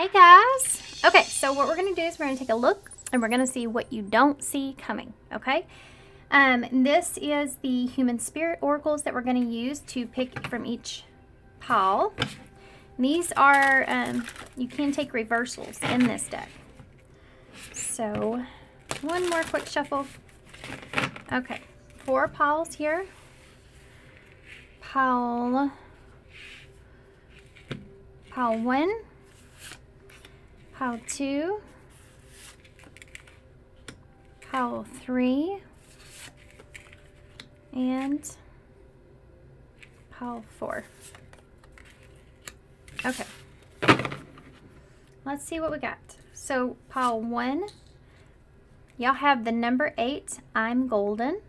Hey guys! Okay, so what we're going to do is we're going to take a look and we're going to see what you don't see coming, okay? This is the human spirit oracles that we're going to use to pick from each pile. These are, you can take reversals in this deck. So, one more quick shuffle. Okay, 4 piles here. Pile 1. Pile 2, pile 3, and pile 4. Okay, let's see what we got. So pile 1, y'all have the number 8, I'm golden.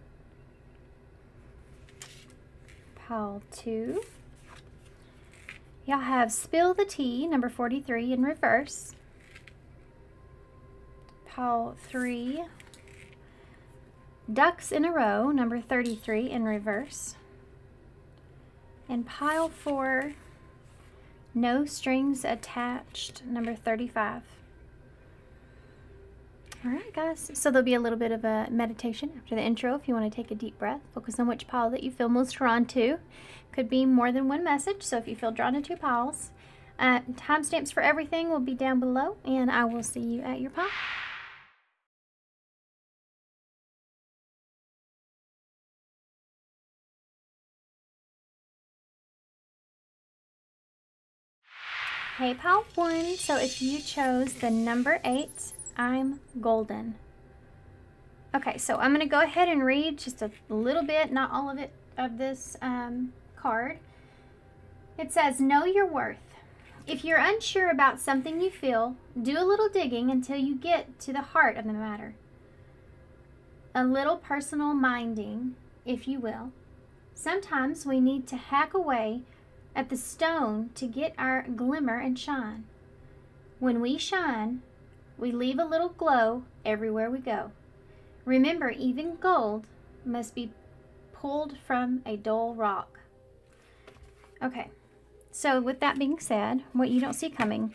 Pile 2, y'all have spill the tea, number 43 in reverse. Pile 3, ducks in a row, number 33 in reverse. And pile 4, no strings attached, number 35. All right, guys, so there'll be a little bit of a meditation after the intro if you want to take a deep breath. Focus on which pile that you feel most drawn to. Could be more than one message, so if you feel drawn to 2 piles. Timestamps for everything will be down below, and I will see you at your pile. Hey, pile 1, so if you chose the number 8, I'm golden. Okay, so I'm going to go ahead and read just a little bit, not all of it, of this card. It says, know your worth. If you're unsure about something you feel, do a little digging until you get to the heart of the matter. A little personal minding, if you will. Sometimes we need to hack away at the stone to get our glimmer and shine. When we shine, we leave a little glow everywhere we go. Remember, even gold must be pulled from a dull rock. Okay, so with that being said, what you don't see coming,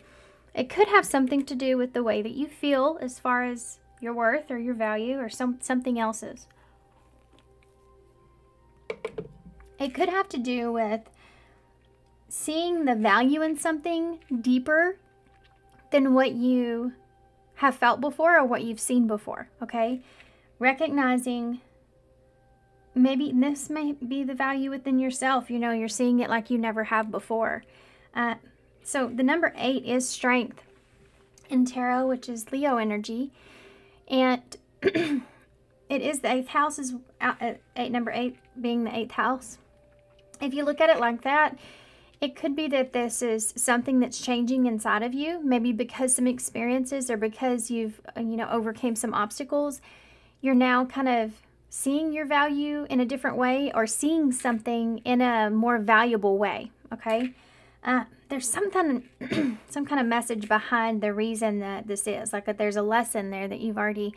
it could have something to do with the way that you feel as far as your worth or your value or something else's. It could have to do with seeing the value in something deeper than what you have felt before or what you've seen before, okay? Recognizing maybe this may be the value within yourself. You know, you're seeing it like you never have before. So the number 8 is strength in tarot, which is Leo energy. And it is the 8th house, is number 8 being the 8th house. If you look at it like that, it could be that this is something that's changing inside of you, maybe because some experiences or because you've, overcame some obstacles. You're now kind of seeing your value in a different way or seeing something in a more valuable way, okay? There's some kind of message behind the reason that this is. Like that there's a lesson there that you've already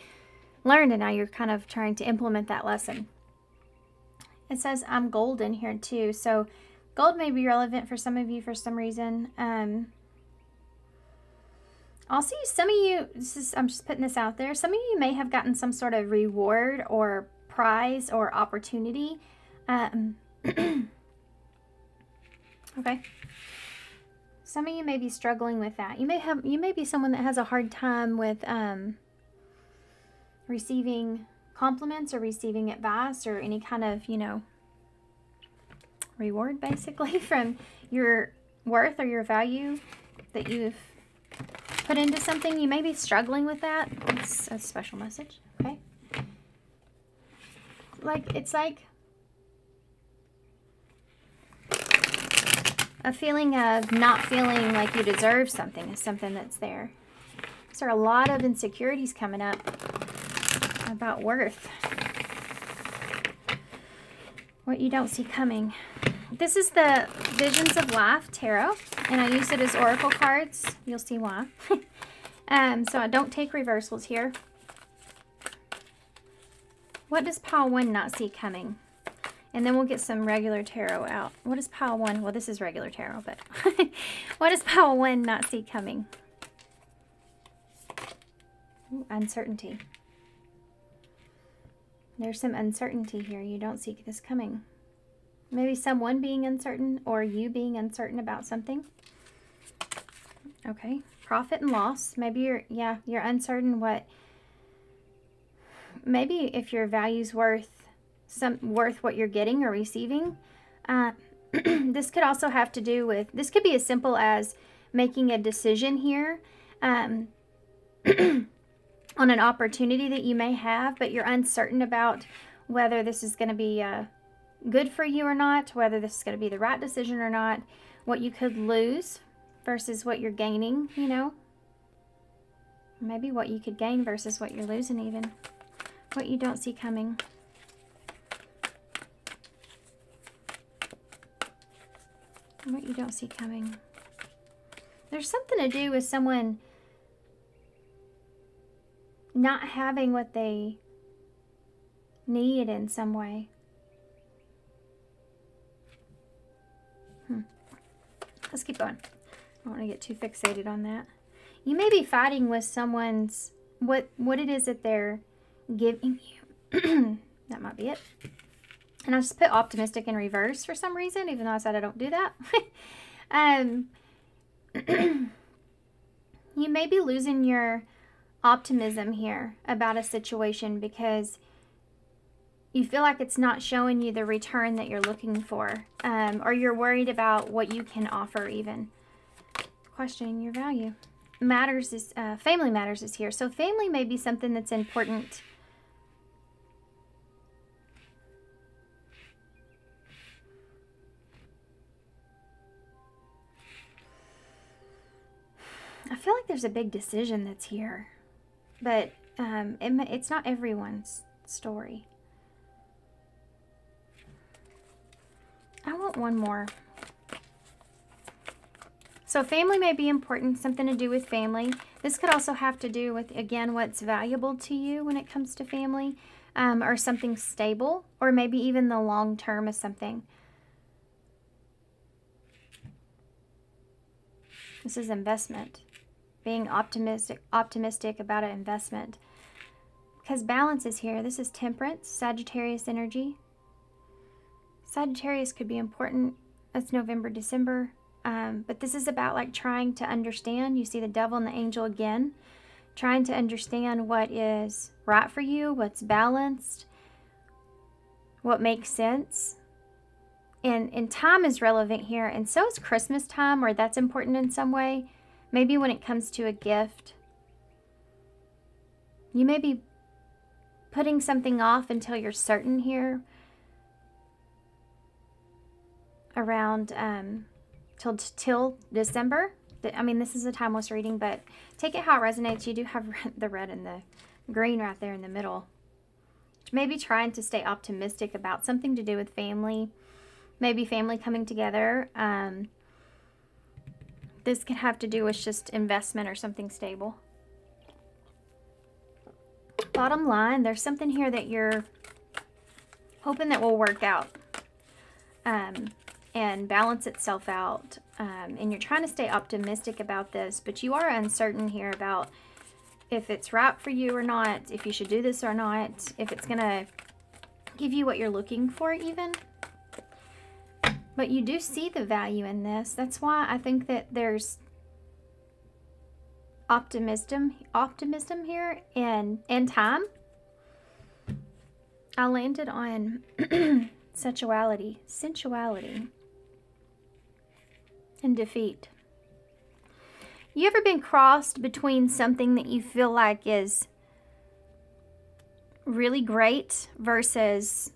learned and now you're kind of trying to implement that lesson. It says I'm golden here too, so gold may be relevant for some of you for some reason. Also, some of you, I'm just putting this out there, some of you may have gotten some sort of reward or prize or opportunity. Okay. Some of you may be struggling with that. You may be someone that has a hard time with receiving compliments or receiving advice or any kind of, reward basically from your worth or your value that you've put into something. You may be struggling with that. It's a special message, okay? It's like a feeling of not feeling like you deserve something is something that's there. So there are a lot of insecurities coming up about worth. What you don't see coming. This is the Visions of Life Tarot, and I use it as oracle cards. You'll see why. So I don't take reversals here. What does pile 1 not see coming? And then we'll get some regular tarot out. What is pile 1? Well, this is regular tarot, but what does pile 1 not see coming? Ooh, uncertainty. There's some uncertainty here. You don't see this coming. Maybe someone being uncertain or you being uncertain about something. Okay. Profit and loss. Maybe you're uncertain what, maybe if your value's worth what you're getting or receiving. This could also have to do with, this could be as simple as making a decision here on an opportunity that you may have, but you're uncertain about whether this is going to be good for you or not, whether this is going to be the right decision or not, what you could lose versus what you're gaining, you know. Maybe what you could gain versus what you're losing even. What you don't see coming. What you don't see coming. There's something to do with someone not having what they need in some way. Let's keep going. I don't want to get too fixated on that. You may be fighting with someone's, what it is that they're giving you. That might be it. And I just put optimistic in reverse for some reason, even though I said I don't do that. You may be losing your optimism here about a situation because you feel like it's not showing you the return that you're looking for, or you're worried about what you can offer even. Questioning your value. Matters is, family matters is here. So family may be something that's important. I feel like there's a big decision that's here, but it's not everyone's story. I want one more. So family may be important, something to do with family. This could also have to do with, again, what's valuable to you when it comes to family, or something stable, or maybe even the long term of something. This is investment. Being optimistic about an investment. Because balance is here. This is temperance, Sagittarius energy. Sagittarius could be important. That's November, December. But this is about like trying to understand. You see the devil and the angel again. Trying to understand what is right for you, what's balanced, what makes sense. And time is relevant here. And so is Christmas time, or that's important in some way. Maybe when it comes to a gift. You may be putting something off until you're certain here. Around till December. I mean, this is a timeless reading, but take it how it resonates. You do have the red and the green right there in the middle. Maybe trying to stay optimistic about something to do with family. Maybe family coming together. This could have to do with just investment or something stable. Bottom line, there's something here that you're hoping that will work out. And balance itself out. And you're trying to stay optimistic about this, but you are uncertain here about if it's right for you or not, if you should do this or not, if it's going to give you what you're looking for even. But you do see the value in this. That's why I think that there's optimism here and time. I landed on sensuality, and defeat. You ever been crossed between something that you feel like is really great versus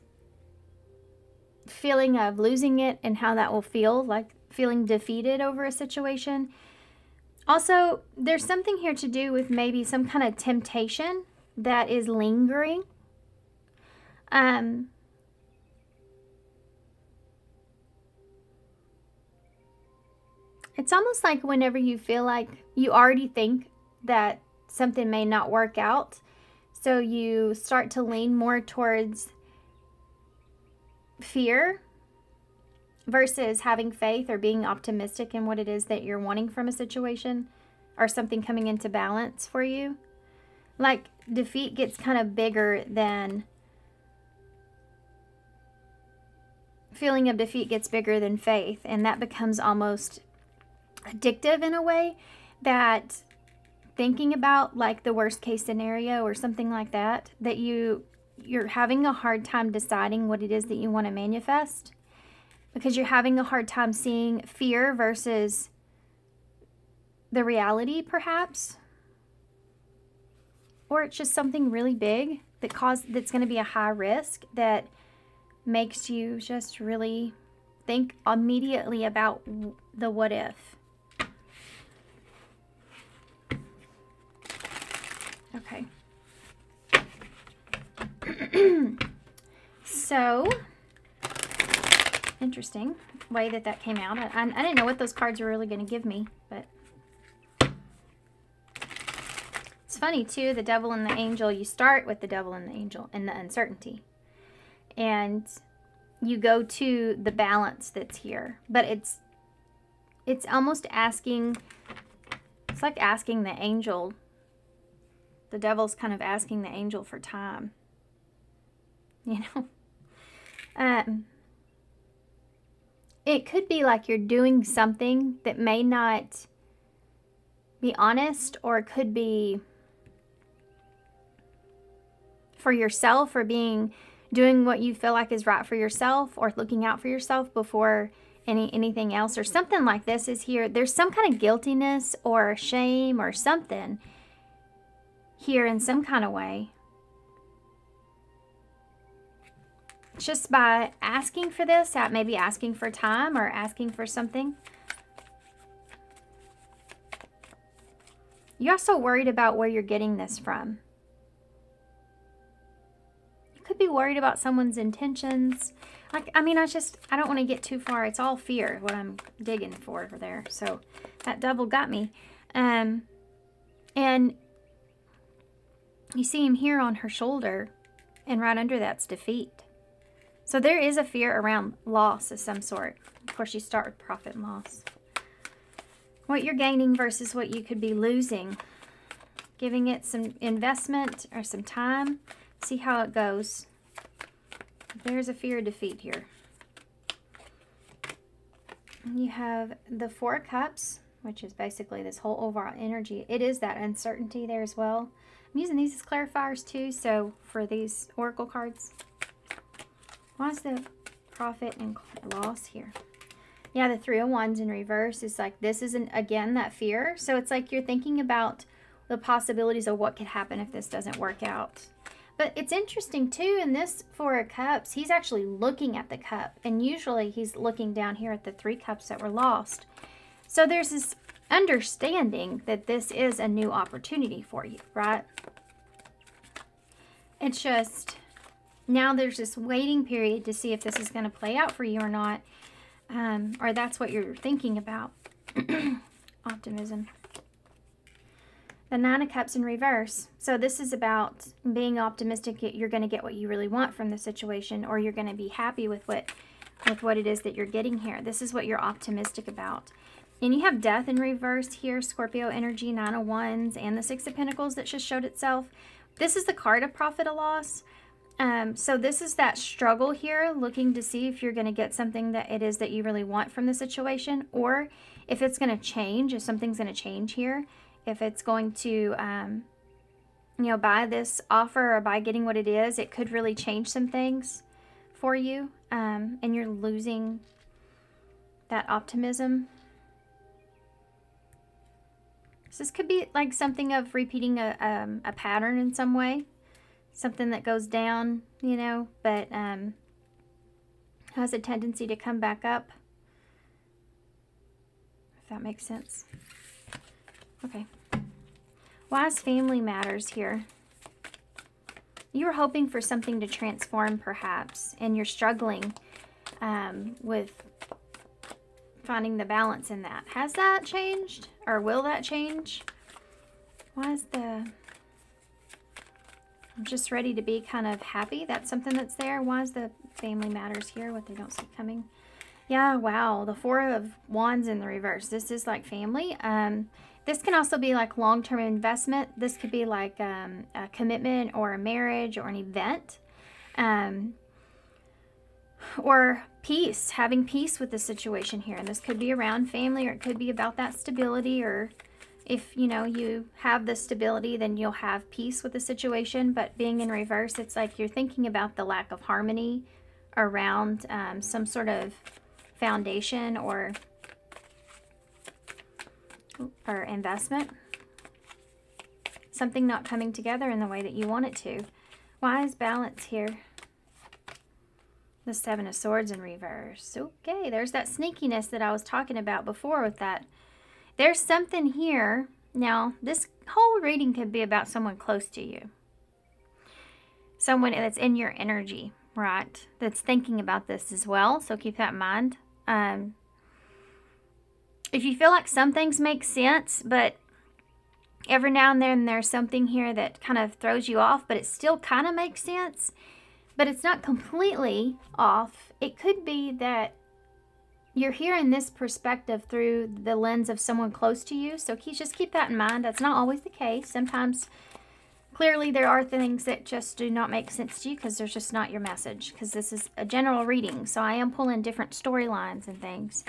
feeling of losing it and how that will feel, like feeling defeated over a situation? Also, there's something here to do with maybe some kind of temptation that is lingering. It's almost like whenever you feel like you already think that something may not work out, so you start to lean more towards fear versus having faith or being optimistic in what it is that you're wanting from a situation or something coming into balance for you. Like defeat gets kind of bigger than, feeling of defeat gets bigger than faith, and that becomes almost addictive in a way, that thinking about like the worst case scenario or something like that, that you're having a hard time deciding what it is that you want to manifest, because you're having a hard time seeing fear versus the reality, perhaps. Or it's just something really big that's going to be a high risk that makes you just really think immediately about the what if. Okay. So, interesting way that came out. I didn't know what those cards were really going to give me, but it's funny too, the devil and the angel. You start with the devil and the angel and the uncertainty, and you go to the balance that's here, but it's almost asking, it's like asking the angel, the devil's kind of asking the angel for time, you know. It could be like you're doing something that may not be honest, or it could be for yourself, or doing what you feel like is right for yourself, or looking out for yourself before anything else, or something like this is here. There's some kind of guiltiness or shame or something here in some kind of way. Just by asking for this, maybe asking for time or asking for something. You're also worried about where you're getting this from. You could be worried about someone's intentions. Like, I mean, I don't want to get too far. It's all fear, what I'm digging for over there. So that devil got me. And you see him here on her shoulder, and right under that's defeat. So there is a fear around loss of some sort. Of course, you start with profit and loss. What you're gaining versus what you could be losing. Giving it some investment or some time. See how it goes. There's a fear of defeat here. You have the Four of Cups, which is basically this whole overall energy. It is that uncertainty there as well. I'm using these as clarifiers too, so for these oracle cards. Why is the profit and loss here? Yeah, the Three of Wands in reverse is like, this isn't, again, that fear. So it's like you're thinking about the possibilities of what could happen if this doesn't work out. But it's interesting too, in this Four of Cups, he's actually looking at the cup. And usually he's looking down here at the Three Cups that were lost. So there's this understanding that this is a new opportunity for you, right? It's just, now there's this waiting period to see if this is going to play out for you or not. Or that's what you're thinking about. Optimism. The Nine of Cups in reverse. So this is about being optimistic that you're going to get what you really want from the situation, or you're going to be happy with what it is that you're getting here. This is what you're optimistic about. And you have Death in reverse here, Scorpio energy, Nine of Wands, and the Six of Pentacles that just showed itself. This is the card of profit or loss. So this is that struggle here, looking to see if you're going to get something that it is that you really want from the situation, or if it's going to change, if something's going to change here, if it's going to, you know, by this offer or by getting what it is, it could really change some things for you, and you're losing that optimism. So this could be like something of repeating a pattern in some way. Something that goes down, you know, but has a tendency to come back up. If that makes sense. Okay. Why is family matters here? You were hoping for something to transform, perhaps, and you're struggling with finding the balance in that. Has that changed? Or will that change? Why is the... I'm just ready to be kind of happy. That's something that's there. Why is the family matters here? What they don't see coming. Yeah, wow. The Four of Wands in the reverse. This is like family. This can also be like long-term investment. This could be like a commitment or a marriage or an event. Or peace, having peace with the situation here. And this could be around family, or it could be about that stability, or if, you know, you have the stability, then you'll have peace with the situation. But being in reverse, it's like you're thinking about the lack of harmony around some sort of foundation or investment. Something not coming together in the way that you want it to. Why is balance here? The Seven of Swords in reverse. Okay, there's that sneakiness that I was talking about before with that. There's something here. Now, this whole reading could be about someone close to you. Someone that's in your energy, right? That's thinking about this as well. So keep that in mind. If you feel like some things make sense, but every now and then there's something here that kind of throws you off, but it still kind of makes sense, but it's not completely off. It could be that you're hearing this perspective through the lens of someone close to you. So just keep that in mind. That's not always the case. Sometimes, clearly, there are things that just do not make sense to you because there's just not your message. Because this is a general reading, so I am pulling different storylines and things.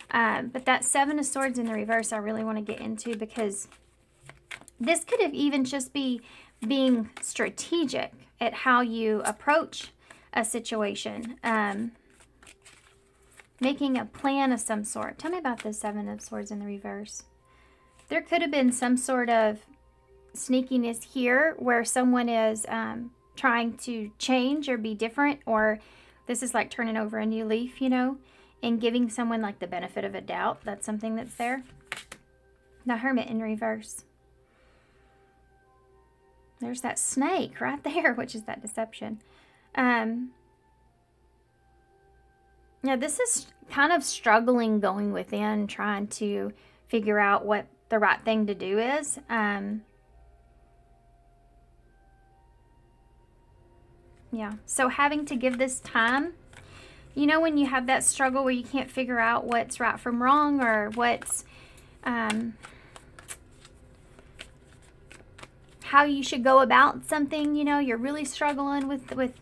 But that Seven of Swords in the reverse, I really want to get into, because this could have even just be being strategic at how you approach a situation. Making a plan of some sort. Tell me about the Seven of Swords in the reverse. There could have been some sort of sneakiness here where someone is trying to change or be different, or this is like turning over a new leaf, you know, and giving someone like the benefit of a doubt. That's something that's there. The Hermit in reverse. There's that snake right there, which is that deception. Now, this is kind of struggling, going within, trying to figure out what the right thing to do is. Yeah, so having to give this time. You know, when you have that struggle where you can't figure out what's right from wrong, or what's how you should go about something, you know, you're really struggling with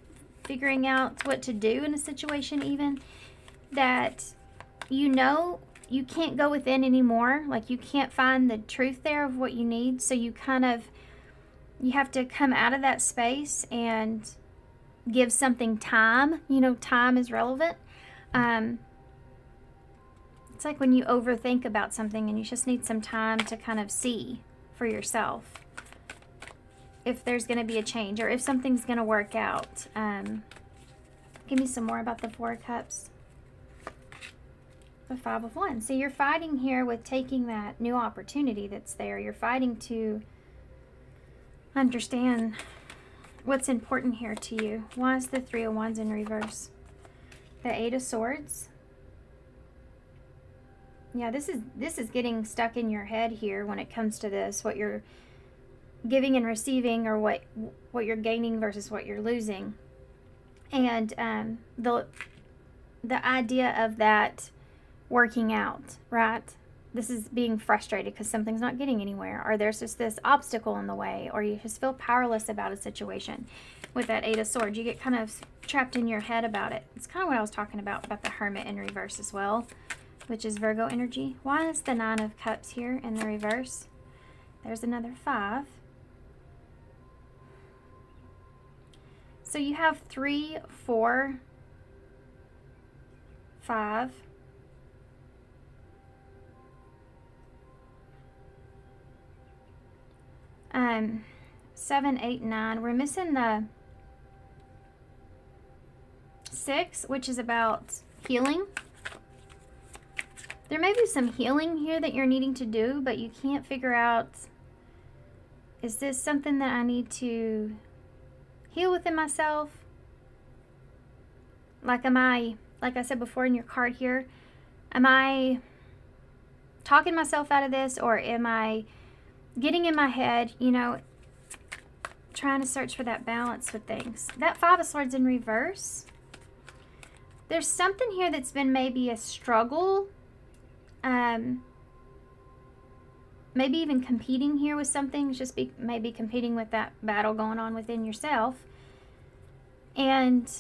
figuring out what to do in a situation, even that, you know, you can't go within anymore. Like, you can't find the truth there of what you need. So you have to come out of that space and give something time. You know, time is relevant. It's like when you overthink about something and you just need some time to kind of see for yourself if there's going to be a change or if something's going to work out. Give me some more about the Four of Cups. The Five of Wands. So you're fighting here with taking that new opportunity that's there. You're fighting to understand what's important here to you. Why is the Three of Wands in reverse? The Eight of Swords. Yeah, this is getting stuck in your head here when it comes to this, what you're giving and receiving, or what you're gaining versus what you're losing. And the idea of that working out, right? This is being frustrated because something's not getting anywhere, or there's just this obstacle in the way, or you just feel powerless about a situation. With that Eight of Swords, you get kind of trapped in your head about it. It's kind of what I was talking about the Hermit in reverse as well, which is Virgo energy. Why is the Nine of Cups here in the reverse? There's another 5. So you have 3, 4, 5. 7, 8, 9. We're missing the 6, which is about healing. There may be some healing here that you're needing to do, but you can't figure out, is this something that I need to heal within myself? Like, like I said before in your card here, am I talking myself out of this, or am I getting in my head, you know, trying to search for that balance with things? That Five of Swords in reverse. There's something here that's been maybe a struggle. maybe even competing here with something, just maybe competing with that battle going on within yourself. And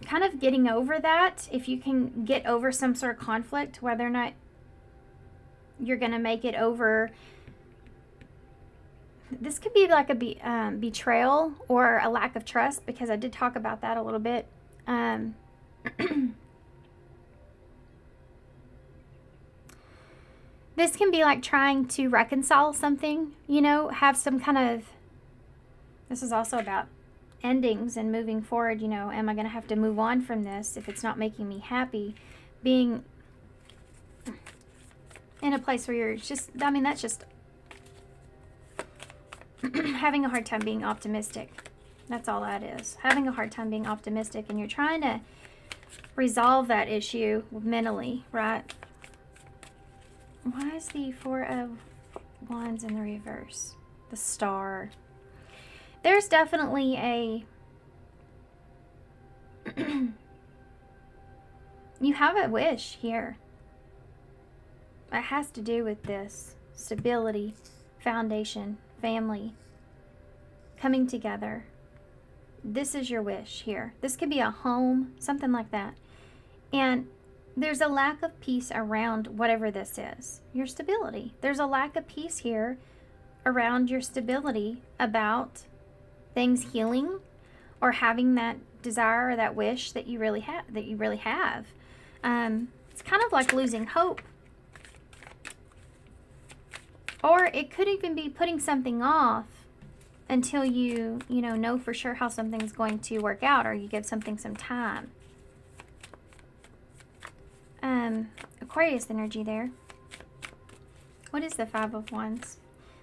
kind of getting over that, if you can get over some sort of conflict, whether or not you're going to make it over. This could be like a betrayal or a lack of trust, because I did talk about that a little bit. This can be like trying to reconcile something, you know, have some kind of, this is also about endings and moving forward, you know, am I going to have to move on from this if it's not making me happy? Being in a place where you're just, I mean, that's just having a hard time being optimistic. That's all that is. Having a hard time being optimistic, and you're trying to resolve that issue mentally, right? Why is the Four of Wands in the reverse? The Star. There's definitely a... you have a wish here. It has to do with this. Stability, foundation, family, coming together. This is your wish here. This could be a home, something like that. And there's a lack of peace around whatever this is. Your stability. There's a lack of peace here around your stability about things healing or having that desire or that wish that you really have. It's kind of like losing hope. Or it could even be putting something off until you know for sure how something's going to work out, or you give something some time. Aquarius energy there. What is the Five of Wands?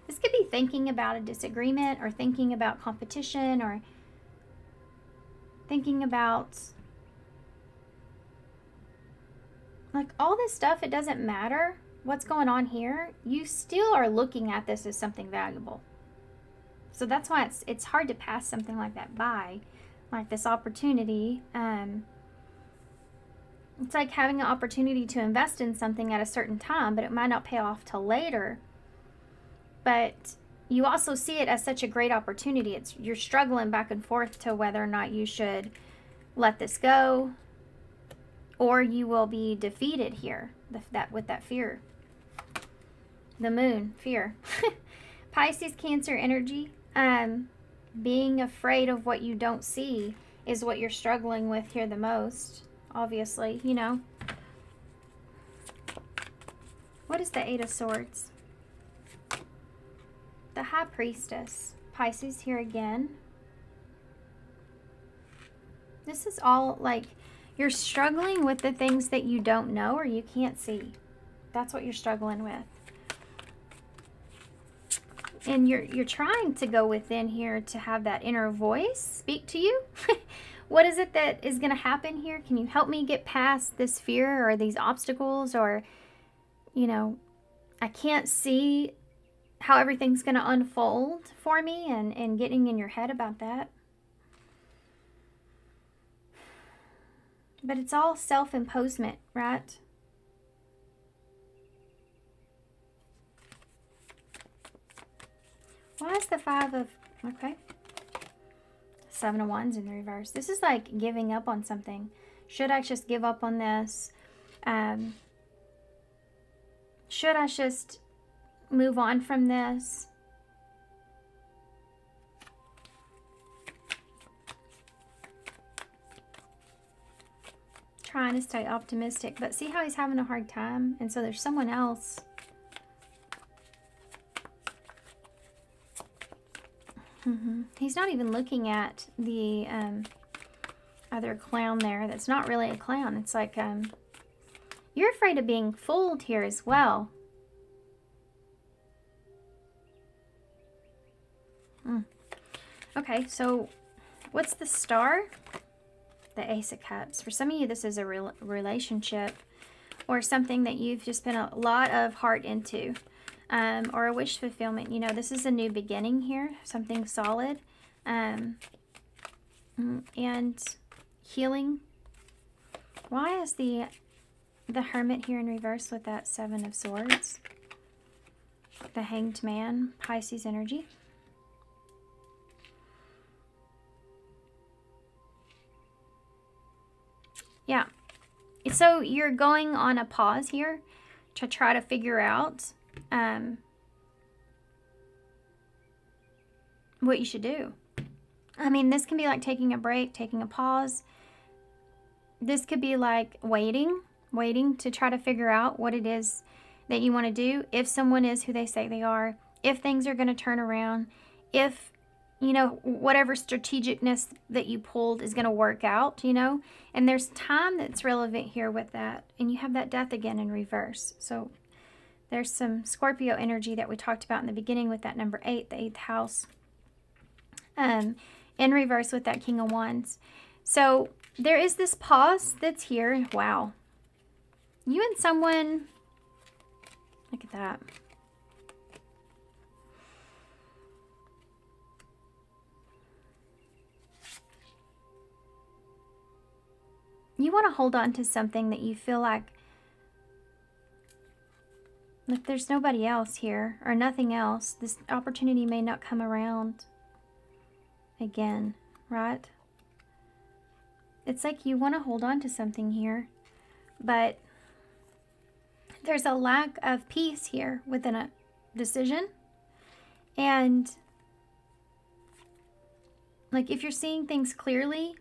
This could be thinking about a disagreement, or thinking about competition, or thinking about like all this stuff. It doesn't matter what's going on here. You still are looking at this as something valuable. So that's why it's hard to pass something like that by, like this opportunity. It's like having an opportunity to invest in something at a certain time, but it might not pay off till later. But you also see it as such a great opportunity. You're struggling back and forth to whether or not you should let this go, or you will be defeated here with that fear. The Moon, fear. Pisces, Cancer energy. Being afraid of what you don't see is what you're struggling with here the most, obviously, you know. What is the Eight of Swords? The High Priestess. Pisces here again. This is all like you're struggling with the things that you don't know or you can't see. That's what you're struggling with. And you're trying to go within here to have that inner voice speak to you. What is it that is going to happen here? Can you help me get past this fear or these obstacles? Or, you know, I can't see how everything's going to unfold for me, and getting in your head about that. But it's all self-imposement, right? Why is the Five of... okay. Seven of Wands in the reverse. This is like giving up on something. Should I just give up on this? Should I just move on from this? Trying to stay optimistic, but see how he's having a hard time? And so there's someone else. He's not even looking at the other clown there. That's not really a clown. It's like you're afraid of being fooled here as well. Okay, so what's the Star? The Ace of Cups. For some of you, this is a relationship or something that you've just put a lot of heart into. Or a wish fulfillment. You know, this is a new beginning here, something solid, and healing. Why is the Hermit here in reverse with that Seven of Swords? The Hanged Man, Pisces energy. Yeah. So you're going on a pause here to try to figure out what you should do. I mean, this can be like taking a break, taking a pause. This could be like waiting to try to figure out what it is that you want to do. If someone is who they say they are, if things are going to turn around, if, you know, whatever strategicness that you pulled is going to work out, you know. And there's time that's relevant here with that. And you have that Death again in reverse. So there's some Scorpio energy that we talked about in the beginning with that number 8, the 8th house. In reverse with that King of Wands. So there is this pause that's here. Wow. You and someone, look at that. You want to hold on to something that you feel like if there's nobody else here or nothing else, this opportunity may not come around again, right? It's like you want to hold on to something here, but there's a lack of peace here within a decision. And like if you're seeing things clearly,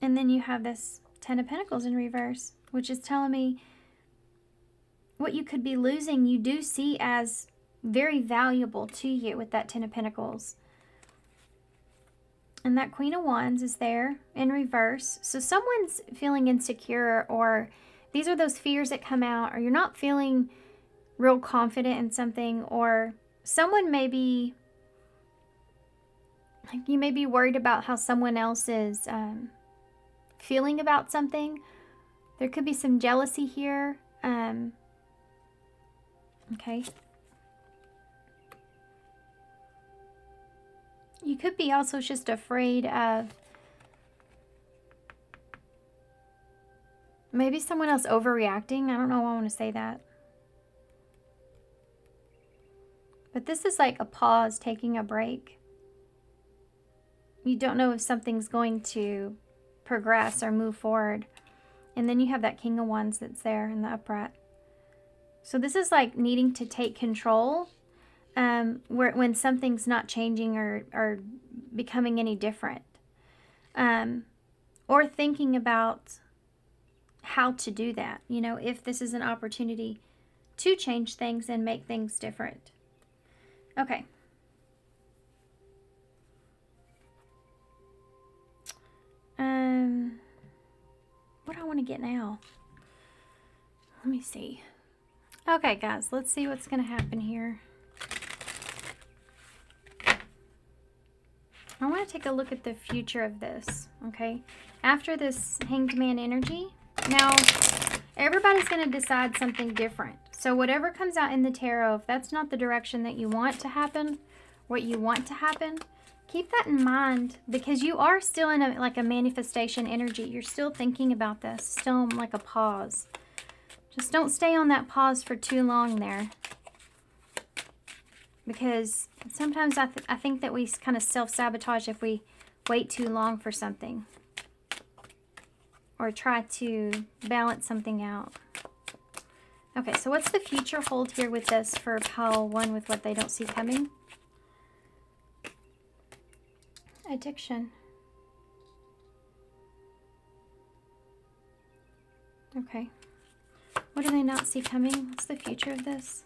and then you have this 10 of Pentacles in reverse, which is telling me what you could be losing, you do see as very valuable to you with that 10 of Pentacles. And that Queen of Wands is there in reverse. So someone's feeling insecure, or these are those fears that come out, or you're not feeling real confident in something, or someone may be, like you may be worried about how someone else is feeling about something. There could be some jealousy here. Okay. You could be also just afraid of maybe someone else overreacting. I don't know why I want to say that. But this is like a pause, taking a break. You don't know if something's going to progress or move forward. And then you have that King of Wands that's there in the upright. So this is like needing to take control when something's not changing or becoming any different. Or thinking about how to do that. You know, if this is an opportunity to change things and make things different. Okay. What do I want to get now? Let me see. Okay, guys, let's see what's going to happen here. I want to take a look at the future of this, okay? After this Hanged Man energy, now everybody's going to decide something different. So whatever comes out in the tarot, if that's not the direction that you want to happen, what you want to happen, keep that in mind, because you are still in like a manifestation energy. You're still thinking about this, still like a pause. Just don't stay on that pause for too long there. Because sometimes I think that we kind of self-sabotage if we wait too long for something. Or try to balance something out. Okay, so what's the future hold here with this for pile 1 with what they don't see coming? Addiction. Okay. What do they not see coming? What's the future of this?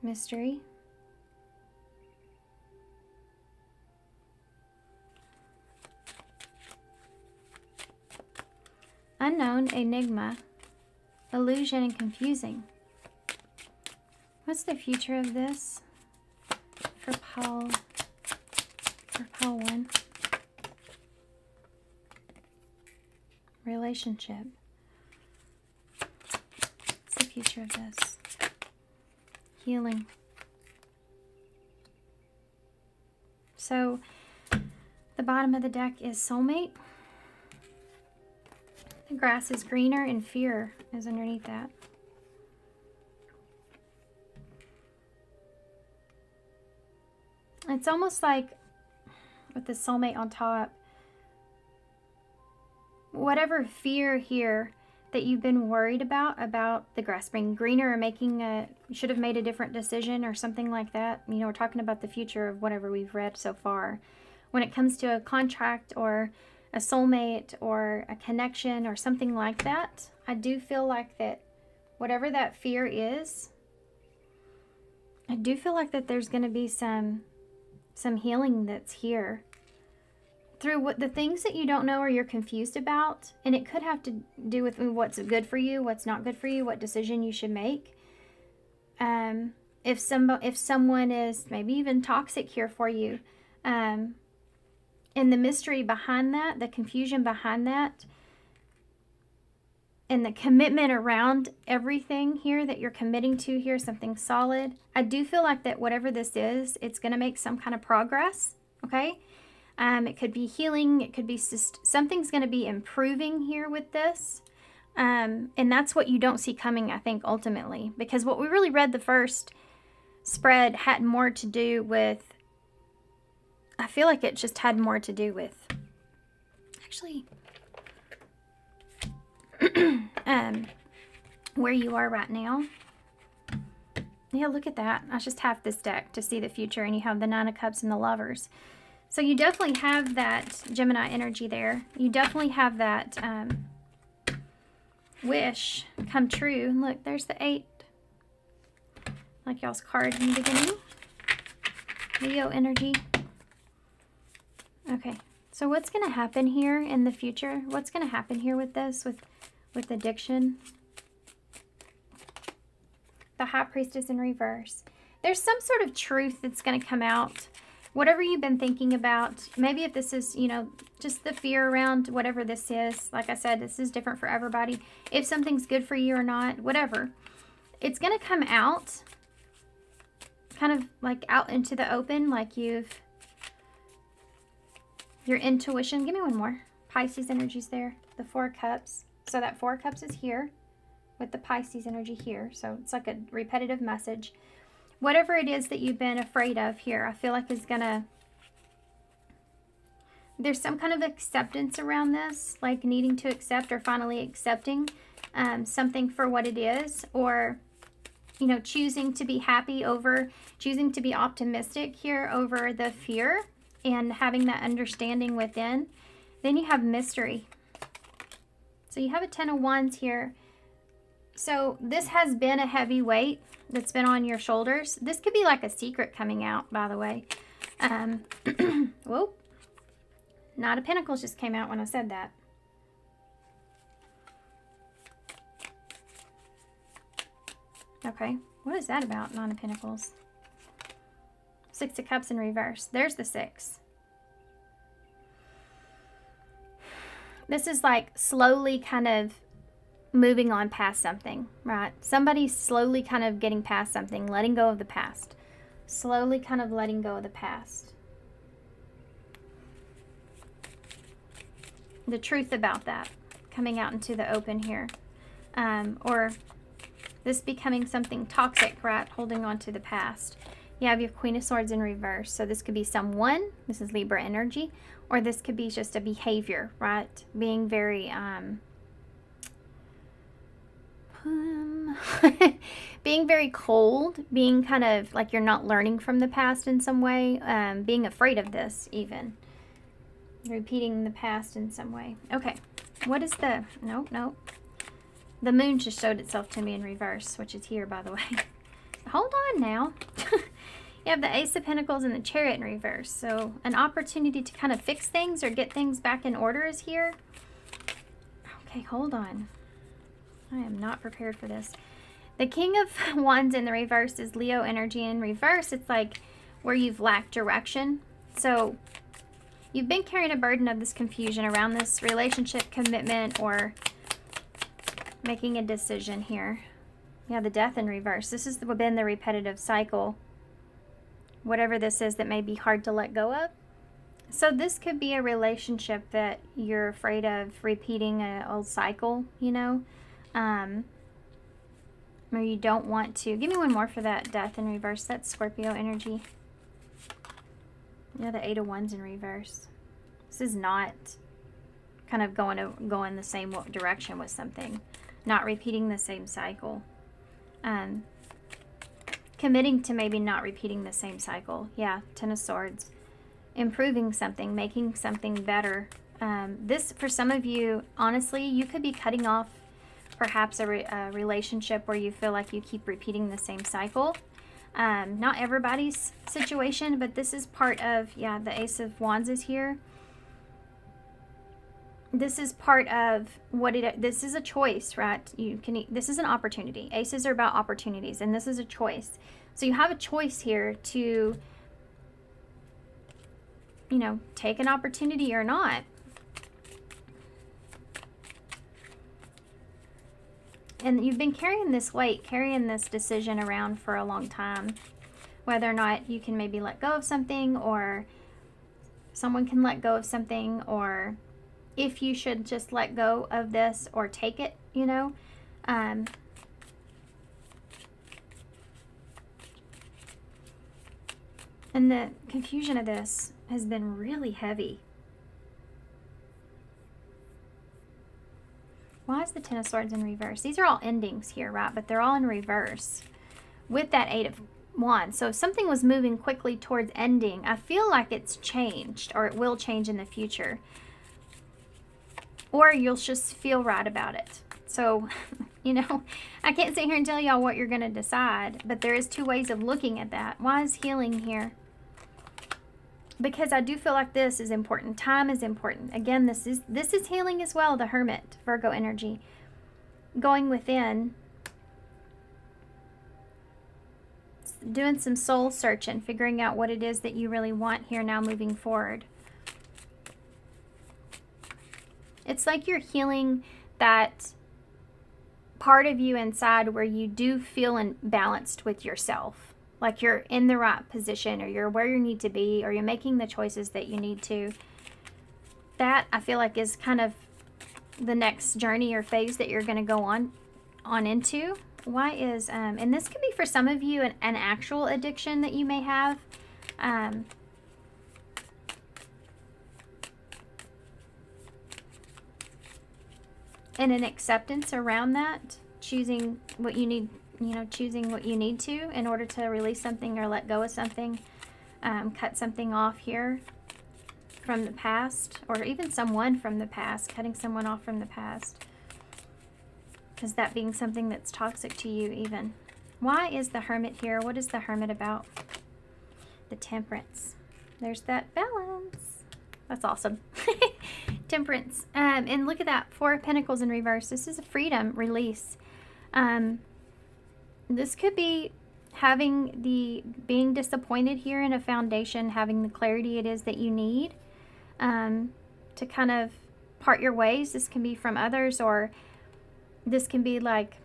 Mystery. Unknown, enigma, illusion, and confusing. What's the future of this for pile 1? Relationship. What's the future of this? Healing. So the bottom of the deck is soulmate. The grass is greener and fear is underneath that. It's almost like with the soulmate on top, whatever fear here that you've been worried about the grass being greener or making a, should have made a different decision or something like that. You know, we're talking about the future of whatever we've read so far. When it comes to a contract or a soulmate or a connection or something like that, I do feel like that whatever that fear is, I do feel like that there's going to be some healing that's here through what the things that you don't know or you're confused about. And it could have to do with what's good for you, what's not good for you, what decision you should make. If someone is maybe even toxic here for you, and the mystery behind that, the confusion behind that, and the commitment around everything here that you're committing to here, something solid. I do feel like that whatever this is, it's going to make some kind of progress, okay? It could be healing. It could be something's going to be improving here with this. And that's what you don't see coming, I think, ultimately. Because what we really read the first spread had more to do with, I feel like it just had more to do with, actually, where you are right now. Yeah, look at that. I just have this deck to see the future, and you have the Nine of Cups and the Lovers. So you definitely have that Gemini energy there. You definitely have that wish come true. And look, there's the 8. Like y'all's card in the beginning. Leo energy. Okay, so what's going to happen here in the future? What's going to happen here with this, with addiction? The High Priestess in reverse. There's some sort of truth that's going to come out. Whatever you've been thinking about, maybe if this is, you know, just the fear around whatever this is. Like I said, this is different for everybody. If something's good for you or not, whatever. It's going to come out, kind of like out into the open, like your intuition. Give me one more. Pisces energy's there. The 4 Cups. So that 4 Cups is here with the Pisces energy here. So it's like a repetitive message. Whatever it is that you've been afraid of here, I feel like is gonna, there's some kind of acceptance around this, like needing to accept or finally accepting something for what it is, or, you know, choosing to be happy over, choosing to be optimistic here over the fear and having that understanding within. Then you have mystery. So you have a 10 of Wands here. So this has been a heavy weight that's been on your shoulders. This could be like a secret coming out, by the way. Whoa. Knight of Pentacles just came out when I said that. Okay, what is that about, Nine of Pentacles? 6 of Cups in reverse. There's the 6. This is like slowly kind of moving on past something, right? Somebody's slowly kind of getting past something, letting go of the past. Slowly kind of letting go of the past. The truth about that coming out into the open here. Or this becoming something toxic, right? Holding on to the past. You have your Queen of Swords in reverse. So this could be someone, this is Libra energy, or this could be just a behavior, right? Being very, being very cold, being kind of like you're not learning from the past in some way, being afraid of this even. Repeating the past in some way. Okay, what is the, no. The moon just showed itself to me in reverse, which is here, by the way. Hold on now. You have the Ace of Pentacles and the Chariot in reverse. So an opportunity to kind of fix things or get things back in order is here. Okay, hold on. I am not prepared for this. The King of Wands in the reverse is Leo energy. In reverse, it's like where you've lacked direction. So you've been carrying a burden of this confusion around this relationship, commitment, or making a decision here. Yeah, the Death in reverse. This has been the repetitive cycle. Whatever this is that may be hard to let go of. So this could be a relationship that you're afraid of repeating an old cycle, you know. Or you don't want to. Give me one more for that Death in reverse. That's Scorpio energy. Yeah, the Eight of Wands in reverse. This is not kind of going the same direction with something. Not repeating the same cycle. Committing to maybe not repeating the same cycle. Yeah, Ten of Swords. Improving something, making something better. This, for some of you, honestly, you could be cutting off perhaps a relationship where you feel like you keep repeating the same cycle. Not everybody's situation, but this is part of, yeah, the Ace of Wands is here. This is part of what this is a choice, right? This is an opportunity. Aces are about opportunities, and this is a choice. So you have a choice here to, you know, take an opportunity or not. And you've been carrying this weight, carrying this decision around for a long time. Whether or not you can maybe let go of something, or someone can let go of something, or if you should just let go of this or take it, you know. And the confusion of this has been really heavy. Why is the Ten of Swords in reverse? These are all endings here, right? But they're all in reverse with that Eight of Wands. So if something was moving quickly towards ending, I feel like it's changed, or it will change in the future. Or you'll just feel right about it. So, you know, I can't sit here and tell y'all what you're going to decide, but there is two ways of looking at that. Why is healing here? Because I do feel like this is important. Time is important. Again, this is healing as well, the Hermit, Virgo energy. Going within. Doing some soul searching, figuring out what it is that you really want here now moving forward. It's like you're healing that part of you inside where you do feel imbalanced with yourself. Like you're in the right position, or you're where you need to be, or you're making the choices that you need to. That, I feel like, is kind of the next journey or phase that you're going to go on into. Why is, and this could be for some of you an actual addiction that you may have. And an acceptance around that, choosing what you need, you know, choosing what you need to in order to release something or let go of something, cut something off here from the past, or even someone from the past, cutting someone off from the past. Because that being something that's toxic to you even. Why is the Hermit here? What is the Hermit about? The Temperance. There's that balance. That's awesome. Temperance. And look at that. Four of Pentacles in reverse. This is a freedom, release. This could be being disappointed here in a foundation, having the clarity it is that you need to kind of part your ways. This can be from others, or this can be like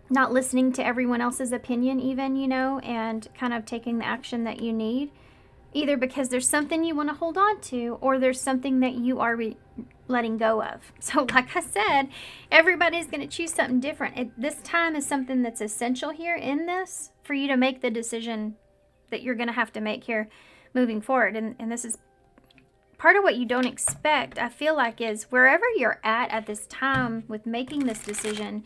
not listening to everyone else's opinion even, you know, and kind of taking the action that you need. Either because there's something you want to hold on to, or there's something that you are letting go of. So like I said, everybody's going to choose something different. This time is something that's essential here in this for you to make the decision that you're going to have to make here moving forward. And this is part of what you don't expect, I feel like, is wherever you're at this time with making this decision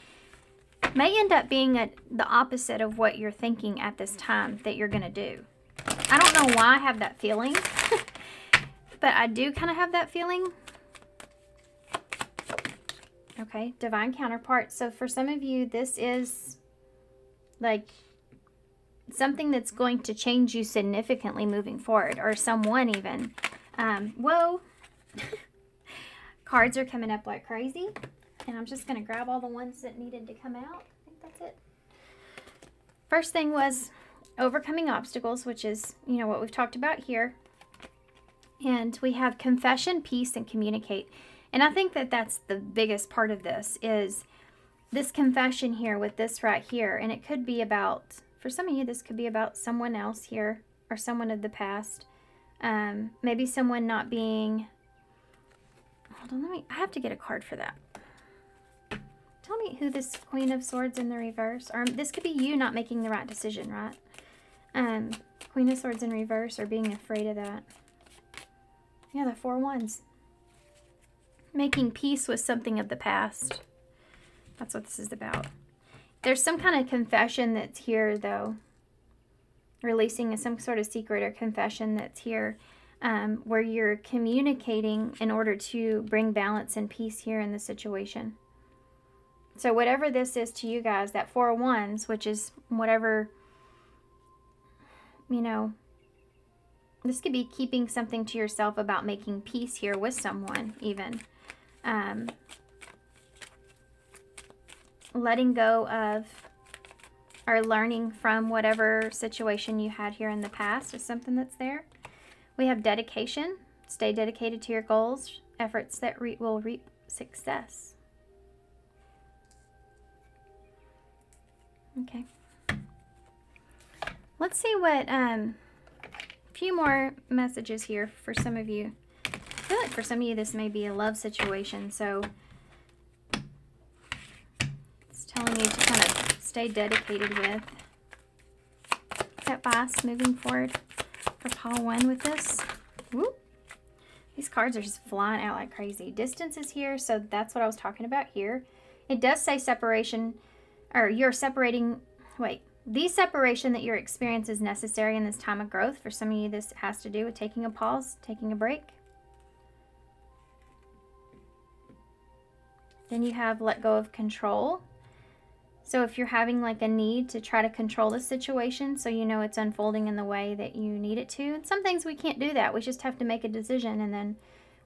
may end up being the opposite of what you're thinking at this time that you're going to do. I don't know why I have that feeling, but I do kind of have that feeling. Okay, divine counterpart. So for some of you, this is like something that's going to change you significantly moving forward, or someone even. Whoa. Cards are coming up like crazy, and I'm just going to grab all the ones that needed to come out. I think that's it. First thing was overcoming obstacles, which is, you know, what we've talked about here. And we have confession, peace, and communicate. And I think that that's the biggest part of this, is this confession here with this right here. And it could be about, for some of you, this could be about someone else here, or someone of the past. Maybe someone not being, hold on, I have to get a card for that. Tell me who this Queen of Swords in the reverse, or this could be you not making the right decision, right? Queen of Swords in reverse, or being afraid of that. Yeah, the 4 Wands. Making peace with something of the past. That's what this is about. There's some kind of confession that's here, though. Releasing some sort of secret or confession that's here, where you're communicating in order to bring balance and peace here in the situation. So whatever this is to you guys, that 4 of Wands, which is whatever, you know, this could be keeping something to yourself about making peace here with someone, even. Letting go of or learning from whatever situation you had here in the past is something that's there. We have dedication. Stay dedicated to your goals, efforts that will reap success. Okay. Let's see what, a few more messages here for some of you. I feel like for some of you this may be a love situation, so it's telling you to kind of stay dedicated with. Advice moving forward for pile 1 with this. Woo. These cards are just flying out like crazy. Distance is here, so that's what I was talking about here. It does say separation, or you're separating, wait. The separation that you're experiencing is necessary in this time of growth. For some of you, this has to do with taking a pause, taking a break. Then you have let go of control. So if you're having like a need to try to control the situation so you know it's unfolding in the way that you need it to. And some things we can't do that. We just have to make a decision, and then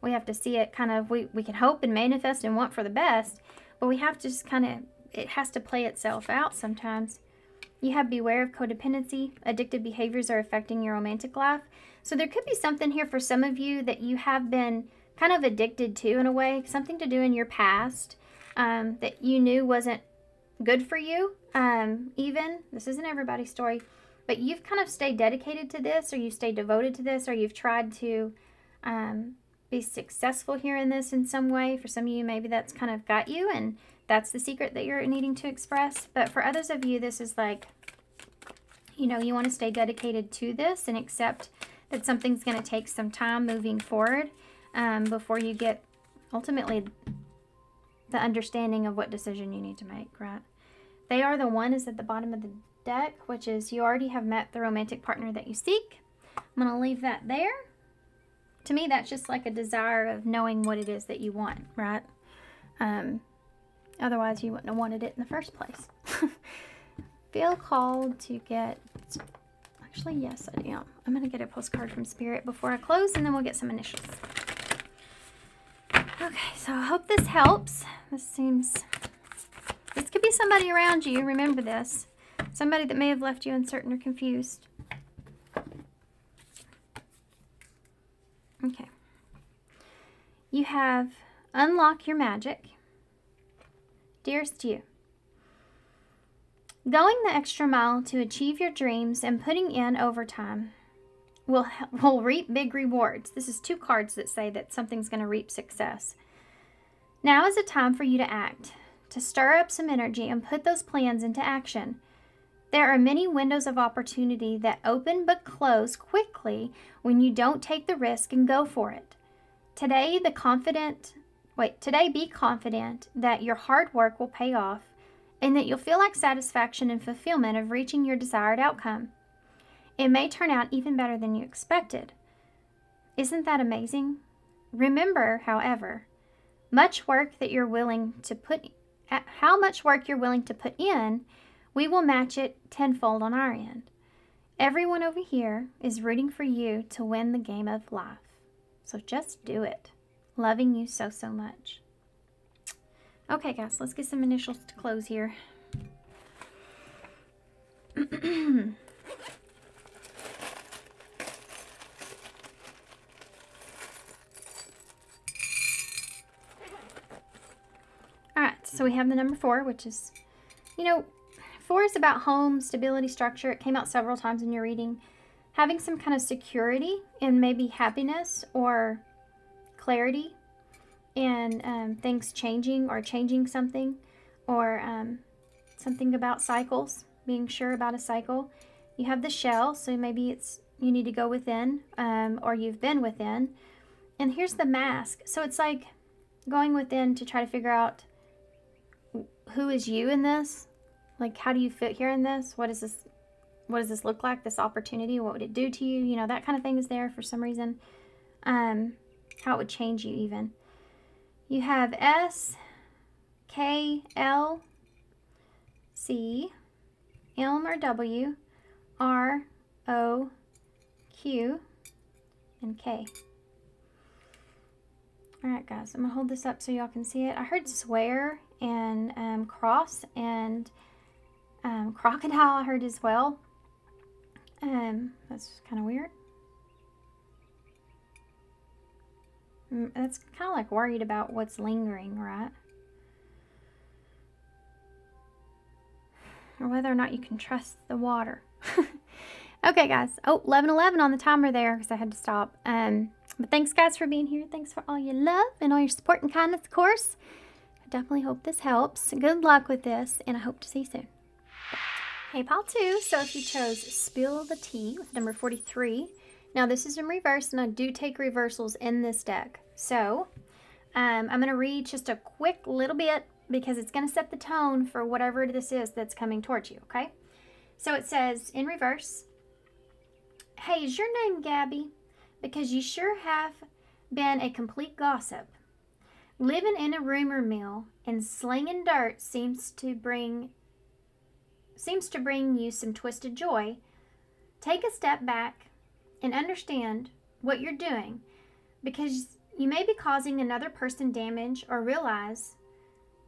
we have to see it kind of, we can hope and manifest and want for the best, but we have to just kind of, it has to play itself out sometimes. You have beware of codependency. Addictive behaviors are affecting your romantic life. So there could be something here for some of you that you have been kind of addicted to in a way. Something to do in your past that you knew wasn't good for you. Even, this isn't everybody's story, but you've kind of stayed dedicated to this, or you stayed devoted to this, or you've tried to be successful here in this in some way. For some of you, maybe that's kind of got you, and that's the secret that you're needing to express. But for others of you, this is like, you know, you want to stay dedicated to this and accept that something's going to take some time moving forward before you get ultimately the understanding of what decision you need to make, right? They Are the One is at the bottom of the deck, which is you already have met the romantic partner that you seek. I'm going to leave that there. To me, that's just like a desire of knowing what it is that you want, right? Otherwise, you wouldn't have wanted it in the first place. Feel called to get... Actually, yes, I am. I'm going to get a postcard from Spirit before I close, and then we'll get some initials. Okay, so I hope this helps. This could be somebody around you. Remember this. Somebody that may have left you uncertain or confused. Okay. You have unlock your magic. Dearest you, going the extra mile to achieve your dreams and putting in overtime will reap big rewards. This is 2 cards that say that something's going to reap success. Now is a time for you to act, to stir up some energy and put those plans into action. There are many windows of opportunity that open but close quickly when you don't take the risk and go for it. Today, be confident that your hard work will pay off and that you'll feel like satisfaction and fulfillment of reaching your desired outcome. It may turn out even better than you expected. Isn't that amazing? Remember, however, how much work you're willing to put in, we will match it tenfold on our end. Everyone over here is rooting for you to win the game of life. So just do it. Loving you so, so much. Okay, guys, let's get some initials to close here. Alright, so we have the number 4, which is, you know, 4 is about home, stability, structure. It came out several times in your reading. Having some kind of security and maybe happiness or clarity and things changing or changing something, or something about cycles, being sure about a cycle. You have the shell, so maybe it's you need to go within, or you've been within. And here's the mask. So it's like going within to try to figure out who is you in this. Like, how do you fit here in this? What is this? What does this look like? This opportunity? What would it do to you? You know, that kind of thing is there for some reason. How it would change you even. You have S, K, L, C, M or W, R, O, Q, and K. Alright guys, I'm going to hold this up so y'all can see it. I heard swear and cross and crocodile I heard as well. That's kind of weird. That's kind of like worried about what's lingering, right? Or whether or not you can trust the water. Okay, guys. Oh, 11:11 on the timer there because I had to stop. But thanks, guys, for being here. Thanks for all your love and all your support and kindness, of course. I definitely hope this helps. Good luck with this, and I hope to see you soon. Hey, pile 2. So if you chose Spill the Tea with number 43. Now, this is in reverse, and I do take reversals in this deck. So, I'm going to read just a quick little bit because it's going to set the tone for whatever this is that's coming towards you, okay? So, it says, in reverse, hey, is your name Gabby? Because you sure have been a complete gossip. Living in a rumor mill and slinging dirt seems to bring you some twisted joy. Take a step back and understand what you're doing, because you may be causing another person damage, or realize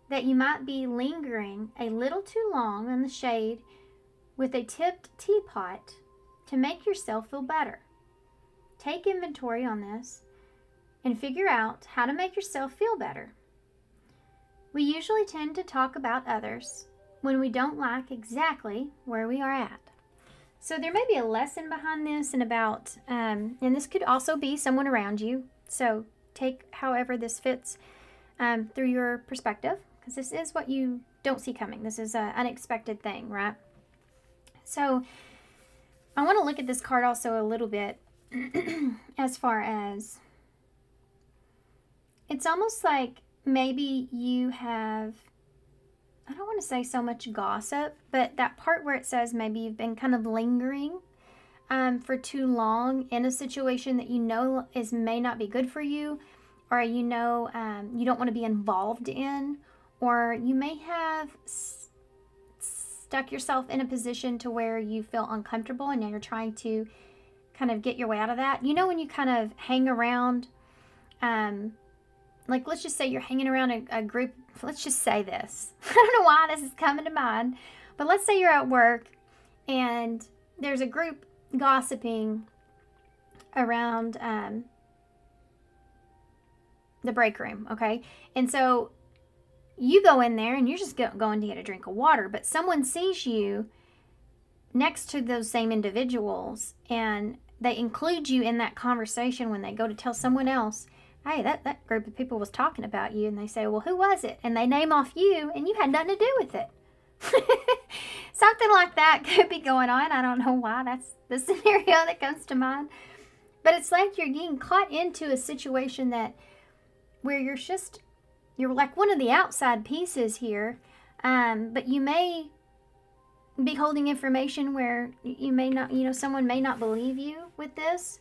that you might be lingering a little too long in the shade with a tipped teapot to make yourself feel better. Take inventory on this and figure out how to make yourself feel better. We usually tend to talk about others when we don't like exactly where we are at. So there may be a lesson behind this and about, and this could also be someone around you. So take however this fits through your perspective, because this is what you don't see coming. This is an unexpected thing, right? So I want to look at this card also a little bit as far as, it's almost like maybe you have, I don't want to say so much gossip, but that part where it says maybe you've been kind of lingering for too long in a situation that you know may not be good for you, or you know you don't want to be involved in, or you may have stuck yourself in a position to where you feel uncomfortable and now you're trying to kind of get your way out of that. You know, when you kind of hang around, like let's just say you're hanging around a group, let's just say this. I don't know why this is coming to mind, but let's say you're at work and there's a group gossiping around the break room, okay? And so you go in there and you're just going to get a drink of water, but someone sees you next to those same individuals and they include you in that conversation when they go to tell someone else, hey, that group of people was talking about you, and they say, well, who was it? And they name off you, and you had nothing to do with it. Something like that could be going on. I don't know why. That's the scenario that comes to mind. But it's like you're getting caught into a situation where you're like one of the outside pieces here, but you may be holding information where you may not, someone may not believe you with this.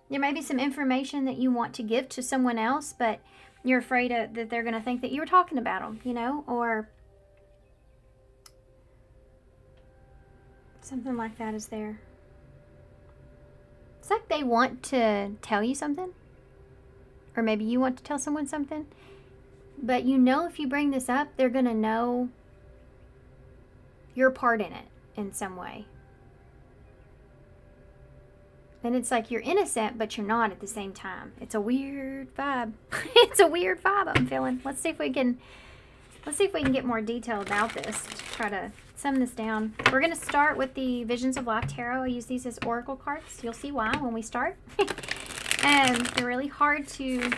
There may be some information that you want to give to someone else, but you're afraid that they're going to think that you were talking about them, or something like that is there. It's like they want to tell you something, or maybe you want to tell someone something, but if you bring this up, they're going to know your part in it in some way. And it's like you're innocent, but you're not at the same time. It's a weird vibe. It's a weird vibe I'm feeling. Let's see if we can get more detail about this to try to sum this down. We're going to start with the Visions of Life Tarot. I use these as oracle cards. You'll see why when we start. They're really hard to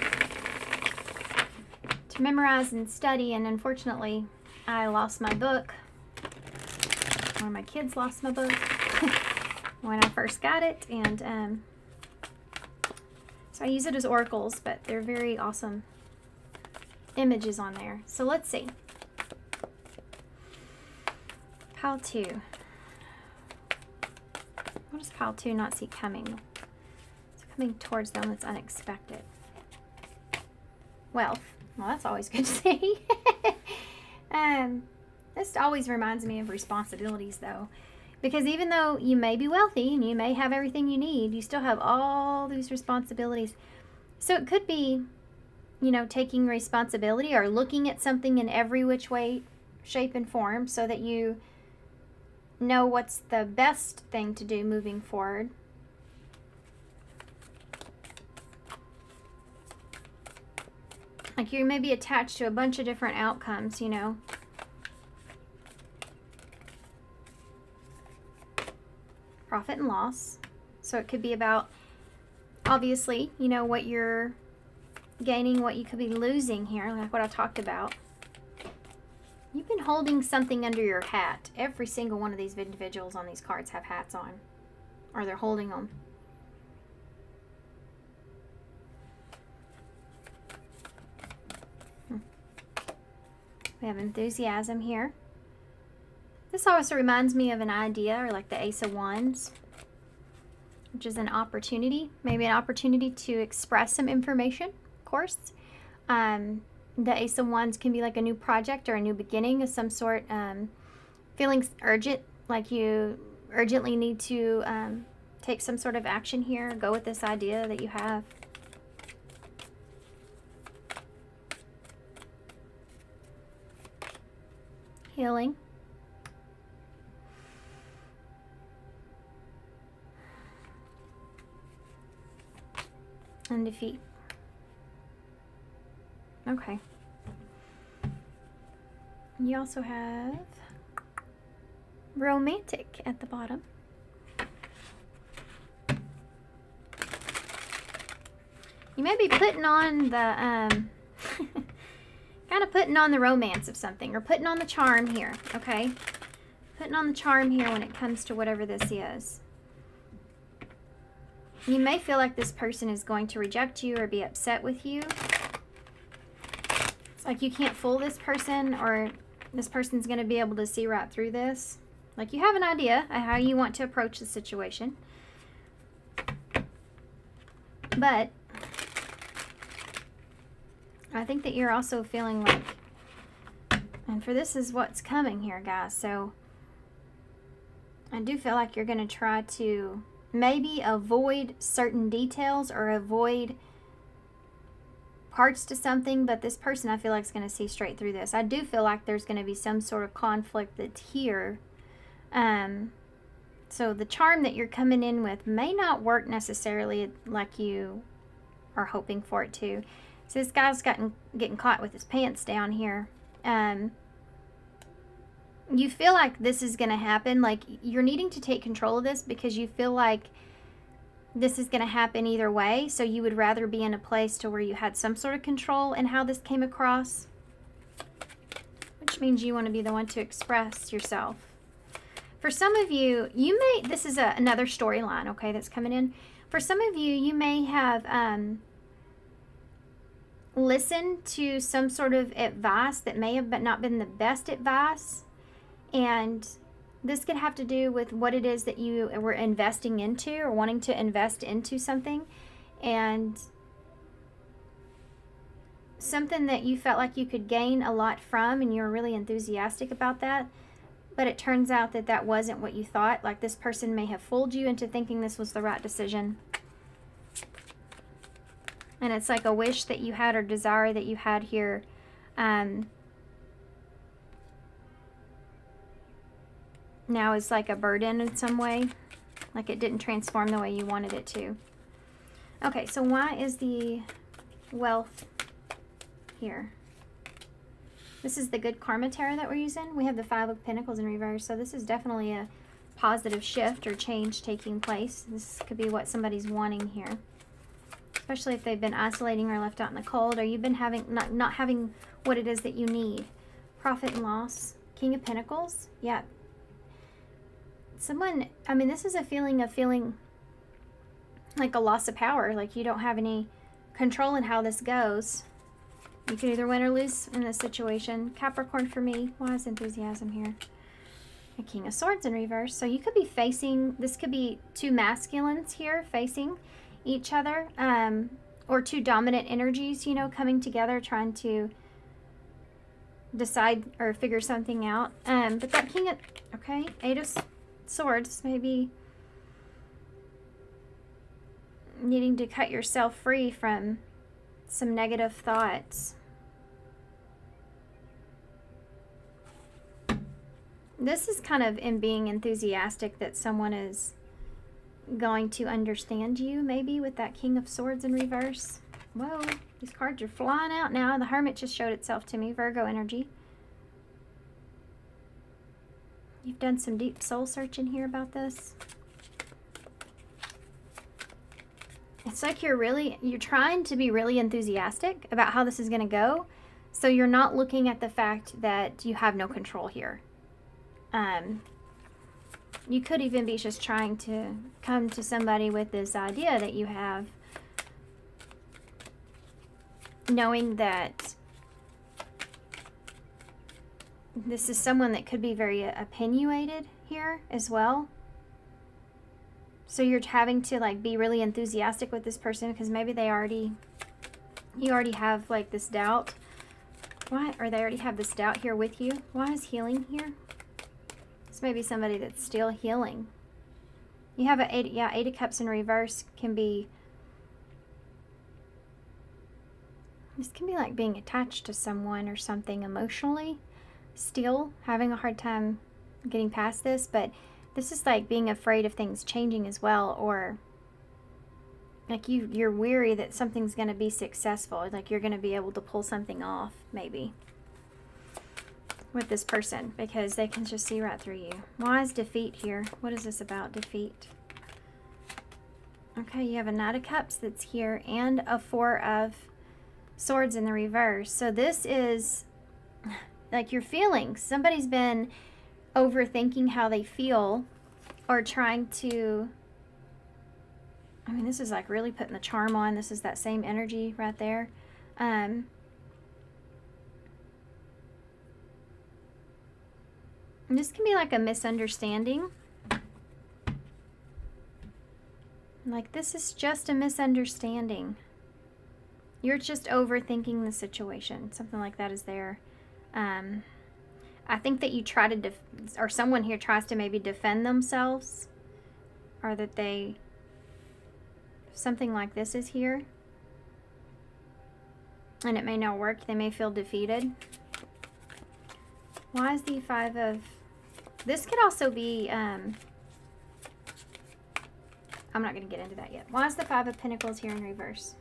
memorize and study, and unfortunately, I lost my book. One of my kids lost my book. when I first got it, and so I use it as oracles, but they're very awesome images on there. So let's see. Pile 2. What does pile 2 not see coming? It's coming towards them. That's unexpected. Wealth. Well, that's always good to see. This always reminds me of responsibilities, though. Because even though you may be wealthy and you may have everything you need, you still have all these responsibilities. So it could be, you know, taking responsibility or looking at something in every which way, shape, and form so that you know what's the best thing to do moving forward. Like you may be attached to a bunch of different outcomes, you know. Profit and loss. So it could be about, obviously, you know, what you're gaining, what you could be losing here, like what I talked about. You've been holding something under your hat. Every single one of these individuals on these cards have hats on, or they're holding them. We have enthusiasm here. This also reminds me of an idea, or like the Ace of Wands, which is an opportunity, maybe an opportunity to express some information, of course. The Ace of Wands can be like a new project or a new beginning of some sort, feeling urgent, like you urgently need to take some sort of action here, go with this idea that you have. Healing. And defeat. Okay. You also have romantic at the bottom. You may be putting on the kind of putting on the romance of something, or putting on the charm here, okay? Putting on the charm here when it comes to whatever this is. You may feel like this person is going to reject you or be upset with you. It's like you can't fool this person, or this person's going to be able to see right through this. Like you have an idea of how you want to approach the situation. But I think that you're also feeling like, and for this is what's coming here, guys. So I do feel like you're going to try to maybe avoid certain details or avoid parts to something, but this person I feel like is going to see straight through this. I do feel like there's going to be some sort of conflict that's here. So the charm that you're coming in with may not work necessarily like you are hoping for it to. So this guy's getting caught with his pants down here. You feel like this is going to happen. Like you're needing to take control of this because you feel like this is going to happen either way. So you would rather be in a place to where you had some sort of control in how this came across. Which means you want to be the one to express yourself. For some of you, this is another storyline, okay, that's coming in. For some of you, you may have listened to some sort of advice that may have not been the best advice. And this could have to do with what it is that you were investing into or wanting to invest into something. And something that you felt like you could gain a lot from, and you were really enthusiastic about that. But it turns out that that wasn't what you thought. Like this person may have fooled you into thinking this was the right decision. And it's like a wish that you had or desire that you had here. Now it's like a burden in some way. Like it didn't transform the way you wanted it to. Okay, so why is the wealth here? This is the good karma tarot that we're using. We have the 5 of Pentacles in reverse. So this is definitely a positive shift or change taking place. This could be what somebody's wanting here. Especially if they've been isolating or left out in the cold, or you've been having not having what it is that you need. Profit and loss. King of Pentacles. Yeah. Someone, I mean, this is a feeling of feeling like a loss of power, like you don't have any control in how this goes. You can either win or lose in this situation. Capricorn for me, why is enthusiasm here? A King of Swords in reverse. So you could be facing, this could be two masculines here facing each other, or two dominant energies, you know, coming together, trying to decide or figure something out. But that King of, okay, Eight of Swords, maybe needing to cut yourself free from some negative thoughts. This is kind of in being enthusiastic that someone is going to understand you, maybe, with that King of Swords in reverse. Whoa, these cards are flying out now. The Hermit just showed itself to me, Virgo energy. You've done some deep soul searching here about this. It's like you're trying to be really enthusiastic about how this is going to go. So you're not looking at the fact that you have no control here. You could even be just trying to come to somebody with this idea that you have, knowing that this is someone that could be very opinionated here as well. So you're having to like be really enthusiastic with this person because maybe you already have like this doubt. Why? Or they already have this doubt here with you. Why is healing here? This may be somebody that's still healing. You have an Eight of Cups in reverse can be, this can be like being attached to someone or something emotionally, still having a hard time getting past this, but this is like being afraid of things changing as well, or like you're weary that something's going to be successful, like you're going to be able to pull something off maybe with this person because they can just see right through you. Why is defeat here? What is this about, defeat? Okay, you have a Knight of Cups that's here and a Four of Swords in the reverse. So this is like your feelings. Somebody's been overthinking how they feel or trying to, I mean, this is like really putting the charm on. This is that same energy right there. This can be like a misunderstanding. Like this is just a misunderstanding. You're just overthinking the situation. Something like that is there. I think that you try to, or someone here tries to maybe defend themselves, or that they, something like this is here, and it may not work. They may feel defeated. Why is the Five of, this could also be, I'm not going to get into that yet. Why is the Five of Pentacles here in reverse?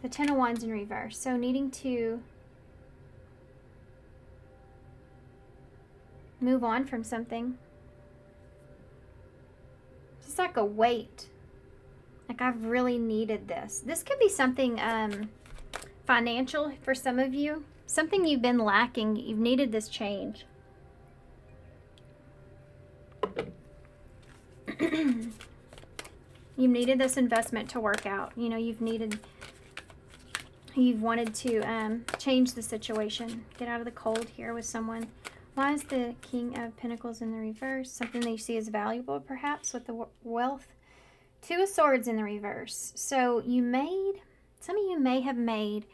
The Ten of Wands in reverse. So needing to move on from something. Just like a weight. Like I've really needed this. This could be something financial for some of you. Something you've been lacking. You've needed this change. You've needed this investment to work out. You know, you've wanted to change the situation. Get out of the cold here with someone. Why is the King of Pentacles in the reverse? Something that you see as valuable, perhaps, with the wealth. Two of Swords in the reverse. So some of you may have made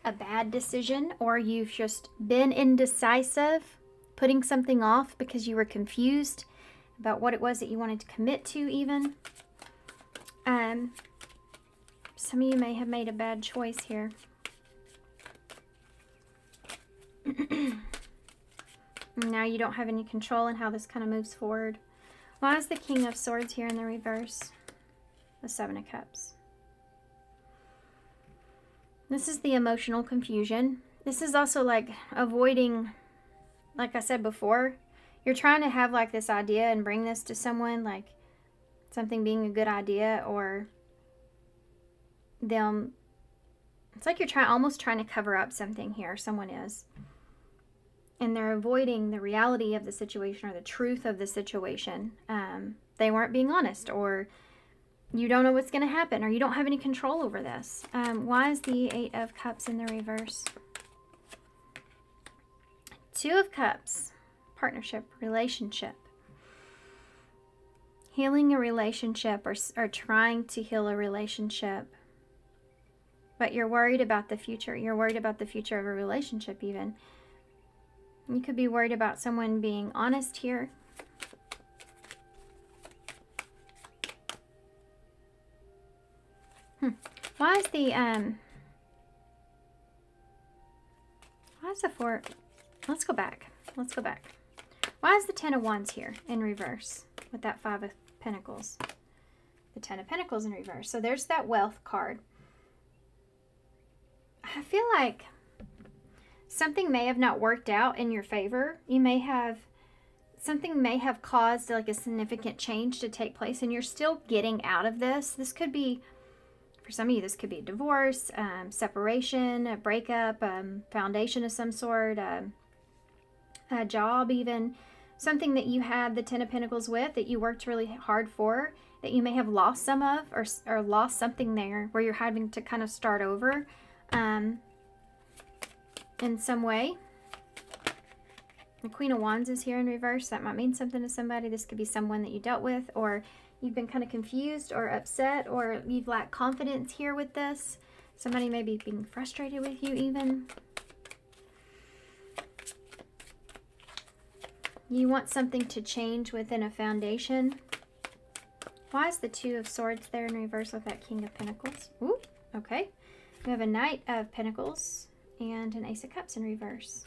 a bad decision, or you've just been indecisive, putting something off because you were confused about what it was that you wanted to commit to even. Some of you may have made a bad choice here. Now you don't have any control in how this kind of moves forward. Why is the King of Swords here in the reverse? The Seven of Cups. This is the emotional confusion. This is also like avoiding, like I said before, you're trying to have like this idea and bring this to someone, like something being a good idea, or them, it's like you're almost trying to cover up something here. Someone is. and they're avoiding the reality of the situation or the truth of the situation. They weren't being honest, or you don't know what's going to happen, or you don't have any control over this. Why is the Eight of Cups in the reverse? Two of Cups, partnership, relationship. Healing a relationship, or trying to heal a relationship. But you're worried about the future. You're worried about the future of a relationship even. You could be worried about someone being honest here. Why is the Four? Let's go back. Let's go back. Why is the Ten of Wands here in reverse with that Five of Pentacles? The Ten of Pentacles in reverse. So there's that wealth card. I feel like something may have not worked out in your favor. Something may have caused like a significant change to take place, and you're still getting out of this. This could be, for some of you, this could be a divorce, separation, a breakup, foundation of some sort, a job even. Something that you had the Ten of Pentacles with, that you worked really hard for, that you may have lost some of, or lost something there where you're having to kind of start over in some way. The Queen of Wands is here in reverse. That might mean something to somebody. This could be someone that you dealt with, or you've been kind of confused or upset, or you've lacked confidence here with this. Somebody may be being frustrated with you even. You want something to change within a foundation. Why is the Two of Swords there in reverse with that King of Pentacles? Ooh, okay. We have a Knight of Pentacles and an Ace of Cups in reverse.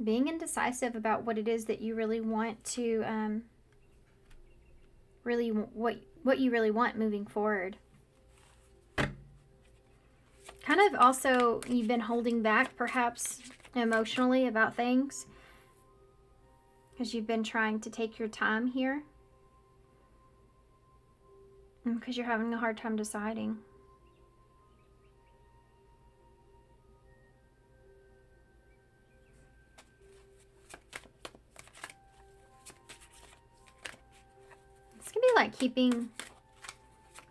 Being indecisive about what it is that you really want to, what you really want moving forward. Kind of also, you've been holding back perhaps emotionally about things because you've been trying to take your time here. Because you're having a hard time deciding. This can be like keeping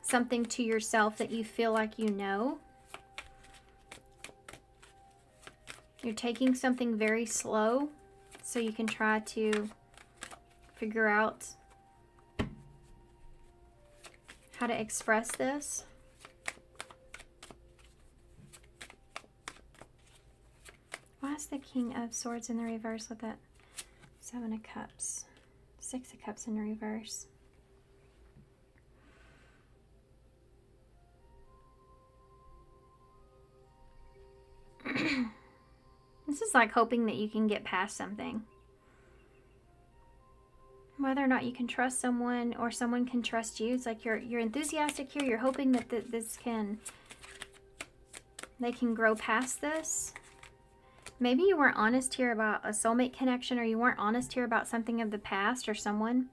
something to yourself that you feel like you know. You're taking something very slow so you can try to figure out how to express this. Why is the King of Swords in the reverse with that Seven of Cups? Six of Cups in the reverse. This is like hoping that you can get past something. Whether or not you can trust someone or someone can trust you. It's like you're enthusiastic here. You're hoping that they can grow past this. Maybe you weren't honest here about a soulmate connection, or you weren't honest here about something of the past or someone.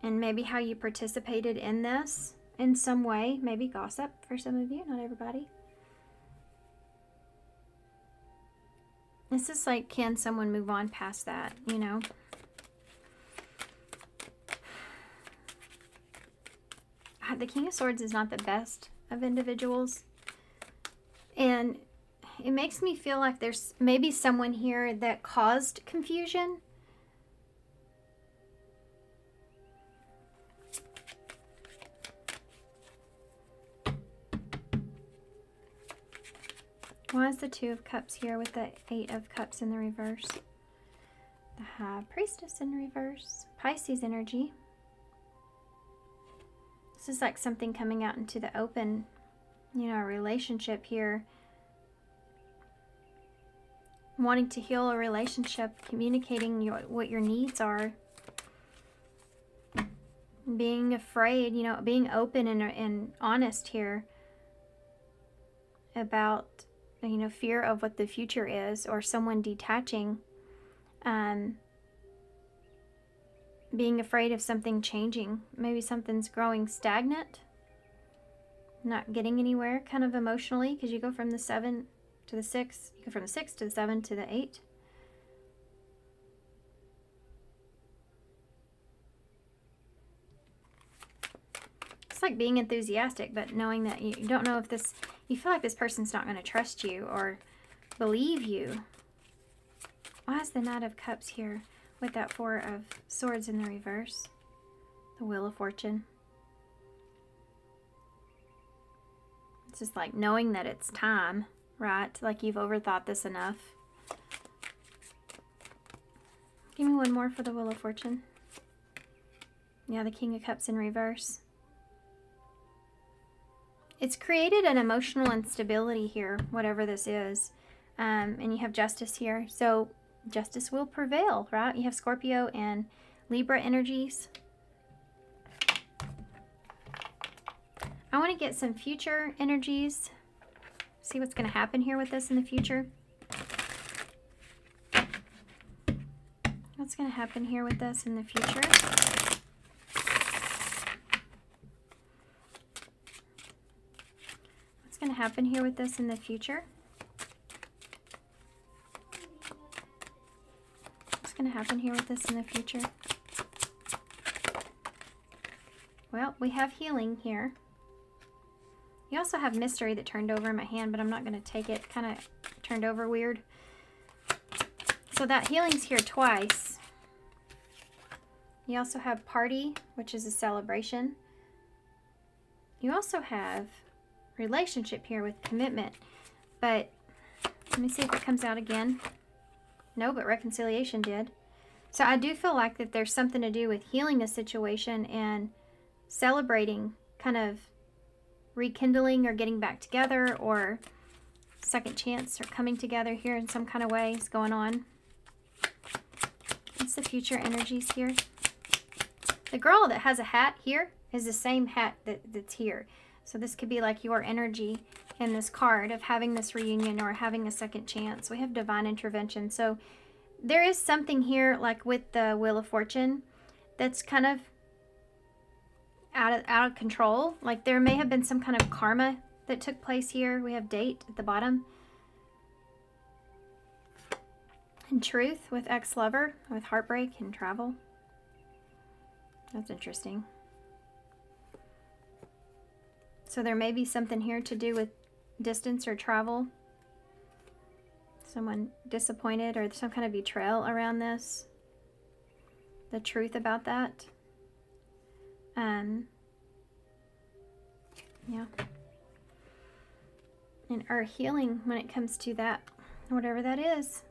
And maybe how you participated in this in some way. Maybe gossip for some of you, not everybody. This is like, can someone move on past that, you know? The King of Swords is not the best of individuals. And it makes me feel like there's maybe someone here that caused confusion. Why is the Two of Cups here with the Eight of Cups in the reverse? The High Priestess in reverse. Pisces energy. This is like something coming out into the open, you know, a relationship here. Wanting to heal a relationship, communicating what your needs are. Being afraid, you know, being open and honest here about, you know, fear of what the future is, or someone detaching, being afraid of something changing. Maybe something's growing stagnant, not getting anywhere kind of emotionally, because you go from the Seven to the 6. You go from the 6 to the 7 to the 8. It's like being enthusiastic, but knowing that you don't know if this, you feel like this person's not going to trust you or believe you. Why is the Knight of Cups here with that 4 of Swords in the reverse? The Wheel of Fortune. It's just like knowing that it's time, right? Like you've overthought this enough. Give me one more for the Wheel of Fortune. Yeah, the King of Cups in reverse. It's created an emotional instability here, whatever this is. And you have Justice here. So justice will prevail, right? You have Scorpio and Libra energies. I want to get some future energies. See what's going to happen here with this in the future. What's going to happen here with this in the future? What's going to happen here with this in the future? What's going to happen here with this in the future? Well, we have healing here. You also have mystery that turned over in my hand, but I'm not going to take it. Kind of turned over weird. So that healing's here twice. You also have party, which is a celebration. You also have relationship here with commitment. But let me see if it comes out again. No, but reconciliation did. So I do feel like that there's something to do with healing a situation and celebrating, kind of rekindling or getting back together, or second chance or coming together here in some kind of way is going on. What's the future energies here? The girl that has a hat here is the same hat that's here. So this could be like your energy in this card of having this reunion or having a second chance. We have divine intervention. So there is something here like with the Wheel of Fortune that's kind of out of control. Like there may have been some kind of karma that took place here. We have date at the bottom. And truth with ex-lover, with heartbreak and travel. That's interesting. So there may be something here to do with distance or travel. Someone disappointed or some kind of betrayal around this. The truth about that. Yeah. And our healing when it comes to that, whatever that is.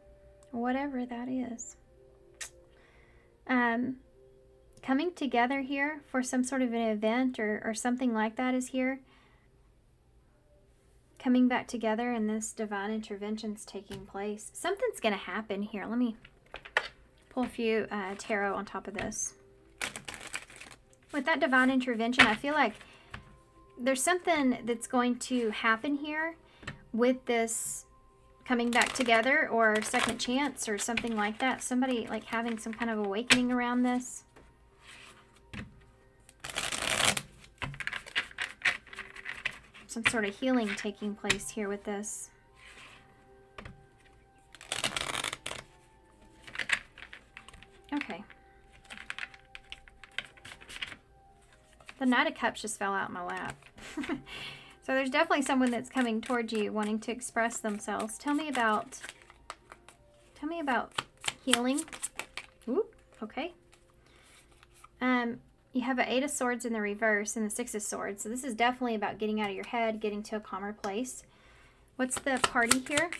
Whatever that is. Coming together here for some sort of an event or something like that is here. Coming back together and this divine intervention's taking place. Something's going to happen here. Let me pull a few tarot on top of this. With that divine intervention, I feel like there's something that's going to happen here with this coming back together or second chance or something like that. Somebody like having some kind of awakening around this. Some sort of healing taking place here with this. Okay. The Knight of Cups just fell out in my lap. So there's definitely someone that's coming towards you wanting to express themselves. Tell me about healing. Ooh, okay. You have an 8 of Swords in the reverse and the 6 of Swords. So this is definitely about getting out of your head, getting to a calmer place. What's the party here?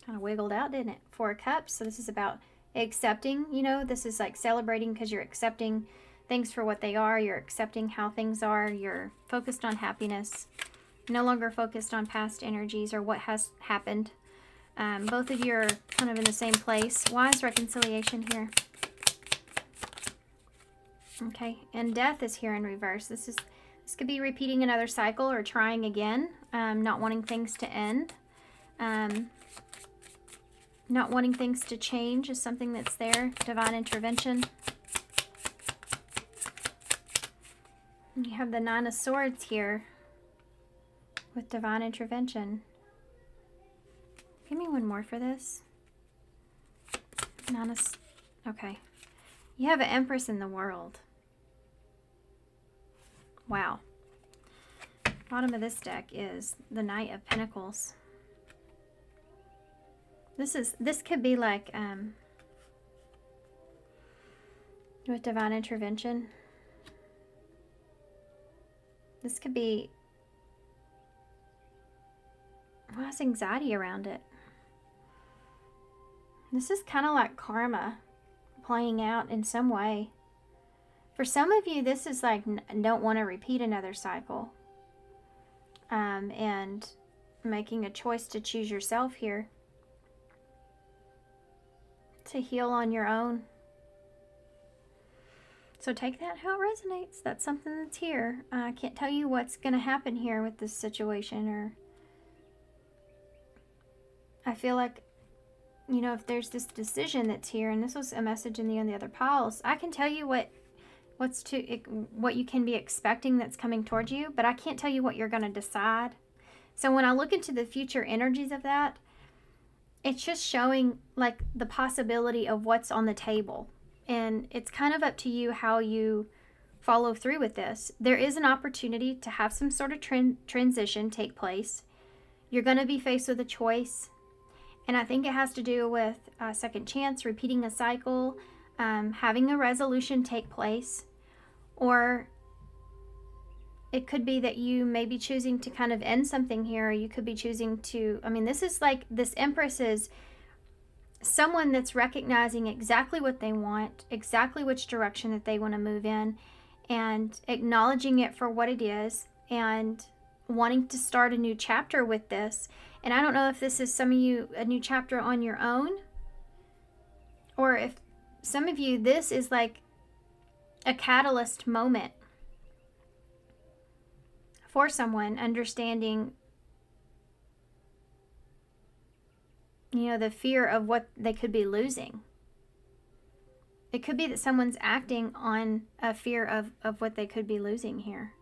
Kind of wiggled out, didn't it? 4 of Cups. So this is about accepting, you know, this is like celebrating because you're accepting things for what they are. You're accepting how things are. You're focused on happiness. No longer focused on past energies or what has happened. Both of you are kind of in the same place. Wise reconciliation here. Okay, and death is here in reverse. This could be repeating another cycle or trying again. Not wanting things to end. Not wanting things to change is something that's there. Divine intervention. And you have the 9 of Swords here with divine intervention. Give me one more for this. Okay. You have an Empress in the world. Wow. Bottom of this deck is the Knight of Pentacles. This could be like with divine intervention. This could be, well, has anxiety around it. This is kind of like karma playing out in some way. For some of you, this is like, don't want to repeat another cycle. And making a choice to choose yourself here. To heal on your own. So take that how it resonates. That's something that's here. I can't tell you what's going to happen here with this situation. Or I feel like, you know, if there's this decision that's here, and this was a message in the other piles, I can tell you what you can be expecting that's coming towards you, but I can't tell you what you're going to decide. So when I look into the future energies of that, it's just showing like the possibility of what's on the table. And it's kind of up to you how you follow through with this. There is an opportunity to have some sort of transition take place. You're going to be faced with a choice. And I think it has to do with a second chance, repeating a cycle, having a resolution take place. Or it could be that you may be choosing to kind of end something here. Or you could be choosing to, I mean, this is like, this Empress is someone that's recognizing exactly what they want, exactly which direction that they want to move in, and acknowledging it for what it is, and wanting to start a new chapter with this. And I don't know if this is some of you, a new chapter on your own, or if some of you, this is like a catalyst moment for someone understanding, you know, the fear of what they could be losing. It could be that someone's acting on a fear of what they could be losing here.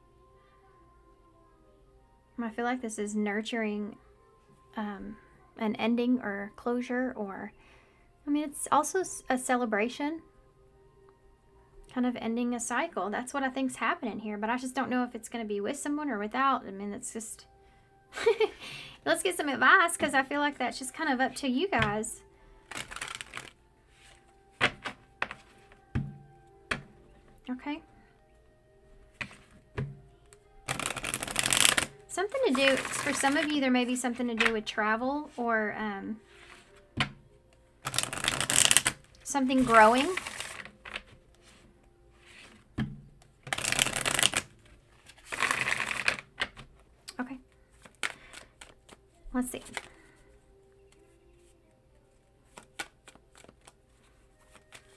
I feel like this is nurturing an ending or closure, or, I mean, it's also a celebration. Kind of ending a cycle. That's what I think's happening here, but I just don't know if it's going to be with someone or without. I mean, it's just... Let's get some advice, because I feel like that's just kind of up to you guys. Okay. Something to do, for some of you, there may be something to do with travel, or something growing. Okay. Let's see.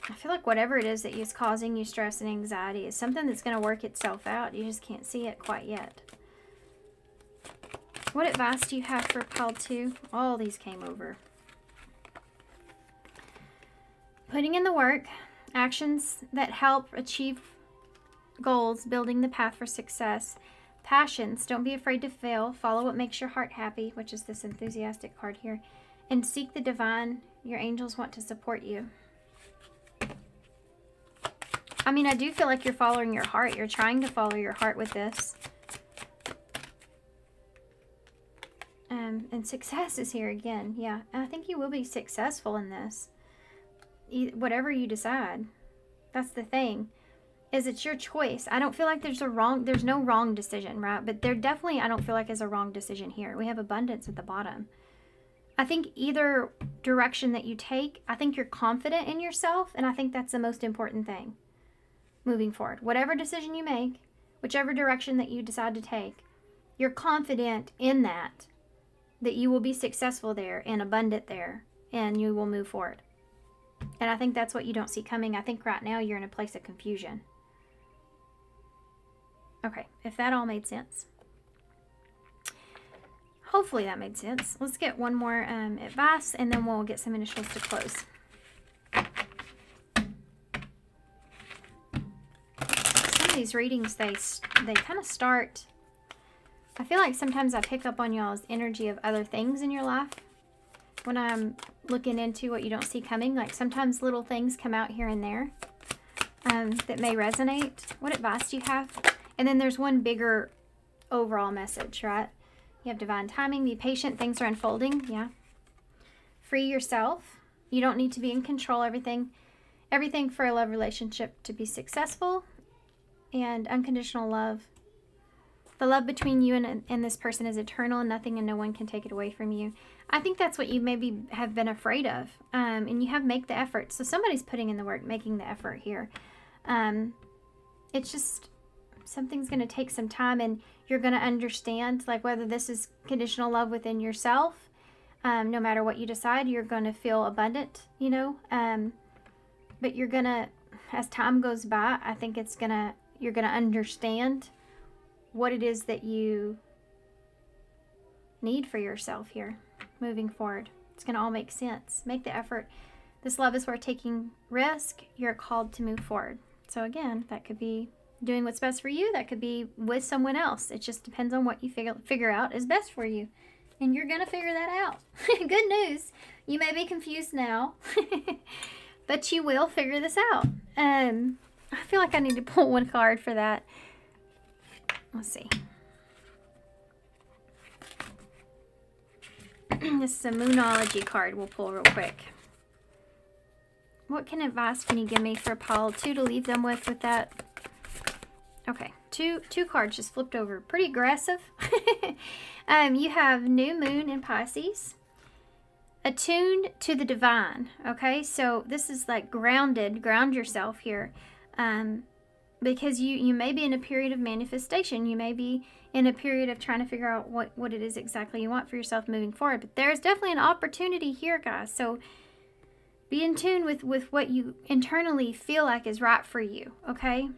I feel like whatever it is that is causing you stress and anxiety is something that's going to work itself out. You just can't see it quite yet. What advice do you have for pile 2? All these came over. Putting in the work, actions that help achieve goals, building the path for success. Passions, don't be afraid to fail. Follow what makes your heart happy, which is this enthusiastic card here. And seek the divine. Your angels want to support you. I mean, I do feel like you're following your heart. You're trying to follow your heart with this. And success is here again. Yeah, and I think you will be successful in this. Whatever you decide. That's the thing. Is it's your choice. I don't feel like there's no wrong decision, right? But there definitely, I don't feel like is a wrong decision here. We have abundance at the bottom. I think either direction that you take, I think you're confident in yourself, and I think that's the most important thing moving forward. Whatever decision you make, whichever direction that you decide to take, you're confident in that you will be successful there and abundant there, and you will move forward. And I think that's what you don't see coming. I think right now you're in a place of confusion. Okay, if that all made sense. Hopefully that made sense. Let's get one more advice, and then we'll get some initials to close. Some of these readings, they kind of start... I feel like sometimes I pick up on y'all's energy of other things in your life. when I'm looking into what you don't see coming. Like sometimes little things come out here and there that may resonate. What advice do you have? And then there's one bigger overall message, right? You have divine timing, be patient, things are unfolding. Yeah. Free yourself. You don't need to be in control. Everything for a love relationship to be successful. And unconditional love. The love between you and this person is eternal, and nothing and no one can take it away from you. I think that's what you maybe have been afraid of. And you have make the effort. So somebody's putting in the work, making the effort here. It's just something's going to take some time, and you're going to understand, like, whether this is conditional love within yourself. No matter what you decide, you're going to feel abundant, you know. But you're going to, as time goes by, I think you're going to understand what it is that you need for yourself here moving forward. It's going to all make sense. Make the effort. This love is worth taking risk. You're called to move forward. So again, that could be doing what's best for you. That could be with someone else. It just depends on what you figure out is best for you. And you're going to figure that out. Good news. You may be confused now, but you will figure this out. I feel like I need to pull one card for that. Let's see. This is a Moonology card we'll pull real quick. What advice can you give me for pile 2 to leave them with that? Okay, two cards just flipped over. Pretty aggressive. You have New Moon in Pisces. Attuned to the divine. Okay, so this is like ground yourself here. Because you may be in a period of manifestation. You may be in a period of trying to figure out what it is exactly you want for yourself moving forward. But there's definitely an opportunity here, guys. So be in tune with what you internally feel like is right for you, okay?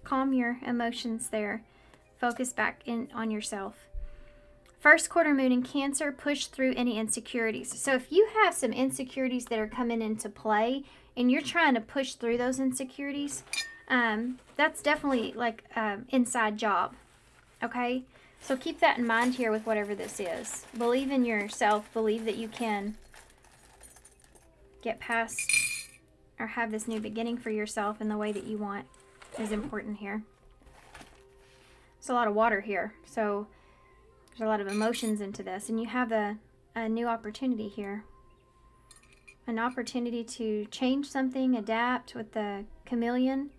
Calm your emotions there. Focus back on yourself. First quarter moon in Cancer, push through any insecurities. So if you have some insecurities that are coming into play and you're trying to push through those insecurities, that's definitely like inside job, okay? So keep that in mind here with whatever this is. Believe in yourself. Believe that you can get past or have this new beginning for yourself in the way that you want is important here. There's a lot of water here, so there's a lot of emotions into this, and you have a new opportunity here. An opportunity to change something, adapt with the chameleon.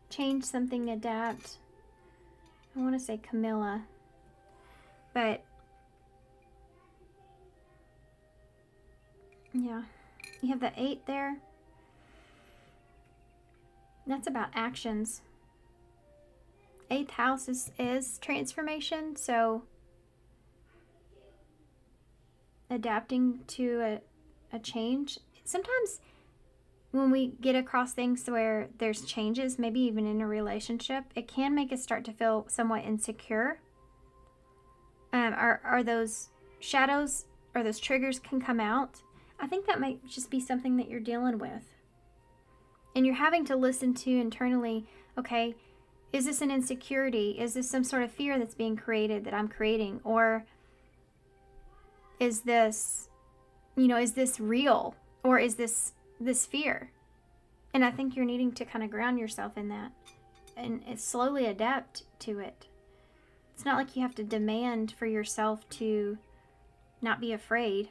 Change something, adapt. I want to say Camilla, but yeah, you have the 8 there. That's about actions. 8th house is transformation, so adapting to a change. Sometimes when we get across things where there's changes, maybe even in a relationship, it can make us start to feel somewhat insecure. Are those shadows or those triggers can come out. I think that might just be something that you're dealing with. And you're having to listen to internally, okay, is this an insecurity? Is this some sort of fear that's being created that I'm creating? Or is this, is this real? Or is this fear? And I think you're needing to kind of ground yourself in that and slowly adapt to it. It's not like you have to demand for yourself to not be afraid.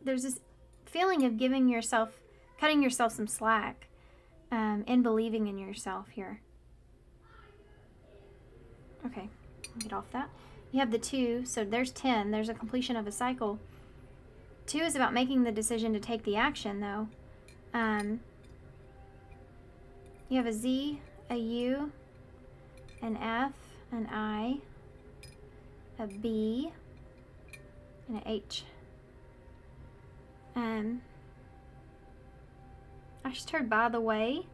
There's this feeling of cutting yourself some slack, and believing in yourself here. Okay, get off that. You have the 2, so there's 10. There's a completion of a cycle. 2 is about making the decision to take the action, though. You have a Z, a U, an F, an I, a B, and an H. I just heard "by the way"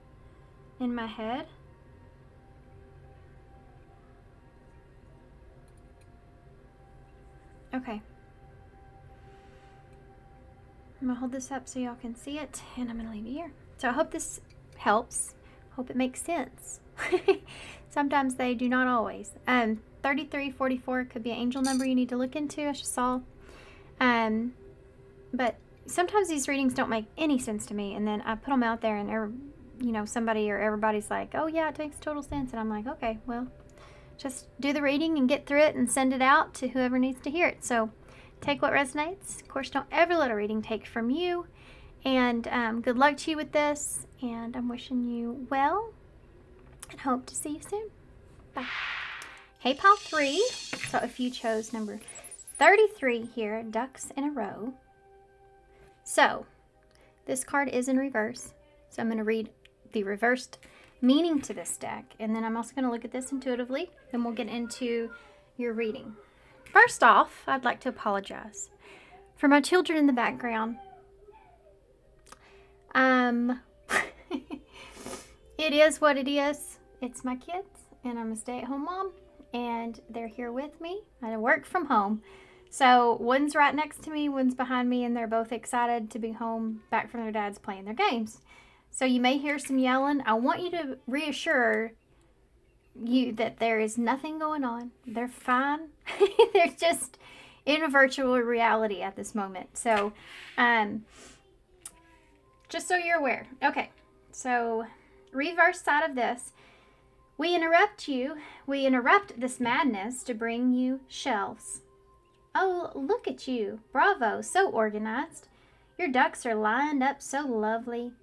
in my head. Okay. I'm going to hold this up so y'all can see it, and I'm going to leave it here. So I hope this helps. Hope it makes sense. Sometimes they do not always. 3344 could be an angel number you need to look into. I just saw. But sometimes these readings don't make any sense to me, and then I put them out there, and you know, somebody or everybody's like, "Oh yeah, it makes total sense," and I'm like, "Okay, well, just do the reading and get through it and send it out to whoever needs to hear it." So take what resonates. Of course, don't ever let a reading take from you. And good luck to you with this. And I'm wishing you well and hope to see you soon. Bye. Hey, pile 3. So if you chose number 33 here, ducks in a row. So this card is in reverse. So I'm going to read the reversed meaning to this deck. And then I'm also going to look at this intuitively. Then we'll get into your reading. First off, I'd like to apologize for my children in the background. It is what it is. It's my kids, and I'm a stay-at-home mom, and they're here with me. I work from home. So one's right next to me, one's behind me, and they're both excited to be home back from their dads playing their games. So you may hear some yelling. I want you to reassure you that there is nothing going on. They're fine. They're just in a virtual reality at this moment. So just so you're aware. Okay, so reverse side of this. We interrupt you. We interrupt this madness to bring you shelves. Oh, look at you. Bravo, so organized. Your ducks are lined up so lovely.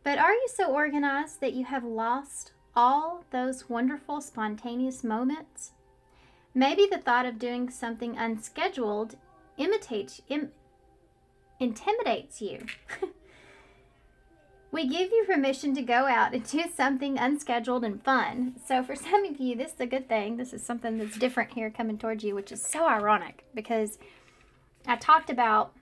But are you so organized that you have lost all those wonderful spontaneous moments? Maybe the thought of doing something unscheduled intimidates you. We give you permission to go out and do something unscheduled and fun. So for some of you, this is a good thing. This is something that's different here coming towards you, which is so ironic because I talked about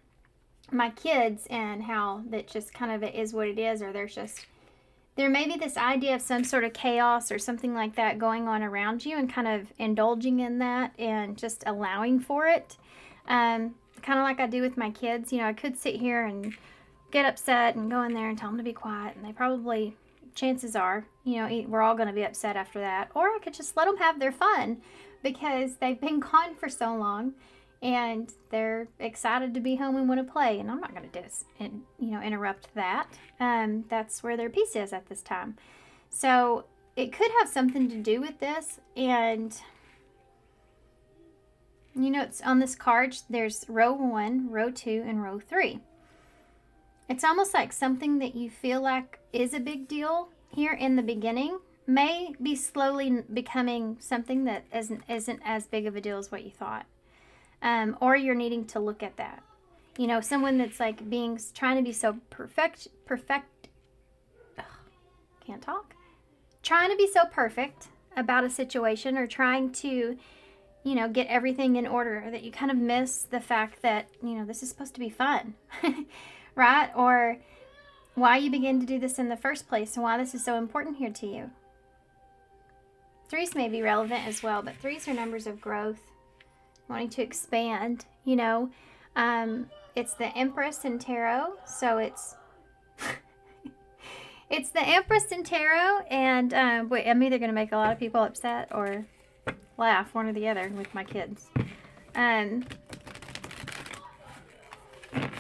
my kids and how that just kind of it is what it is, or there may be this idea of some sort of chaos or something like that going on around you, and kind of indulging in that and just allowing for it. Kind of like I do with my kids. You know, I could sit here and get upset and go in there and tell them to be quiet, and they probably, chances are, you know, we're all going to be upset after that. Or I could just let them have their fun because they've been gone for so long and they're excited to be home and want to play, and I'm not going to interrupt that. That's where their peace is at this time. So it could have something to do with this. And you know, it's on this card, there's row 1, row 2, and row 3. It's almost like something that you feel like is a big deal here in the beginning may be slowly becoming something that isn't as big of a deal as what you thought. Or you're needing to look at that. You know, someone that's like trying to be so trying to be so perfect about a situation, or trying to, you know, get everything in order, that you kind of miss the fact that, you know, this is supposed to be fun. Right? Or why you begin to do this in the first place and why this is so important here to you. 3s may be relevant as well, but 3s are numbers of growth, wanting to expand, you know. It's the Empress in Tarot, so it's it's the Empress in Tarot, and wait, I'm either going to make a lot of people upset or laugh, one or the other, with my kids.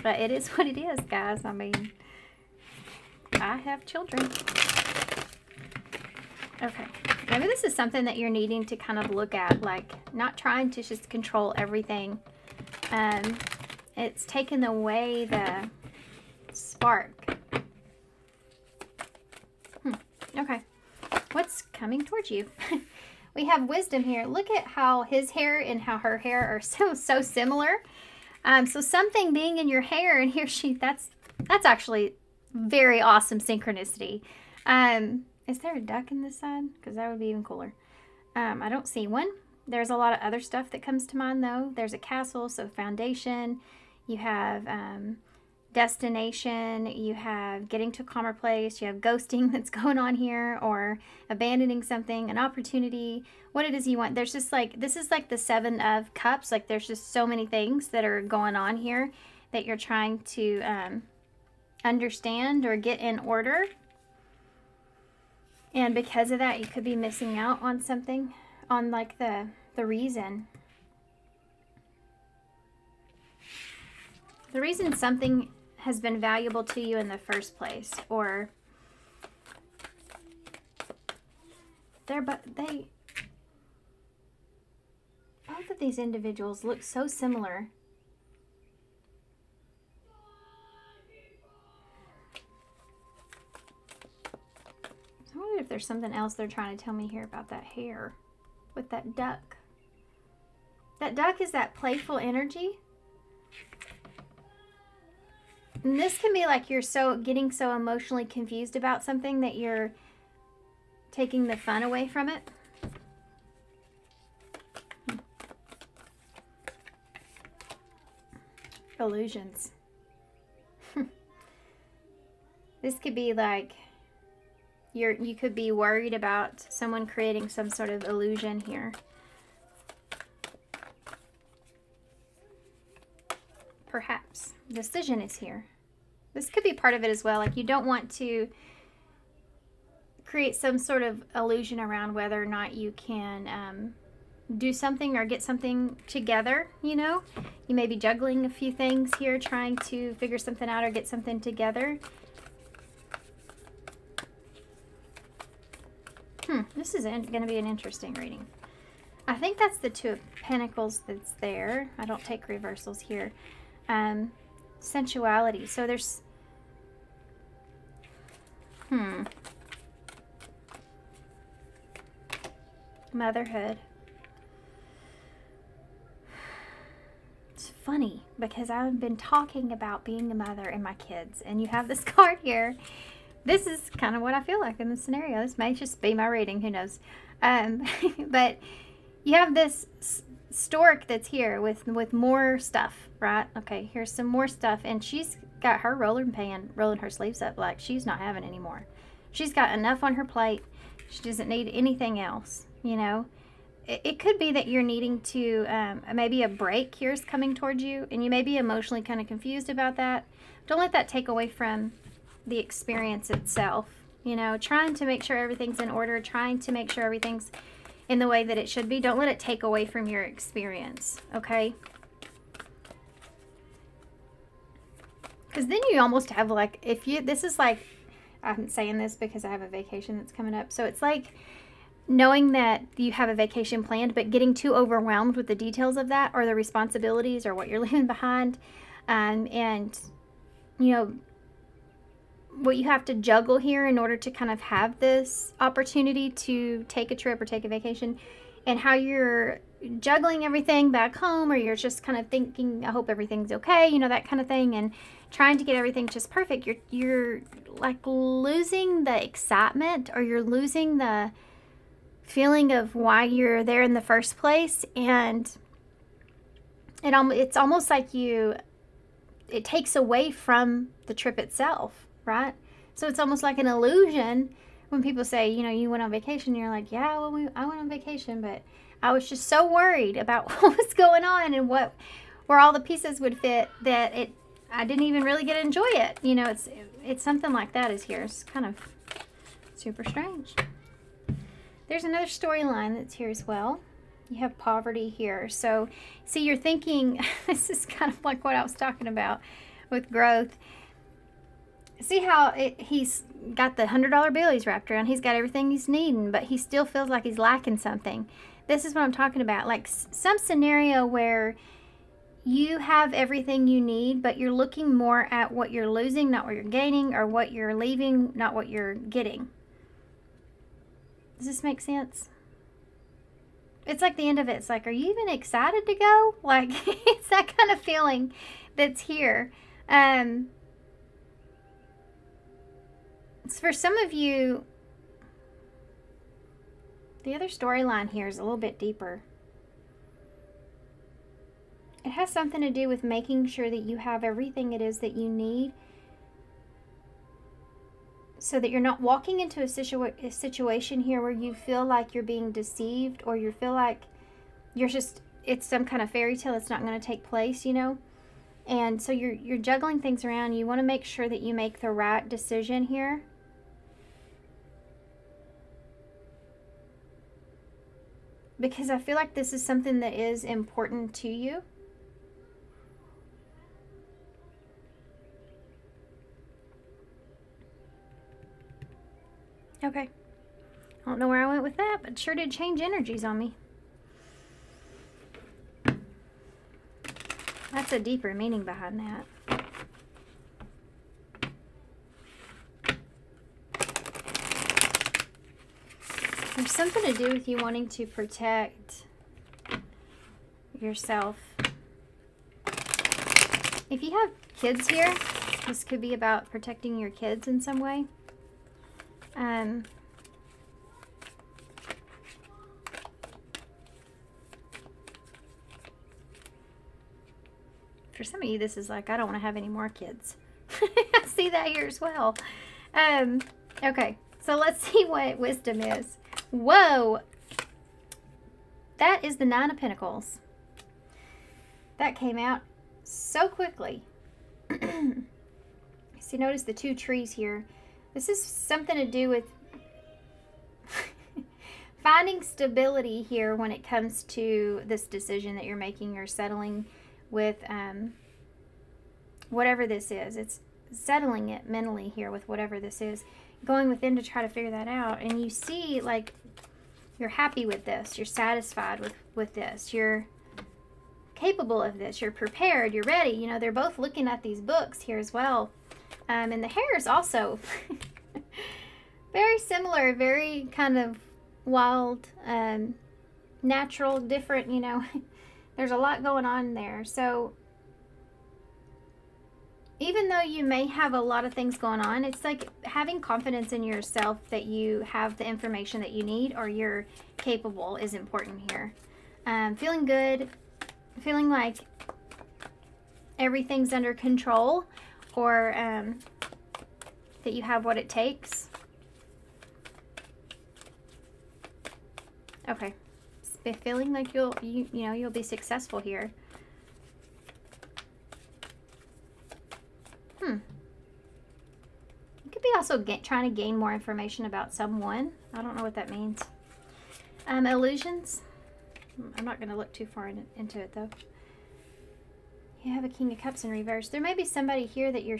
But it is what it is, guys. I mean, I have children. Okay. Maybe this is something that you're needing to kind of look at, like not trying to just control everything. It's taken away the spark. Okay. What's coming towards you? We have wisdom here. Look at how his hair and how her hair are so similar. So something being in your hair, and here that's actually very awesome synchronicity. Is there a duck in this side? Because that would be even cooler. I don't see one. There's a lot of other stuff that comes to mind, though. There's a castle, so foundation. You have destination. You have getting to a calmer place. You have ghosting that's going on here, or abandoning something, an opportunity, what it is you want. There's just like, this is like the 7 of Cups. Like there's just so many things that are going on here that you're trying to understand or get in order. And because of that, you could be missing out on something, on like the reason. The reason something has been valuable to you in the first place, or both of these individuals look so similar. I wonder if there's something else they're trying to tell me here about that hair with that duck. That duck is that playful energy. And this can be like you're getting so emotionally confused about something that you're taking the fun away from it. Illusions. This could be like you could be worried about someone creating some sort of illusion here. Perhaps. Decision is here. This could be part of it as well. Like you don't want to create some sort of illusion around whether or not you can do something or get something together, you know? You may be juggling a few things here, trying to figure something out or get something together. This is going to be an interesting reading. I think that's the Two of Pentacles that's there. I don't take reversals here. Sensuality. So there's... Motherhood. It's funny because I've been talking about being a mother and my kids, and you have this card here. This is kind of what I feel like in this scenario. This may just be my reading, who knows. But you have this stork that's here with more stuff, right? Okay, here's some more stuff, and she's got her rolling her sleeves up like she's not having any more. She's got enough on her plate. She doesn't need anything else, you know. It could be that you're needing to, maybe a break here is coming towards you, and you may be emotionally kind of confused about that. Don't let that take away from the experience itself, you know, trying to make sure everything's in order, trying to make sure everything's in the way that it should be. Don't let it take away from your experience, okay? Because then you almost have like, this is like, I'm saying this because I have a vacation that's coming up. So it's like knowing that you have a vacation planned, but getting too overwhelmed with the details of that or the responsibilities or what you're leaving behind. And, you know, what you have to juggle here in order to kind of have this opportunity to take a trip or take a vacation, and how you're juggling everything back home, or you're just kind of thinking, I hope everything's okay, you know, that kind of thing, and trying to get everything just perfect. You're like losing the excitement, or you're losing the feeling of why you're there in the first place, and it's almost like it takes away from the trip itself. Right? So it's almost like an illusion when people say, you know, you went on vacation. You're like, yeah, well, I went on vacation, but I was just so worried about what was going on and where all the pieces would fit that I didn't even really get to enjoy it. You know, it's something like that is here. It's kind of super strange. There's another storyline that's here as well. You have poverty here. So, see, you're thinking, this is kind of like what I was talking about with growth. See how he's got the $100 bill he's wrapped around. He's got everything he's needing, but he still feels like he's lacking something. This is what I'm talking about. Like some scenario where you have everything you need, but you're looking more at what you're losing, not what you're gaining, or what you're leaving, not what you're getting. Does this make sense? It's like the end of it. It's like, are you even excited to go? Like, it's that kind of feeling that's here. For some of you, the other storyline here is a little bit deeper. It has something to do with making sure that you have everything it is that you need, so that you're not walking into a situation here where you feel like you're being deceived, or you feel like it's some kind of fairy tale that's not going to take place, you know? And so you're juggling things around. You want to make sure that you make the right decision here. because I feel like this is something that is important to you. Okay. I don't know where I went with that, but it sure did change energies on me. That's a deeper meaning behind that. There's something to do with you wanting to protect yourself. If you have kids here, this could be about protecting your kids in some way. For some of you, this is like, I don't want to have any more kids. I see that here as well. Okay, so let's see what wisdom is. Whoa! That is the Nine of Pentacles. That came out so quickly. See, notice the two trees here. This is something to do with finding stability here when it comes to this decision that you're making or settling with whatever this is. It's settling it mentally here with whatever this is. Going within to try to figure that out. And you see, like, you're happy with this. You're satisfied with this. You're capable of this. You're prepared. You're ready. You know, they're both looking at these books here as well. And the hair is also very similar. Very kind of wild, natural, different, you know. There's a lot going on there. So even though you may have a lot of things going on, it's like having confidence in yourself that you have the information that you need or you're capable is important here. Feeling good, feeling like everything's under control, or that you have what it takes. Okay. Feeling like you'll be successful here. You could be also trying to gain more information about someone. I don't know what that means. Illusions. I'm not going to look too far into it though. You have a King of Cups in reverse. There may be somebody here that you're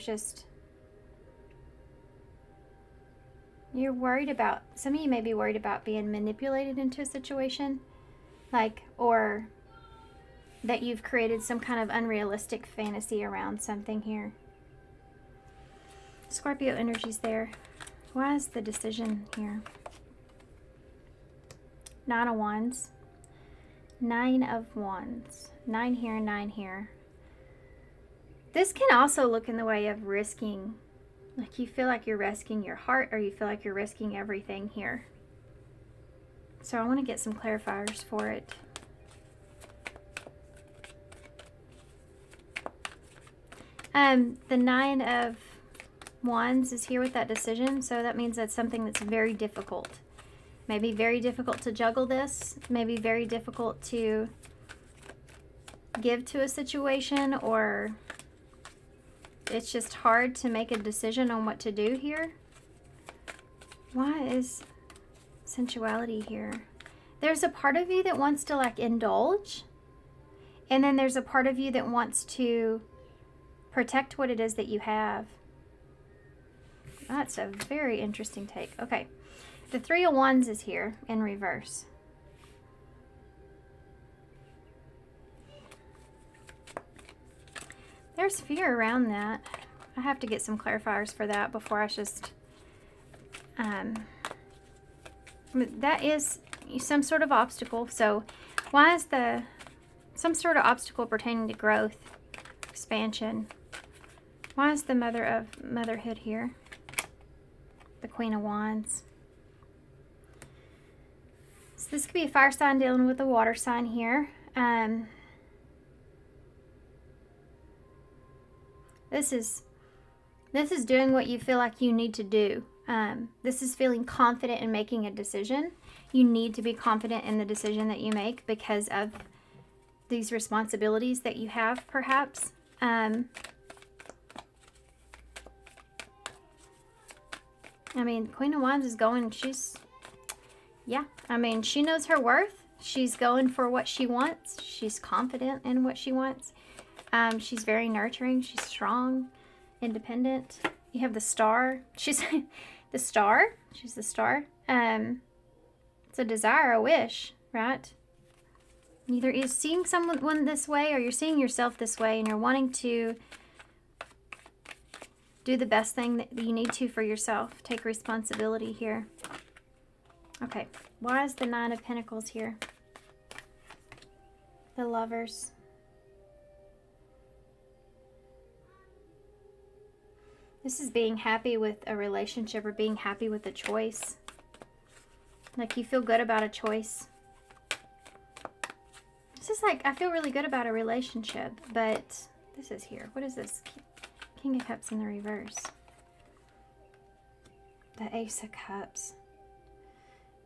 worried about. Some of you may be worried about being manipulated into a situation. Like, or that you've created some kind of unrealistic fantasy around something here. Scorpio energy's there. Why is the decision here? Nine of Wands. Nine of Wands. 9 here, 9 here. This can also look in the way of risking. Like you feel like you're risking your heart, or you feel like you're risking everything here. So I want to get some clarifiers for it. The Nine of Wands is here with that decision, so that means that's something that's very difficult. Maybe very difficult to juggle this, maybe very difficult to give to a situation, or it's just hard to make a decision on what to do here. Why is sensuality here? There's a part of you that wants to like indulge, and then there's a part of you that wants to protect what it is that you have. That's a very interesting take. Okay, the Three of Wands is here in reverse. There's fear around that. I have to get some clarifiers for that before I just that is some sort of obstacle. So why is some sort of obstacle pertaining to growth, expansion? Why is the motherhood here? The Queen of Wands. So this could be a fire sign dealing with a water sign here. This is doing what you feel like you need to do. This is feeling confident in making a decision. You need to be confident in the decision that you make because of these responsibilities that you have, perhaps. I mean, Queen of Wands is going, yeah, I mean, she knows her worth. She's going for what she wants. She's confident in what she wants. She's very nurturing. She's strong, independent. You have the star. She's the star. She's the star. It's a desire, a wish, right? Either you're seeing someone this way or you're seeing yourself this way, and you're wanting to do the best thing that you need to for yourself. Take responsibility here. Okay, why is the Nine of Pentacles here? The Lovers. This is being happy with a relationship or being happy with a choice. Like you feel good about a choice. This is like, I feel really good about a relationship, but this is here. What is this? King of Cups in the reverse. The Ace of Cups.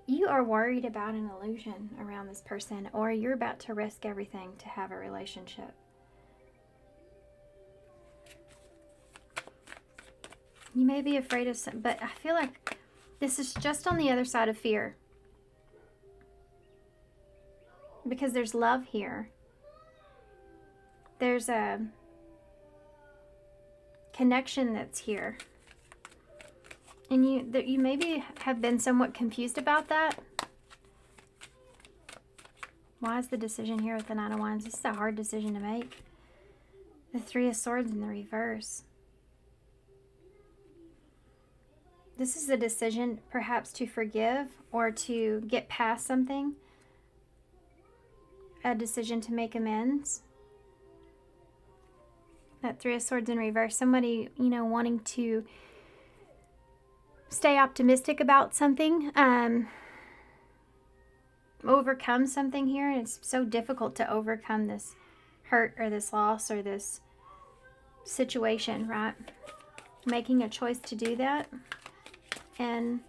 You are worried about an illusion around this person, or you're about to risk everything to have a relationship. You may be afraid of some, but I feel like this is just on the other side of fear. Because there's love here. There's a connection that's here. And you maybe have been somewhat confused about that. Why is the decision here with the Nine of Wands? This is a hard decision to make. The Three of Swords in the reverse. This is a decision perhaps to forgive or to get past something. A decision to make amends. That Three of Swords in reverse. Somebody, you know, wanting to stay optimistic about something. Overcome something here. It's so difficult to overcome this hurt or this loss or this situation, right? Making a choice to do that. And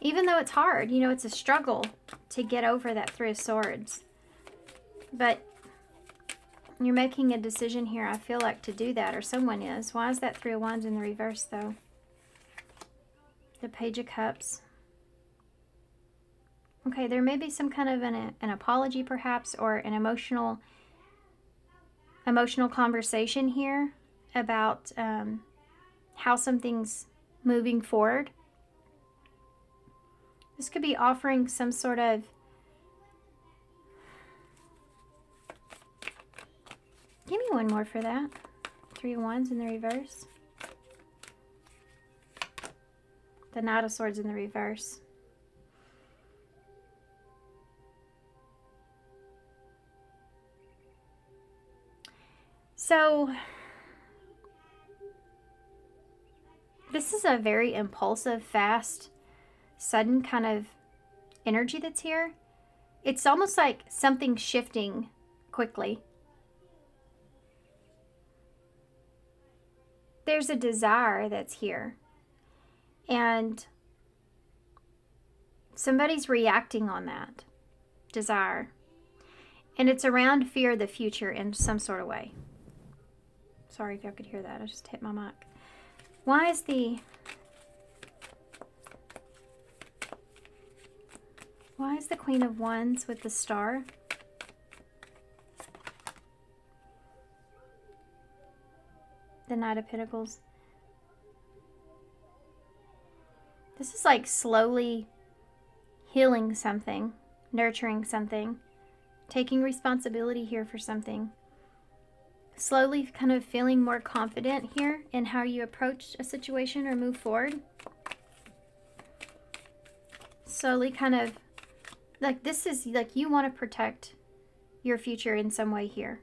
even though it's hard, you know, it's a struggle to get over that Three of Swords. But you're making a decision here, I feel like, to do that, or someone is. Why is that Three of Wands in the reverse, though? The Page of Cups. Okay, there may be some kind of an apology, perhaps, or an emotional conversation here about how something's moving forward. This could be offering some sort of give me one more for that. Three of Wands in the reverse. The Knight of Swords in the reverse. So, this is a very impulsive, fast, sudden kind of energy that's here. It's almost like something shifting quickly. There's a desire that's here. And somebody's reacting on that desire. And it's around fear of the future in some sort of way. Sorry if y'all could hear that. I just hit my mic. Why is the Queen of Wands with the star? The Knight of Pentacles. This is like slowly healing something, nurturing something, taking responsibility here for something. Slowly kind of feeling more confident here in how you approach a situation or move forward. Slowly kind of, like this is like you want to protect your future in some way here.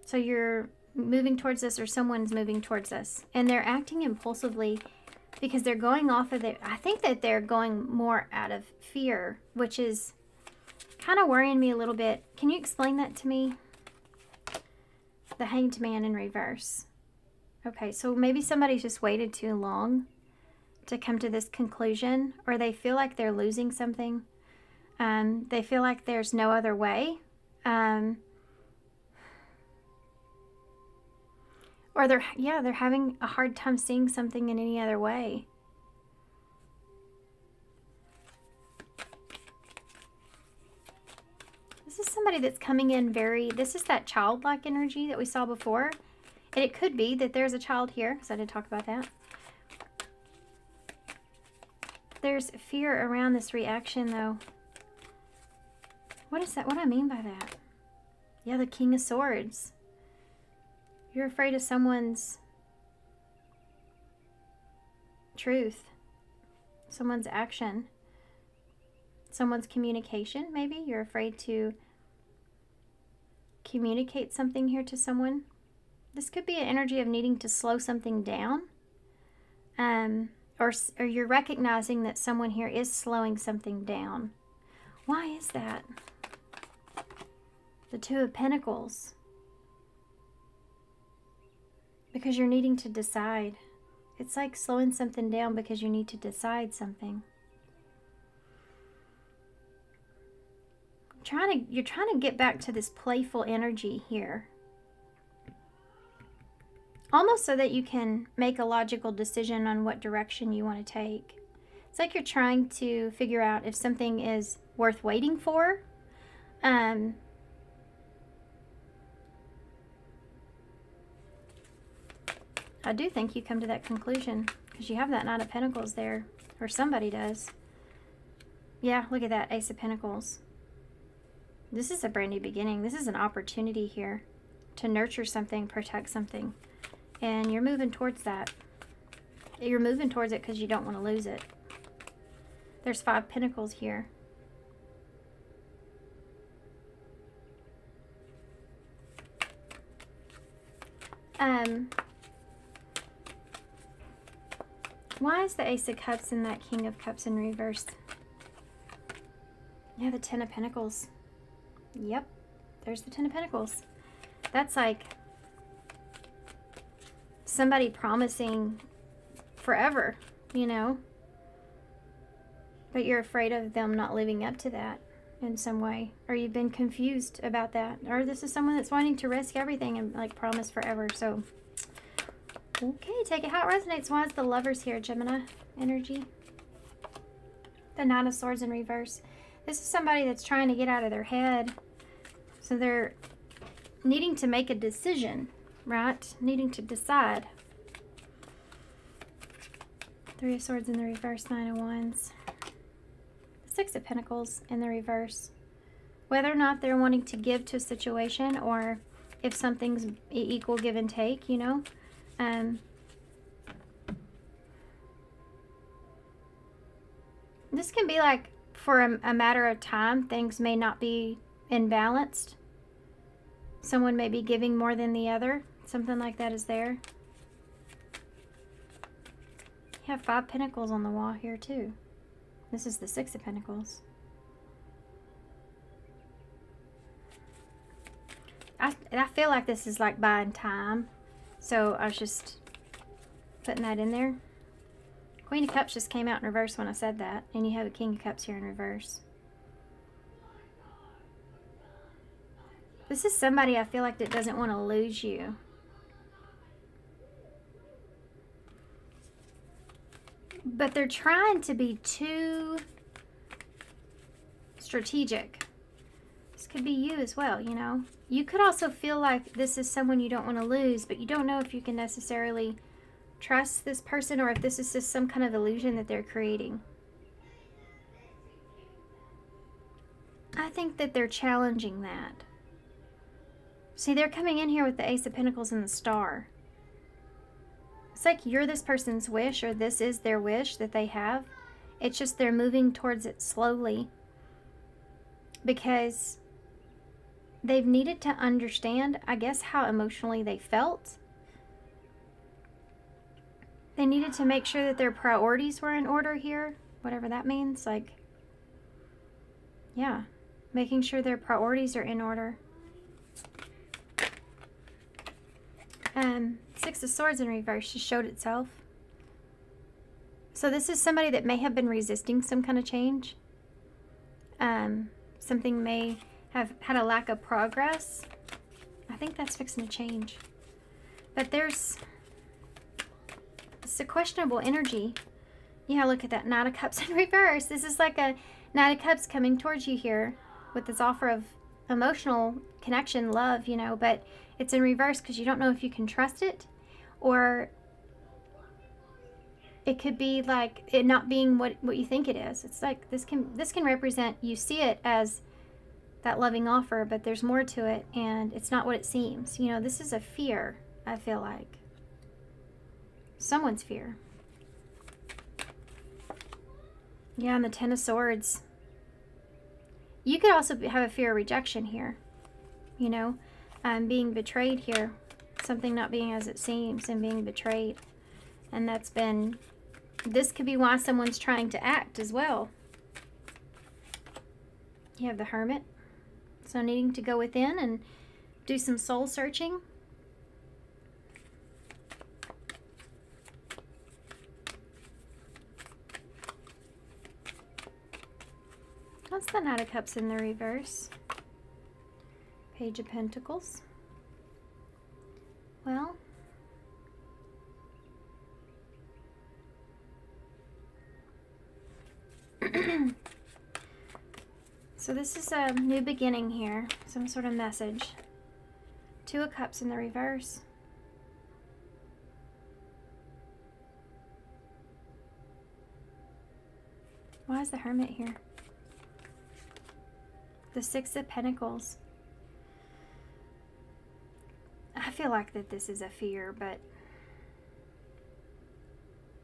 So you're moving towards this, or someone's moving towards this, and they're acting impulsively because they're going off of it. I think that they're going more out of fear, which is kind of worrying me a little bit. Can you explain that to me? The Hanged Man in reverse. Okay, so maybe somebody's just waited too long to come to this conclusion, or they feel like they're losing something. They feel like there's no other way. Or they're having a hard time seeing something in any other way. somebody that's coming in very, this is that childlike energy that we saw before. And it could be that there's a child here, because I did talk about that. There's fear around this reaction, though. What is that? What do I mean by that? Yeah, the King of Swords. You're afraid of someone's truth, someone's action, someone's communication, maybe. You're afraid to communicate something here to someone. This could be an energy of needing to slow something down. Or you're recognizing that someone here is slowing something down. Why is that? The Two of Pentacles. Because you're needing to decide. It's like slowing something down because you need to decide something. You're trying to get back to this playful energy here. Almost so that you can make a logical decision on what direction you want to take. It's like you're trying to figure out if something is worth waiting for. I do think you come to that conclusion because you have that Knight of Pentacles there, or somebody does. Yeah, look at that, Ace of Pentacles. This is a brand new beginning. This is an opportunity here to nurture something, protect something. And you're moving towards that. You're moving towards it because you don't want to lose it. There's 5 Pentacles here. Why is the Ace of Cups and that King of Cups in reverse? Yeah, the 10 of Pentacles. Yep, there's the 10 of Pentacles. That's like somebody promising forever, you know, but you're afraid of them not living up to that in some way, or you've been confused about that, or this is someone that's wanting to risk everything and like promise forever. So okay, take it how it resonates. Why is the Lovers here, Gemini energy? The Nine of Swords in reverse. This is somebody that's trying to get out of their head, so they're needing to make a decision, right? Needing to decide. 3 of Swords in the reverse, 9 of Wands. 6 of Pentacles in the reverse. Whether or not they're wanting to give to a situation, or if something's equal give and take, you know. This can be like for a matter of time, things may not be imbalanced. Someone may be giving more than the other. Something like that is there. You have 5 Pentacles on the wall here too. This is the 6 of Pentacles. I feel like this is like buying time. So I was just putting that in there. Queen of Cups just came out in reverse when I said that. And you have a King of Cups here in reverse. This is somebody I feel like that doesn't want to lose you. But they're trying to be too strategic. This could be you as well, you know. You could also feel like this is someone you don't want to lose, but you don't know if you can necessarily trust this person, or if this is just some kind of illusion that they're creating. I think that they're challenging that. See, they're coming in here with the Ace of Pentacles and the Star. It's like you're this person's wish, or this is their wish that they have. It's just they're moving towards it slowly because they've needed to understand, I guess, how emotionally they felt. They needed to make sure that their priorities were in order here, whatever that means. Like, yeah, making sure their priorities are in order. 6 of Swords in reverse just showed itself. So this is somebody that may have been resisting some kind of change. Something may have had a lack of progress. I think that's fixing to change. But it's a questionable energy. Yeah, look at that Knight of Cups in reverse. This is like a Knight of Cups coming towards you here with this offer of emotional connection, love, you know, but it's in reverse because you don't know if you can trust it, or it could be like it not being what you think it is. It's like this can represent, you see it as that loving offer, but there's more to it, and it's not what it seems. You know, this is a fear, I feel like. Someone's fear. Yeah, and the Ten of Swords. You could also have a fear of rejection here. You know, being betrayed here. Something not being as it seems and being betrayed. And that's been, this could be why someone's trying to act as well. You have the Hermit. So needing to go within and do some soul searching. What's the Knight of Cups in the reverse? Page of Pentacles. Well, so this is a new beginning here, some sort of message. Two of Cups in the reverse. Why is the Hermit here? The Six of Pentacles. I feel like that this is a fear, but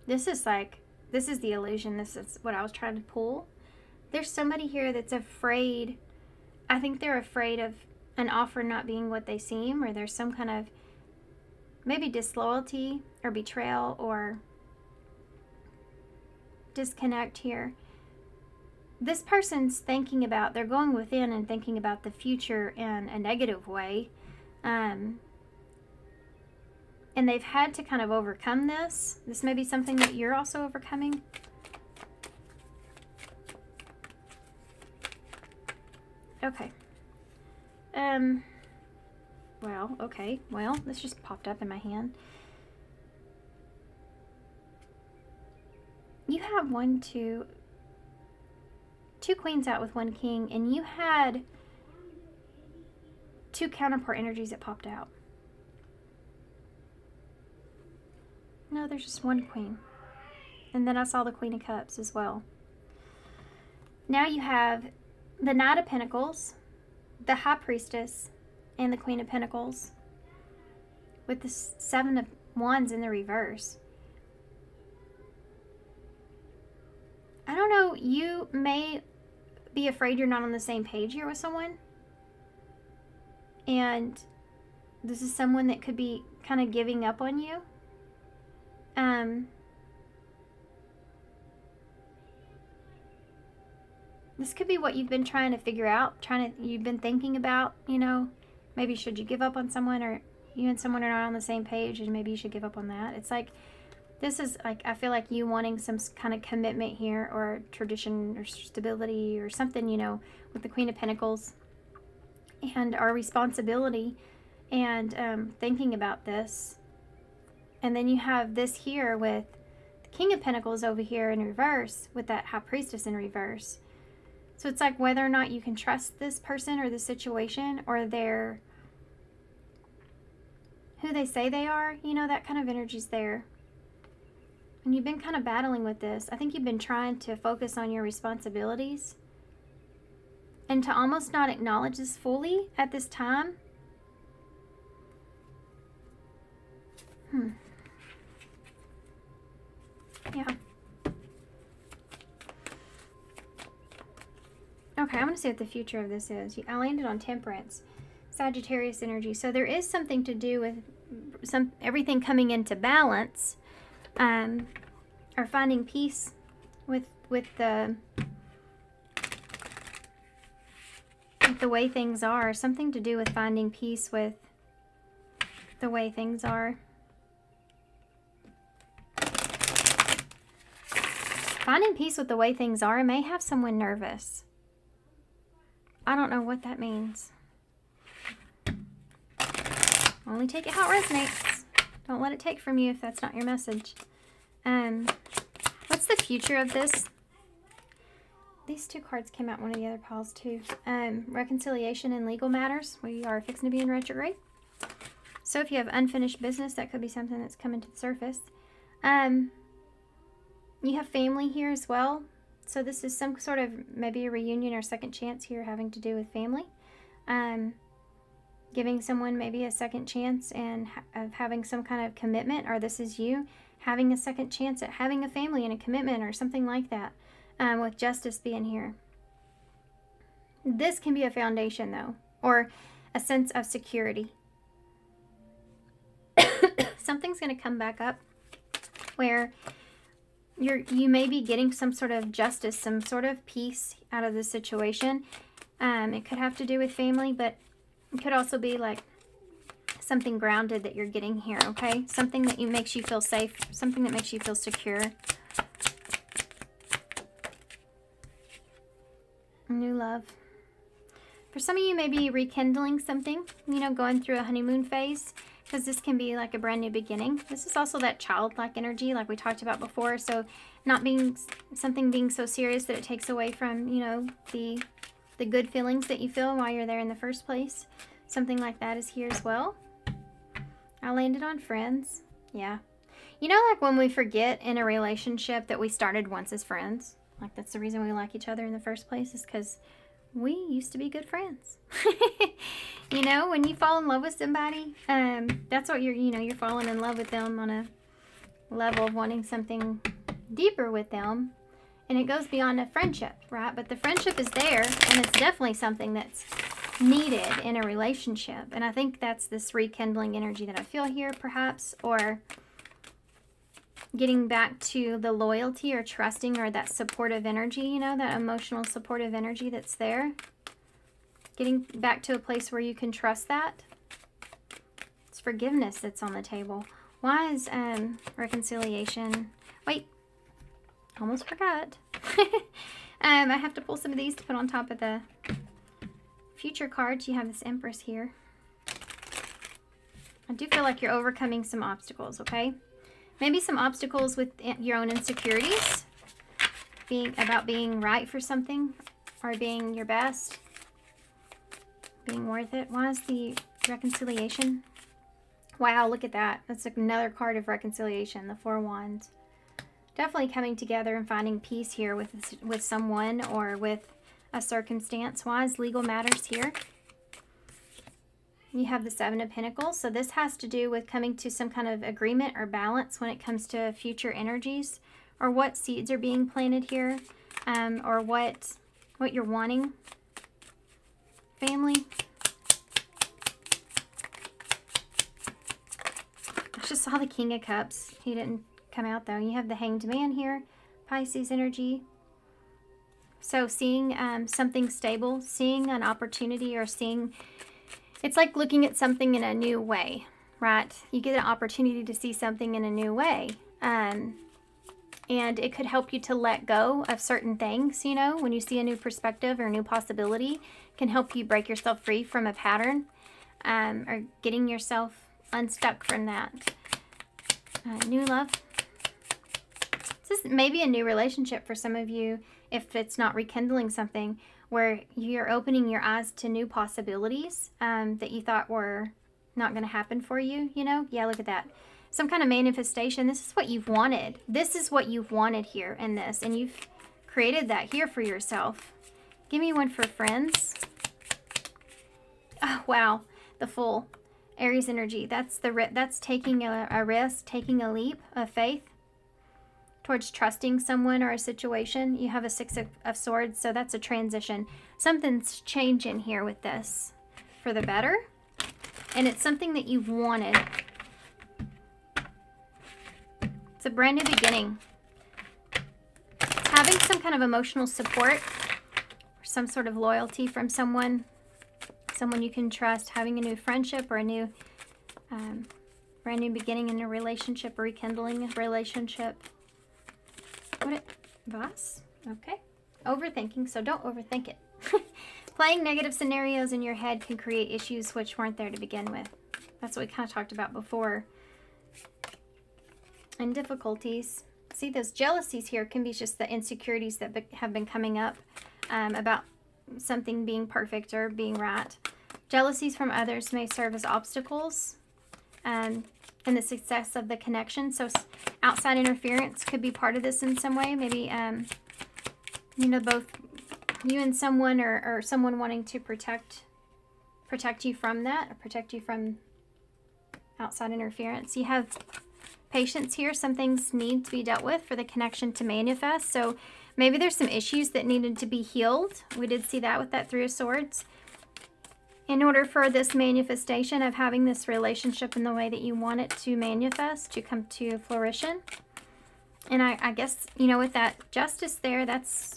this is like, this is the illusion. This is what I was trying to pull. There's somebody here that's afraid. I think they're afraid of an offer not being what they seem, or there's some kind of maybe disloyalty or betrayal or disconnect here. This person's thinking about, they're going within and thinking about the future in a negative way. And they've had to kind of overcome this. This may be something that you're also overcoming. Okay. Well, okay. Well, this just popped up in my hand. You have two queens out with one king, and you had two counterpart energies that popped out. No, there's just one queen. And then I saw the Queen of Cups as well. Now you have the Knight of Pentacles, the High Priestess, and the Queen of Pentacles, with the Seven of Wands in the reverse. I don't know, you may be afraid you're not on the same page here with someone. And this is someone that could be kind of giving up on you. This could be what you've been trying to figure out, you've been thinking about, you know, maybe should you give up on someone, or you and someone are not on the same page and maybe you should give up on that. It's like, this is like, I feel like you wanting some kind of commitment here, or tradition or stability or something, you know, with the Queen of Pentacles and our responsibility and thinking about this. And then you have this here with the King of Pentacles over here in reverse with that High Priestess in reverse. So it's like whether or not you can trust this person or the situation, or they're who they say they are, you know, that kind of energy's there. And you've been kind of battling with this. I think you've been trying to focus on your responsibilities and to almost not acknowledge this fully at this time. Yeah. Okay, I'm going to see what the future of this is. I landed on Temperance, Sagittarius energy. So there is something to do with everything coming into balance, or finding peace with the way things are. Something to do with finding peace with the way things are. Finding peace with the way things are may have someone nervous. I don't know what that means. Only take it how it resonates. Don't let it take from you if that's not your message. What's the future of this? these two cards came out in one of the other piles too. Reconciliation and legal matters. We are fixing to be in retrograde. So if you have unfinished business, that could be something that's coming to the surface. You have family here as well. So this is some sort of maybe a reunion or second chance here having to do with family. Giving someone maybe a second chance and of having some kind of commitment, or this is you having a second chance at having a family and a commitment or something like that, with justice being here. This can be a foundation though, or a sense of security. Something's going to come back up where you may be getting some sort of justice, some sort of peace out of this situation. It could have to do with family, but it could also be like something grounded that you're getting here, okay? Something that makes you feel safe, something that makes you feel secure. New love. For some of you, maybe rekindling something, you know, going through a honeymoon phase, because this can be like a brand new beginning. This is also that childlike energy like we talked about before. So not being something being so serious that it takes away from, you know, the good feelings that you feel while you're there in the first place. Something like that is here as well. I landed on friends. Yeah. You know, like when we forget in a relationship that we started once as friends. Like that's the reason we like each other in the first place, is because we used to be good friends. You know, when you fall in love with somebody, that's what you're falling in love with them on a level of wanting something deeper with them. And it goes beyond a friendship, right? But the friendship is there, and it's definitely something that's needed in a relationship. And I think that's this rekindling energy that I feel here, perhaps, or getting back to the loyalty or trusting or that supportive energy, you know, that emotional supportive energy that's there. Getting back to a place where you can trust that. It's forgiveness that's on the table. Why is reconciliation? Wait, almost forgot. I have to pull some of these to put on top of the future cards. You have this Empress here. I do feel like you're overcoming some obstacles, okay? Maybe some obstacles with your own insecurities. About being right for something, or being your best. Being worth it. Why is the reconciliation? Wow, look at that. That's another card of reconciliation, the Four of Wands. Definitely coming together and finding peace here with someone or with a circumstance. Why is legal matters here? You have the Seven of Pentacles. So this has to do with coming to some kind of agreement or balance when it comes to future energies, or what seeds are being planted here, or what you're wanting. Family. I just saw the King of Cups. He didn't come out though. You have the Hanged Man here. Pisces energy. So seeing something stable, seeing an opportunity, or seeing, it's like looking at something in a new way, right? You get an opportunity to see something in a new way. And it could help you to let go of certain things, you know, when you see a new perspective or a new possibility, can help you break yourself free from a pattern, or getting yourself unstuck from that. New love. This is maybe a new relationship for some of you, if it's not rekindling something, where you're opening your eyes to new possibilities that you thought were not going to happen for you, you know? Yeah, look at that. Some kind of manifestation. This is what you've wanted. This is what you've wanted here in this, and you've created that here for yourself. Give me one for friends. Oh, wow. The Fool. Aries energy. That's taking a risk, taking a leap of faith towards trusting someone or a situation. You have a Six of Swords, so that's a transition. Something's changing here with this for the better, and it's something that you've wanted. It's a brand new beginning. It's having some kind of emotional support, or some sort of loyalty from someone you can trust, having a new friendship or a new brand new beginning in a relationship, or rekindling a relationship. Vase? Okay. Overthinking, so don't overthink it. Playing negative scenarios in your head can create issues which weren't there to begin with. That's what we kind of talked about before. And difficulties. see those jealousies here can be just the insecurities that have been coming up about something being perfect or being right. Jealousies from others may serve as obstacles in the success of the connection. So outside interference could be part of this in some way. Maybe, you know, both you and someone or someone wanting to protect you from that, or protect you from outside interference. You have patience here. Some things need to be dealt with for the connection to manifest. So maybe there's some issues that needed to be healed. We did see that with that Three of Swords. In order for this manifestation of having this relationship in the way that you want it to manifest, to come to fruition. And I guess, you know, with that Justice there, that's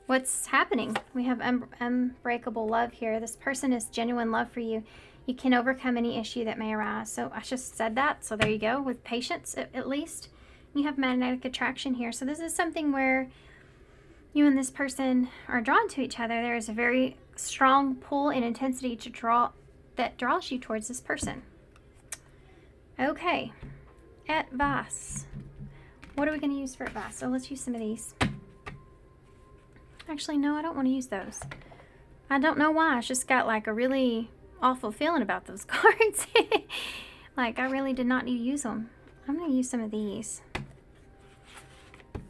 what's happening. We have unbreakable love here. This person is genuine love for you. You can overcome any issue that may arise. So I just said that. So there you go. With patience, at least. You have magnetic attraction here. So this is something where you and this person are drawn to each other. There is a very strong pull and intensity that draws you towards this person. Okay. Advice. What are we going to use for advice? So let's use some of these. Actually, no, I don't want to use those. I don't know why. I just got like a really awful feeling about those cards. Like, I really did not need to use them. I'm going to use some of these.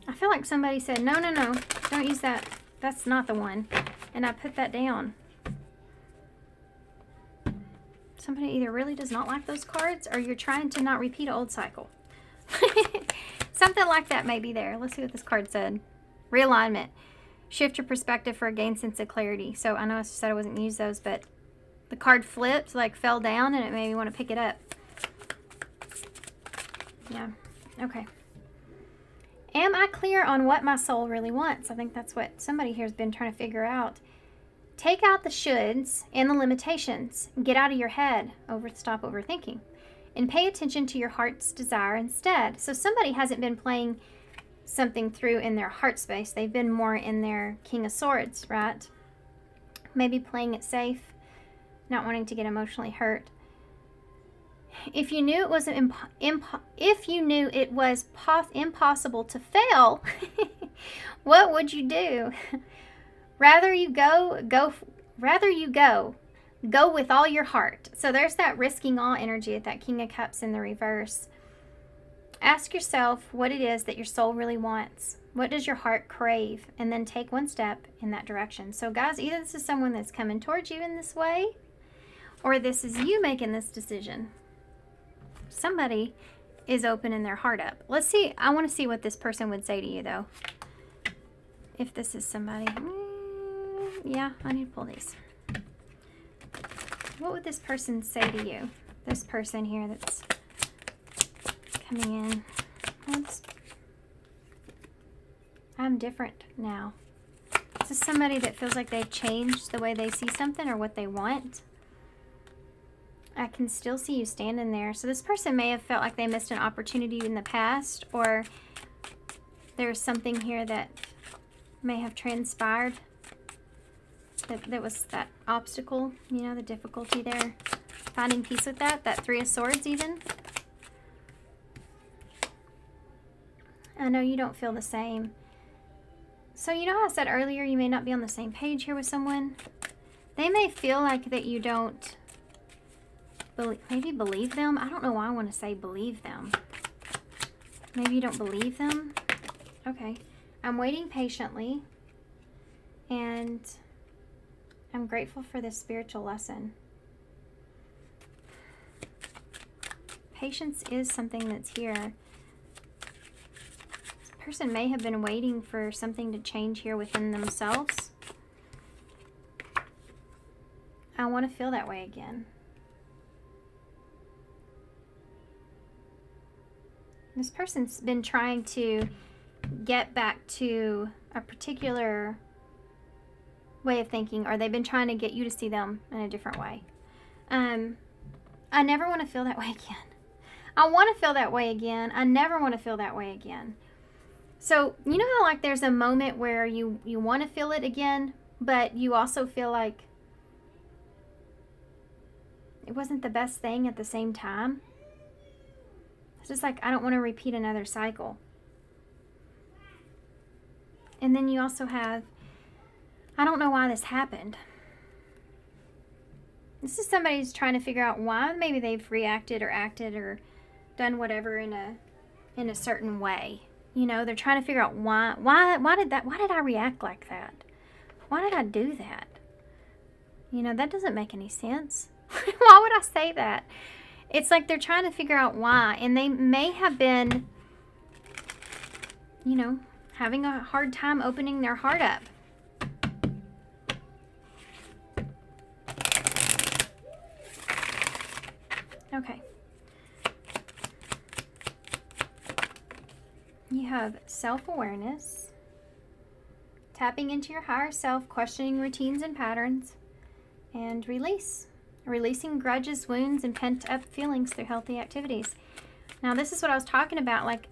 I feel like somebody said, no, no, no, don't use that. That's not the one. And I put that down. Somebody either really does not like those cards, or you're trying to not repeat an old cycle. Something like that may be there. Let's see what this card said. Realignment. Shift your perspective for a gained sense of clarity. So I know I said I wasn't going to use those, but the card flipped, like fell down, and it made me want to pick it up. Yeah. Okay. Am I clear on what my soul really wants? I think that's what somebody here has been trying to figure out. Take out the shoulds and the limitations. Get out of your head. Stop overthinking. And pay attention to your heart's desire instead. So somebody hasn't been playing something through in their heart space. They've been more in their King of Swords, right? Maybe playing it safe, not wanting to get emotionally hurt. If you knew it was impossible to fail, what would you do? Rather you go with all your heart. So there's that risking all energy at that King of Cups in the reverse. Ask yourself what it is that your soul really wants. What does your heart crave? And then take one step in that direction. So guys, either this is someone that's coming towards you in this way, or this is you making this decision. Somebody is opening their heart up. Let's see. I want to see what this person would say to you, though. If this is somebody. Yeah, I need to pull these. What would this person say to you? This person here that's coming in. I'm different now. Is this somebody that feels like they've changed the way they see something or what they want? I can still see you standing there. So this person may have felt like they missed an opportunity in the past, or there's something here that may have transpired that was that obstacle, you know, the difficulty there. Finding peace with that Three of Swords even. I know you don't feel the same. So you know how I said earlier you may not be on the same page here with someone? They may feel like that you don't maybe believe them. I don't know why I want to say believe them. Maybe you don't believe them. Okay. I'm waiting patiently. And I'm grateful for this spiritual lesson. Patience is something that's here. This person may have been waiting for something to change here within themselves. I want to feel that way again. This person's been trying to get back to a particular way of thinking, or they've been trying to get you to see them in a different way. I never want to feel that way again. I want to feel that way again. I never want to feel that way again. So, you know how like there's a moment where you want to feel it again, but you also feel like it wasn't the best thing at the same time? It's just like, I don't want to repeat another cycle. And then you also have, I don't know why this happened. This is somebody who's trying to figure out why maybe they've reacted or acted or done whatever in a certain way. You know, they're trying to figure out why did I react like that? Why did I do that? You know, that doesn't make any sense. Why would I say that? It's like they're trying to figure out why, and they may have been, you know, having a hard time opening their heart up. Okay. You have self-awareness, tapping into your higher self, questioning routines and patterns, and release. Releasing grudges, wounds, and pent-up feelings through healthy activities. Now, this is what I was talking about. Like,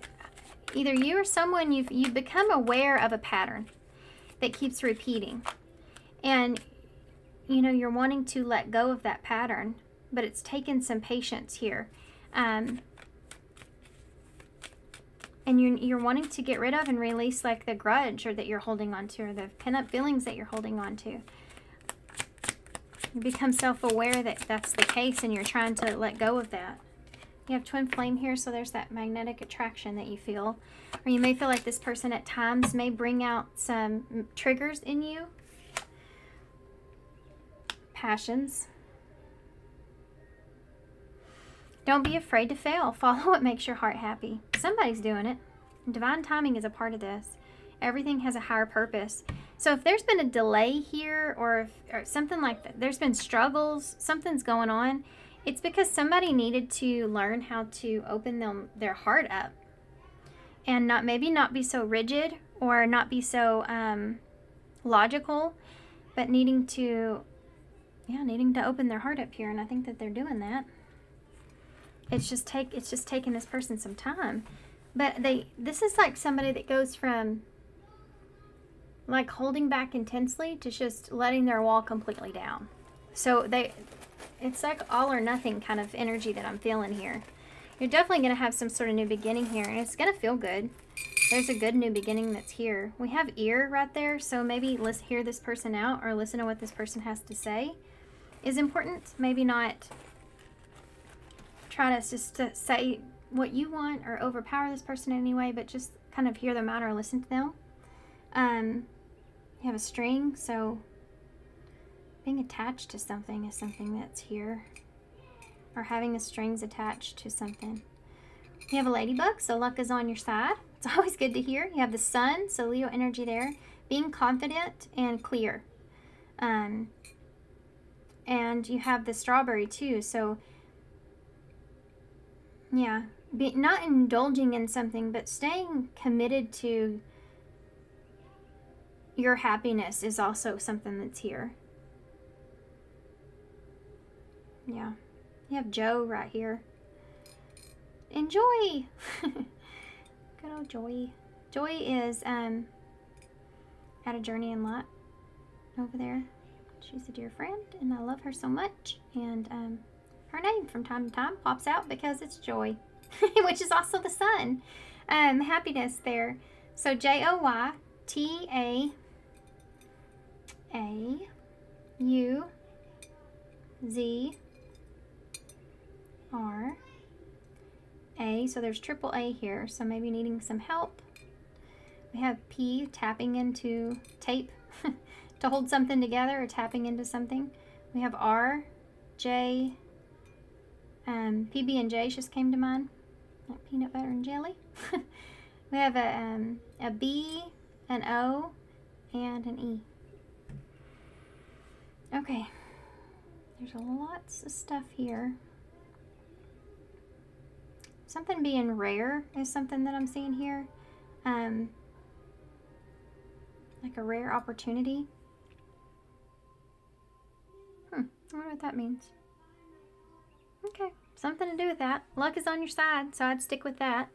either you or someone, you've become aware of a pattern that keeps repeating. And, you know, you're wanting to let go of that pattern, but it's taken some patience here. And you're wanting to get rid of and release, like, the grudge or that you're holding on to, or the pent-up feelings that you're holding on to. You become self-aware that that's the case, and you're trying to let go of that. You have twin flame here, so there's that magnetic attraction that you feel. Or you may feel like this person at times may bring out some triggers in you. Passions. Don't be afraid to fail. Follow what makes your heart happy. Somebody's doing it. Divine timing is a part of this. Everything has a higher purpose. So if there's been a delay here, or something like that, there's been struggles, something's going on, it's because somebody needed to learn how to open their heart up and maybe not be so rigid or not be so logical, but needing to open their heart up here. And I think that they're doing that. It's just taking this person some time. But this is like somebody that goes from like holding back intensely to just letting their wall completely down. So it's like all or nothing kind of energy that I'm feeling here. You're definitely going to have some sort of new beginning here, and it's going to feel good. There's a good new beginning that's here. We have ear right there, so maybe let's hear this person out or listen to what this person has to say is important. Maybe not try to just to say what you want or overpower this person in any way, but just kind of hear them out or listen to them. You have a string, so being attached to something is something that's here. Or having the strings attached to something. You have a ladybug, so luck is on your side. It's always good to hear. You have the sun, so Leo energy there. Being confident and clear. And you have the strawberry too, so yeah. Not indulging in something, but staying committed to your happiness is also something that's here. Yeah. You have Joe right here. Enjoy. Good old Joy. Joy is at a journey in lot over there. She's a dear friend, and I love her so much. And her name from time to time pops out because it's Joy, which is also the sun. Happiness there. So J-O-Y-T-A-U-Z-R-A. So there's triple A here, so maybe needing some help. We have P, tapping into tape to hold something together, or tapping into something. We have R, J, PB and J just came to mind, like peanut butter and jelly. We have a B, an O, and an E. Okay, there's lots of stuff here. Something being rare is something that I'm seeing here. Like a rare opportunity. I wonder what that means. Okay, something to do with that. Luck is on your side, so I'd stick with that.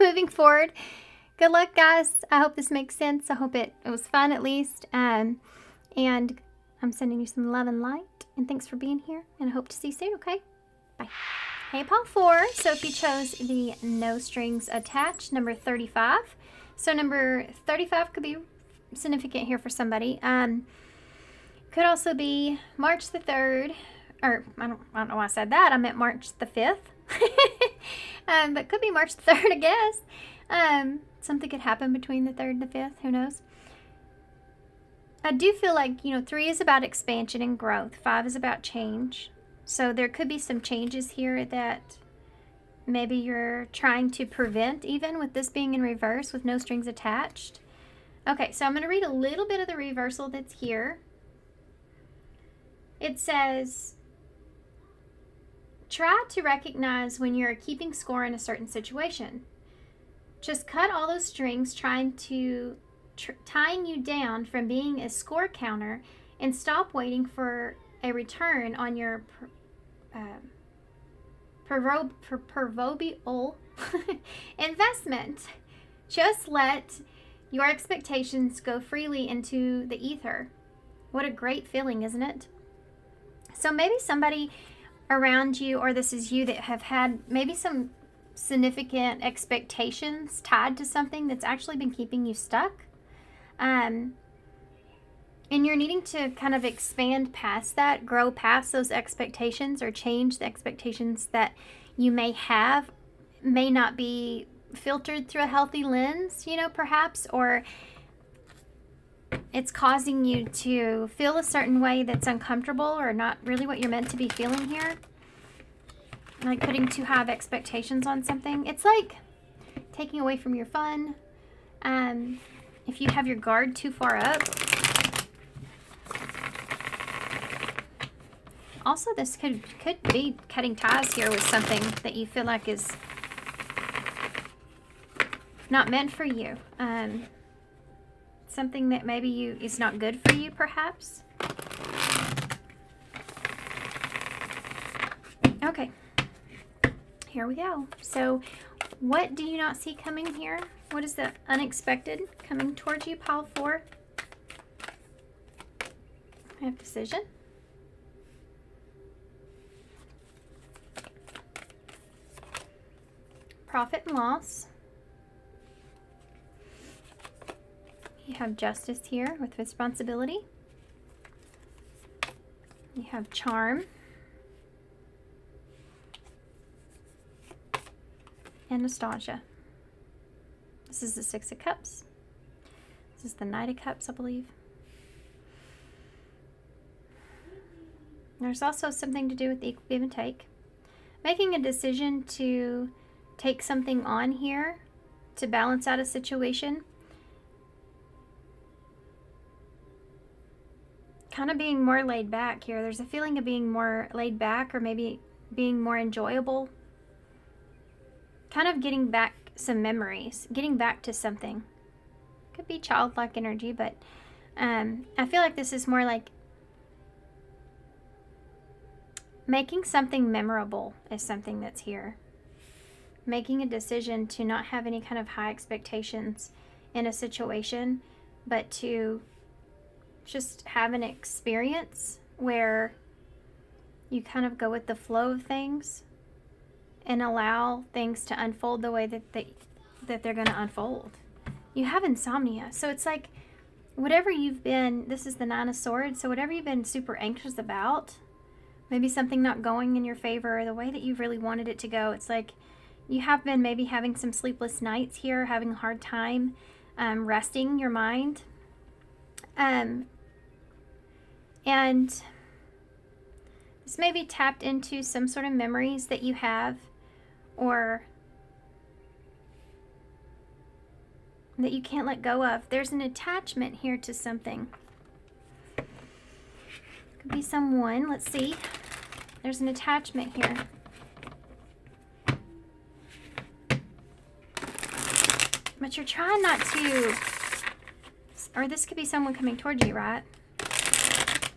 Moving forward. Good luck, guys. I hope this makes sense. I hope it was fun at least. And I'm sending you some love and light. And thanks for being here. And I hope to see you soon, okay? Bye. Hey, Pile 4. So if you chose the no strings attached, number 35. So number 35 could be significant here for somebody. Could also be March the 3rd, or I don't know why I said that. I meant March the 5th. But could be March the 3rd, I guess. Something could happen between the 3rd and the 5th. Who knows? I do feel like, 3 is about expansion and growth. 5 is about change. So there could be some changes here that maybe you're trying to prevent, even with this being in reverse with no strings attached. Okay, so I'm going to read a little bit of the reversal that's here. It says, try to recognize when you're keeping score in a certain situation. Just cut all those strings tying you down from being a score counter and stop waiting for a return on your proverbial investment. Just let your expectations go freely into the ether. What a great feeling, isn't it? So maybe somebody around you, or this is you, that have had maybe some significant expectations tied to something that's actually been keeping you stuck. And you're needing to kind of expand past that, grow past those expectations, or change the expectations that you may have. May not be filtered through a healthy lens, perhaps, or it's causing you to feel a certain way that's uncomfortable or not really what you're meant to be feeling here. Like putting too high of expectations on something. It's like taking away from your fun. If you have your guard too far up. Also, this could be cutting ties here with something that you feel like is not meant for you. Something that maybe is not good for you, perhaps. Okay, here we go. So what do you not see coming here? What is the unexpected coming towards you, pile 4? I have decision. Profit and loss. You have justice here with responsibility. You have charm. And nostalgia. This is the 6 of Cups. This is the Knight of Cups, I believe. There's also something to do with equal give and take. Making a decision to take something on here to balance out a situation. Kind of being more laid back here. There's a feeling of being more laid back, or maybe being more enjoyable. Kind of getting back some memories, getting back to something. Could be childlike energy, but I feel like this is more like making something memorable is something that's here. Making a decision to not have any kind of high expectations in a situation, but to just have an experience where you kind of go with the flow of things and allow things to unfold the way that they're going to unfold. You have insomnia, so it's like whatever you've been, this is the 9 of Swords, so whatever you've been super anxious about, maybe something not going in your favor or the way that you really wanted it to go, it's like you have been maybe having some sleepless nights here, having a hard time resting your mind. And this may be tapped into some sort of memories that you have, or that you can't let go of. There's an attachment here to something. Could be someone. Let's see. There's an attachment here. But you're trying not to, or this could be someone coming towards you, right?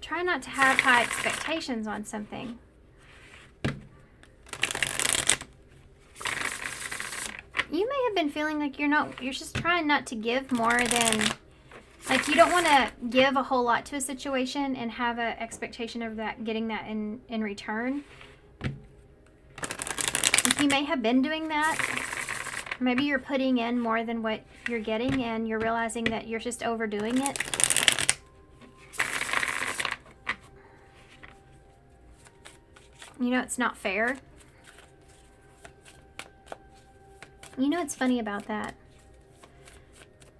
Try not to have high expectations on something. You may have been feeling like you're just trying not to give more than, like you don't want to give a whole lot to a situation and have an expectation of that, getting that in return. You may have been doing that. Maybe you're putting in more than what you're getting and you're realizing that you're just overdoing it. You know, it's not fair. You know what's funny about that?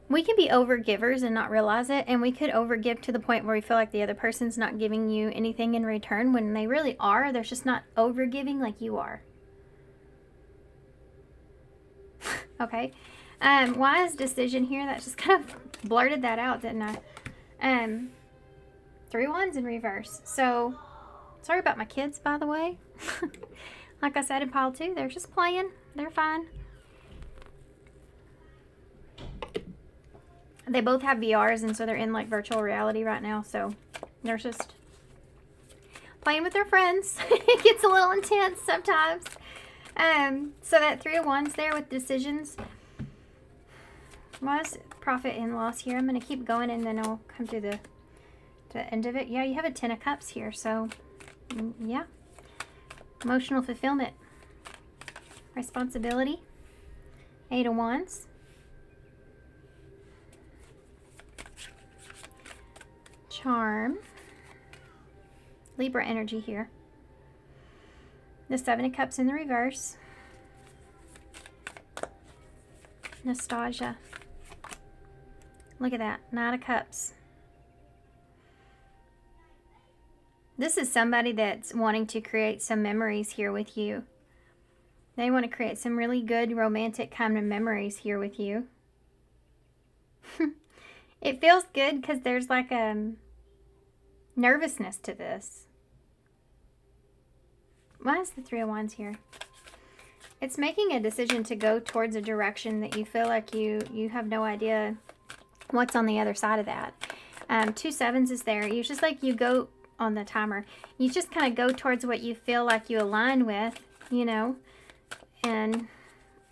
We can be over-givers and not realize it, and we could over-give to the point where we feel like the other person's not giving you anything in return when they really are. They're just not over-giving like you are. Okay. Wise decision here. That just kind of blurted that out, didn't I? 3 wands in reverse. So, sorry about my kids, by the way. Like I said in pile 2, they're just playing. They're fine. They both have VRs, and so they're in like virtual reality right now. So they're just playing with their friends. It gets a little intense sometimes. So that 3 of Wands there with decisions. Was profit and loss here. I'm going to keep going, and then I'll come to the end of it. Yeah, you have a 10 of Cups here. So yeah, emotional fulfillment, responsibility, 8 of Wands. Charm, Libra energy here. The 7 of Cups in the reverse. Nostalgia. Look at that, 9 of Cups. This is somebody that's wanting to create some memories here with you. They want to create some really good romantic kind of memories here with you. It feels good because there's like a nervousness to this. Why is the 3 of Wands here? It's making a decision to go towards a direction that you feel like you have no idea what's on the other side of that. 2 sevens is there. You just like, you go on the timer. You just kind of go towards what you feel like you align with, you know. And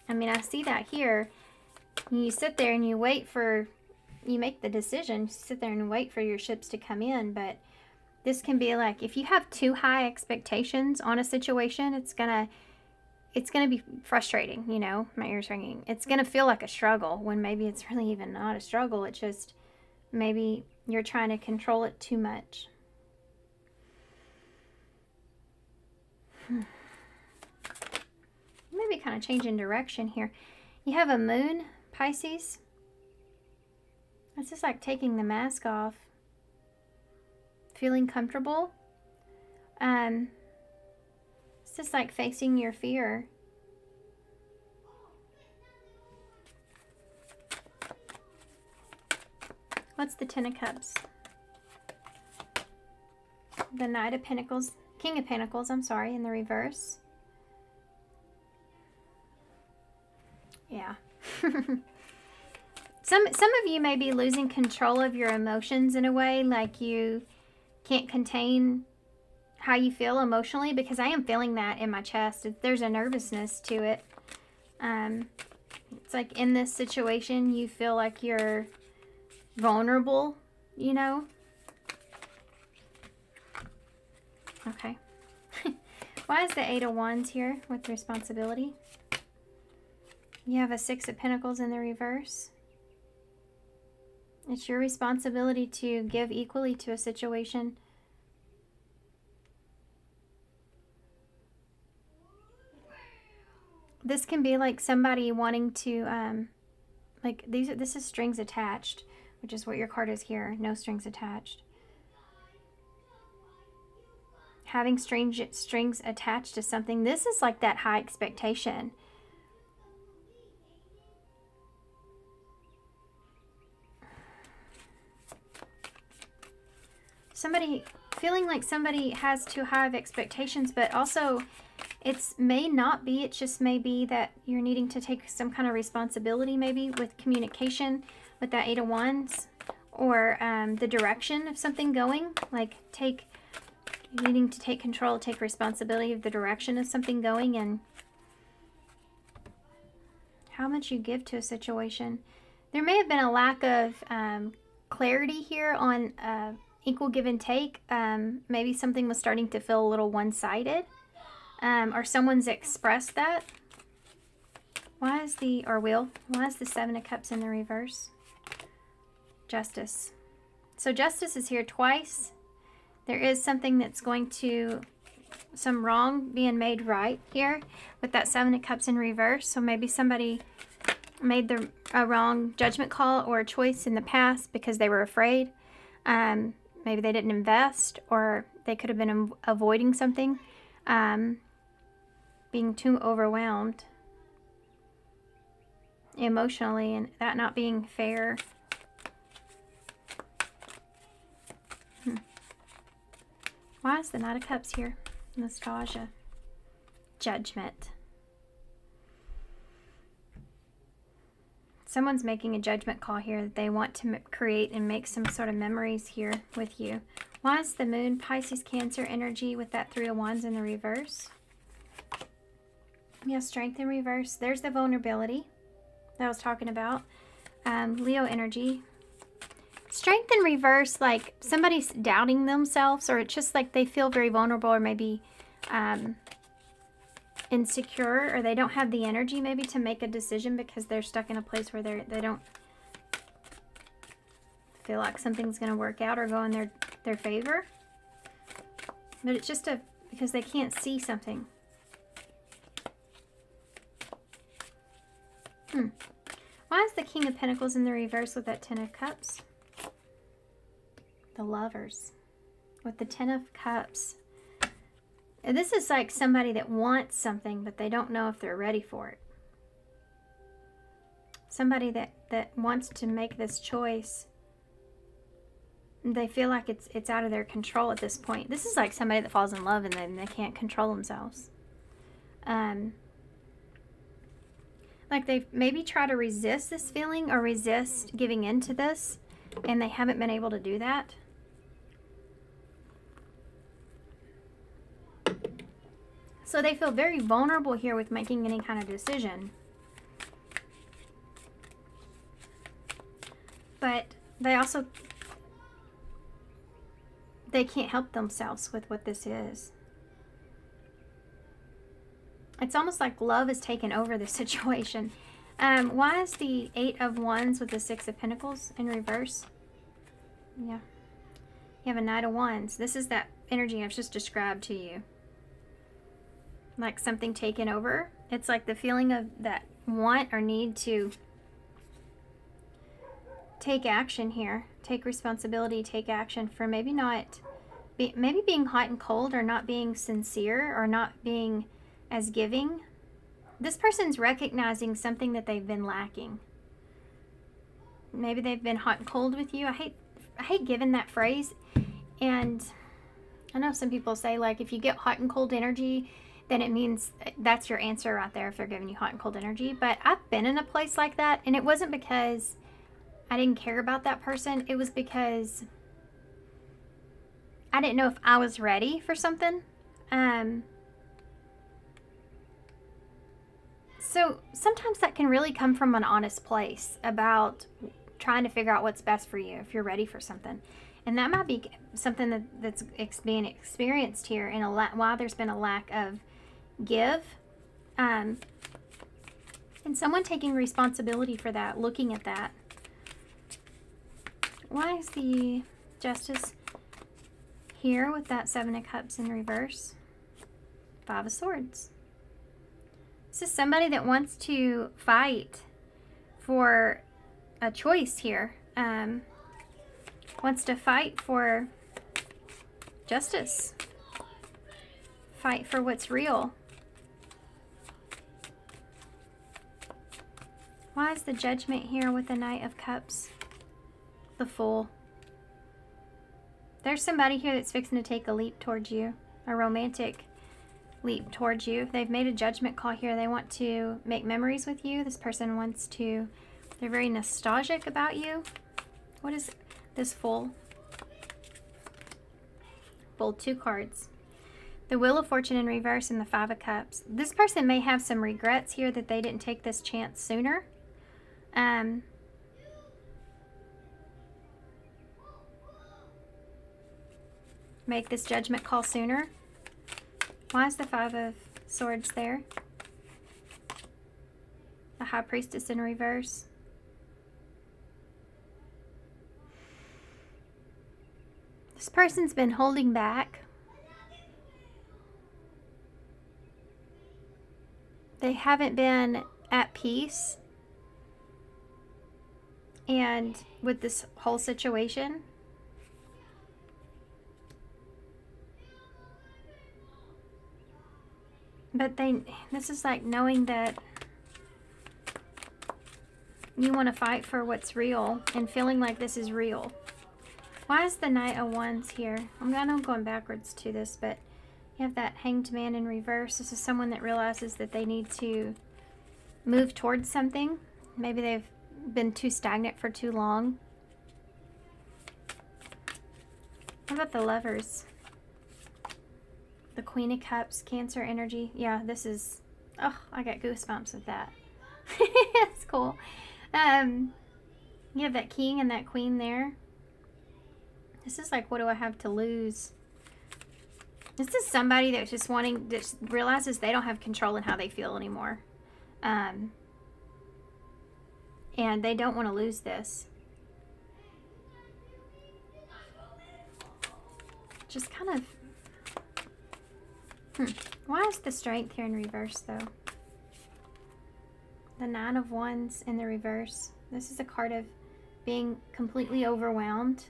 I mean, I see that here. You sit there and you wait for, you make the decision, sit there and wait for your ships to come in. But this can be like, if you have too high expectations on a situation, it's gonna be frustrating, you know. My ears ringing. It's gonna feel like a struggle when maybe it's really even not a struggle. It's just maybe you're trying to control it too much. Maybe kind of changing direction here. You have a Moon, Pisces. It's just like taking the mask off. Feeling comfortable. It's just like facing your fear. What's the 10 of Cups? The Knight of Pentacles, King of Pentacles, I'm sorry, in the reverse. Yeah. Some of you may be losing control of your emotions in a way, like you can't contain how you feel emotionally, because I am feeling that in my chest. There's a nervousness to it. It's like in this situation, you feel like you're vulnerable, you know? Okay. Why is the 8 of Wands here with responsibility? You have a 6 of Pentacles in the reverse. It's your responsibility to give equally to a situation. This can be like somebody wanting to, like this is strings attached, which is what your card is here. No strings attached. Having strings attached to something. This is like that high expectation. Somebody feeling like somebody has too high of expectations, but also it's may not be, it just may be that you're needing to take some kind of responsibility, maybe with communication with that 8 of Wands, or the direction of something going, like needing to take control, take responsibility of the direction of something going, and how much you give to a situation. There may have been a lack of clarity here on equal give and take. Maybe something was starting to feel a little one-sided, or someone's expressed that. Why is the Seven of Cups in the reverse? Justice. So justice is here twice. There is something that's going to, some wrong being made right here with that Seven of Cups in reverse. So maybe somebody made a wrong judgment call or a choice in the past because they were afraid. Maybe they didn't invest, or they could have been avoiding something, being too overwhelmed emotionally, and that not being fair. Why is the Knight of Cups here? Nostalgia. Judgment. Someone's making a judgment call here that they want to create and make some sort of memories here with you. Why is the Moon, Pisces, Cancer energy with that Three of Wands in the reverse? Yeah, Strength in reverse. There's the vulnerability that I was talking about. Leo energy. Strength in reverse, like somebody's doubting themselves, or it's just like they feel very vulnerable, or maybe insecure, or they don't have the energy maybe to make a decision because they're stuck in a place where they don't feel like something's going to work out or go in their favor. But it's just because they can't see something. Why is the King of Pentacles in the reverse with that Ten of Cups? The Lovers with the Ten of Cups. This is like somebody that wants something, but they don't know if they're ready for it. Somebody that wants to make this choice. They feel like it's out of their control at this point. This is like somebody that falls in love and then they can't control themselves. Like they maybe try to resist this feeling or resist giving in to this, and they haven't been able to do that. So they feel very vulnerable here with making any kind of decision. But they also, they can't help themselves with what this is. It's almost like love has taken over the situation. Why is the Eight of Wands with the Six of Pentacles in reverse? Yeah. You have a Knight of Wands. This is that energy I've just described to you. Like something taken over. It's like the feeling of that want or need to take action here. Take responsibility, take action for maybe being hot and cold, or not being sincere, or not being as giving. This person's recognizing something that they've been lacking. Maybe they've been hot and cold with you. I hate giving that phrase. And I know some people say, like, if you get hot and cold energy, then it means that's your answer right there if they're giving you hot and cold energy. But I've been in a place like that, and it wasn't because I didn't care about that person. It was because I didn't know if I was ready for something. So sometimes that can really come from an honest place about trying to figure out what's best for you, if you're ready for something. And that might be something that's being experienced here, in while there's been a lack of give. And someone taking responsibility for that, looking at that. Why is the Justice here with that Seven of Cups in reverse? Five of Swords. This is somebody that wants to fight for a choice here. Wants to fight for justice. Fight for what's real. Why is the Judgment here with the Knight of Cups? The Fool. There's somebody here that's fixing to take a leap towards you. A romantic leap towards you. They've made a judgment call here. They want to make memories with you. This person wants to, they're very nostalgic about you. What is this Fool? Fool, 2 cards. The Wheel of Fortune in reverse and the Five of Cups. This person may have some regrets here that they didn't take this chance sooner. Make this judgment call sooner. Why is the Five of Swords there? High Priestess in reverse. This person's been holding back. They haven't been at peace and with this whole situation. But this is like knowing that you want to fight for what's real and feeling like this is real. Why is the Knight of Wands here? I know I'm going backwards to this, but you have that Hanged Man in reverse. This is someone that realizes that they need to move towards something. Maybe they've been too stagnant for too long. What about the Lovers? The Queen of Cups, Cancer energy. Yeah, this is... Oh, I got goosebumps with that. It's cool. You have that King and that Queen there. This is like, what do I have to lose? This is somebody that's just wanting, that realizes they don't have control in how they feel anymore. And they don't want to lose this. Just kind of... Why is the Strength here in reverse, though? The Nine of Wands in the reverse. This is a card of being completely overwhelmed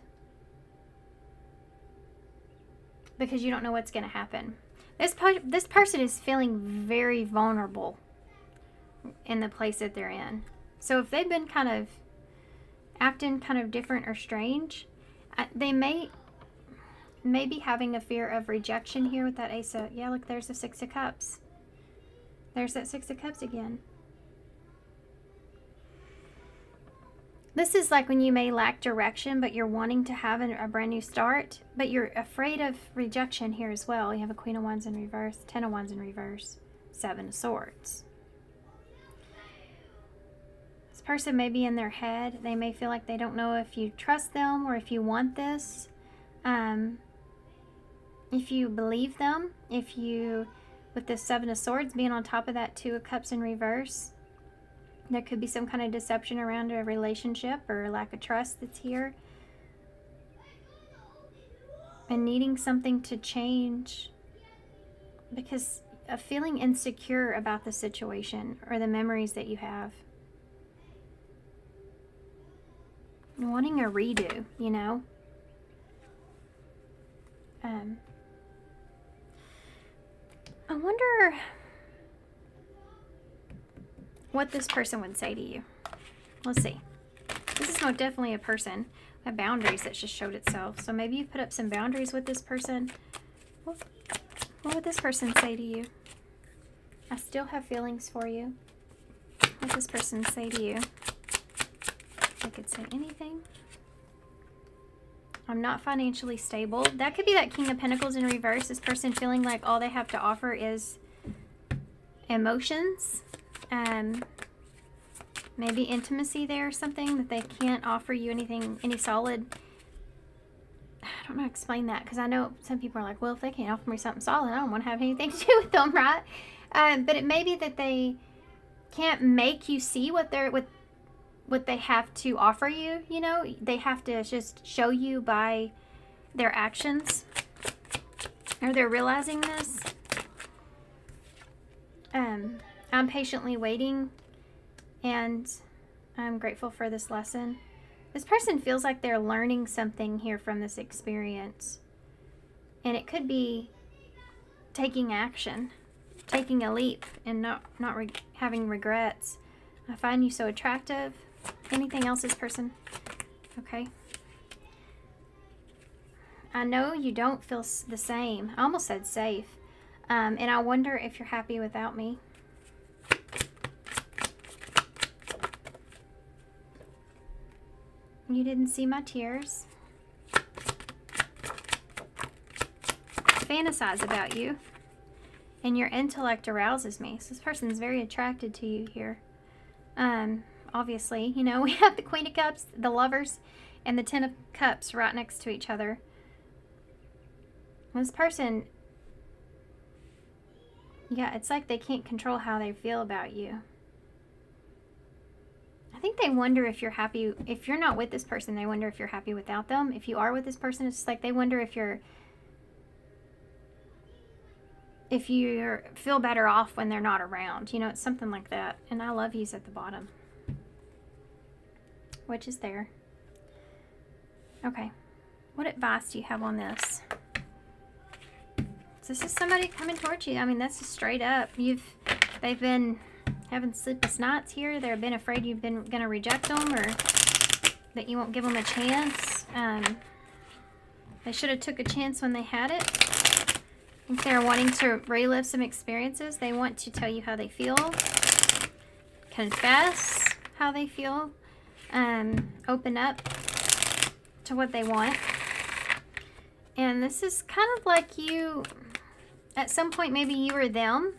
because you don't know what's going to happen. This person is feeling very vulnerable in the place that they're in. So if they've been kind of acting kind of different or strange, they may be having a fear of rejection here with that Ace of... Yeah, look, there's the Six of Cups. There's that Six of Cups again. This is like when you may lack direction, but you're wanting to have a brand new start, but you're afraid of rejection here as well. You have a Queen of Wands in reverse, Ten of Wands in reverse, Seven of Swords. This person may be in their head. They may feel like they don't know if you trust them or if you want this. If you believe them, if you, with the Seven of Swords being on top of that Two of Cups in reverse, there could be some kind of deception around a relationship or lack of trust that's here. And needing something to change because of feeling insecure about the situation or the memories that you have. Wanting a redo, you know? I wonder what this person would say to you. Let's see. This is most definitely a person. We have boundaries that just showed itself. So maybe you put up some boundaries with this person. What would this person say to you? I still have feelings for you. What would this person say to you? They could say anything. I'm not financially stable. That could be that King of Pentacles in reverse. This person feeling like all they have to offer is emotions. Maybe intimacy there or something, that they can't offer you anything, any solid. I don't know how to explain that, because I know some people are like, well, if they can't offer me something solid, I don't want to have anything to do with them, right? But it may be that they can't make you see what they have to offer you, you know? They have to just show you by their actions. Or they're realizing this. I'm patiently waiting, and I'm grateful for this lesson. This person feels like they're learning something here from this experience. And it could be taking action, taking a leap, and not having regrets. I find you so attractive. Anything else, this person? Okay. I know you don't feel the same. I almost said safe. And I wonder if you're happy without me. You didn't see my tears. Fantasize about you. And your intellect arouses me. So this person's very attracted to you here. Obviously, you know, we have the Queen of Cups, the Lovers, and the Ten of Cups right next to each other. This person, yeah, it's like they can't control how they feel about you. think they wonder if you're happy. If you're not with this person, they wonder if you're happy without them. If you are with this person, it's like they wonder if you feel better off when they're not around. You know, it's something like that. And I love you's at the bottom, which is there. Okay. What advice do you have on this? So this is somebody coming towards you. I mean, that's just straight up. They've been having sleepless nights here. They've been afraid you've been going to reject them or that you won't give them a chance. They should have took a chance when they had it. I think they're wanting to relive some experiences. They want to tell you how they feel. Confess how they feel. Open up to what they want. And this is kind of like you, at some point, maybe you or them,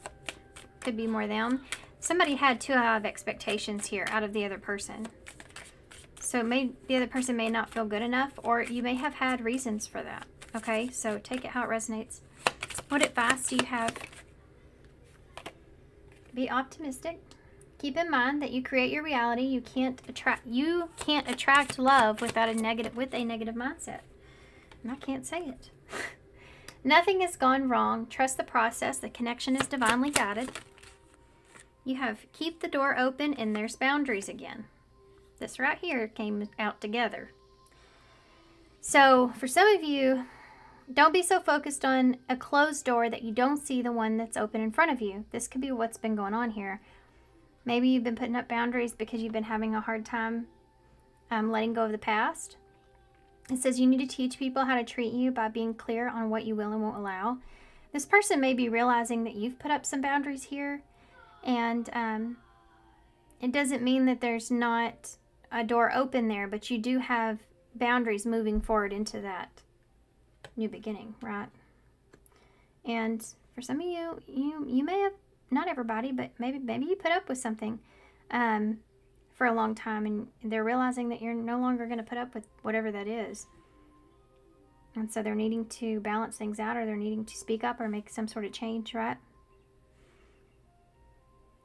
could be more them. Somebody had too high of expectations here out of the other person. So the other person may not feel good enough, or you may have had reasons for that. Okay, so take it how it resonates. What advice do you have? Be optimistic. Keep in mind that you create your reality. You can't attract love without a negative mindset. And I can't say it. Nothing has gone wrong. Trust the process. The connection is divinely guided. You have keep the door open and there's boundaries again. This right here came out together. So for some of you, don't be so focused on a closed door that you don't see the one that's open in front of you. This could be what's been going on here. Maybe you've been putting up boundaries because you've been having a hard time letting go of the past. It says you need to teach people how to treat you by being clear on what you will and won't allow. This person may be realizing that you've put up some boundaries here, and it doesn't mean that there's not a door open there, but you do have boundaries moving forward into that new beginning, right? And for some of you, you may have, not everybody, but maybe you put up with something for a long time, and they're realizing that you're no longer going to put up with whatever that is. And so they're needing to balance things out, or they're needing to speak up or make some sort of change, right?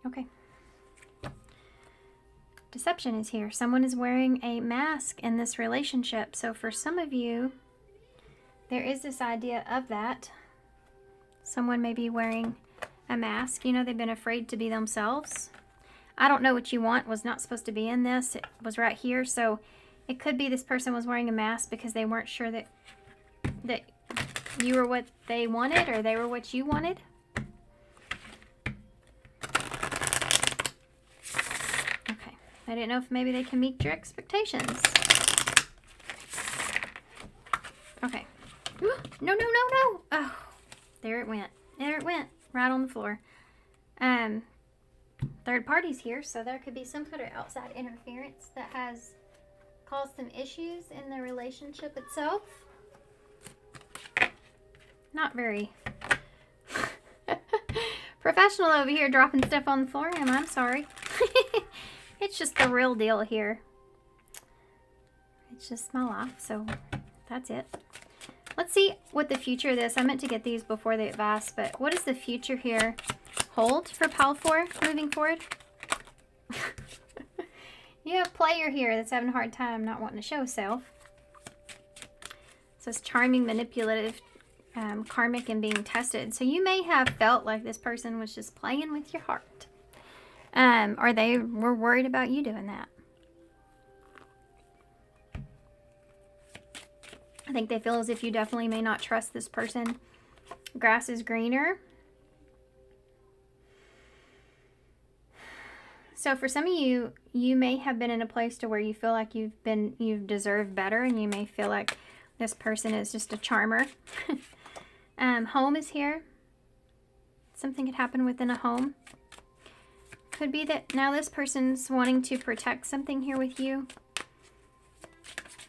Okay. Deception is here. Someone is wearing a mask in this relationship. So for some of you, there is this idea of that. Someone may be wearing a mask. You know, they've been afraid to be themselves. I don't know what you want was not supposed to be in this. It was right here. So it could be this person was wearing a mask because they weren't sure that you were what they wanted, or they were what you wanted. Okay. I didn't know if maybe they can meet your expectations. Okay. No, no, no, no. Oh, there it went. There it went. Right on the floor. Third party's here, so there could be some kind of outside interference that has caused some issues in the relationship itself. Not very professional over here, dropping stuff on the floor. I'm sorry. It's just the real deal here. It's just my life, so that's it. Let's see what the future of this, I meant to get these before the advice, but what does the future here hold for Pile 4 moving forward? You have a player here that's having a hard time not wanting to show self. So it's charming, manipulative, karmic, and being tested. So you may have felt like this person was just playing with your heart. Or they were worried about you doing that. I think they feel as if you definitely may not trust this person. Grass is greener. So for some of you, you may have been in a place to where you feel like you've deserved better, and you may feel like this person is just a charmer. Home is here. Something could happen within a home. Could be that now this person's wanting to protect something here with you.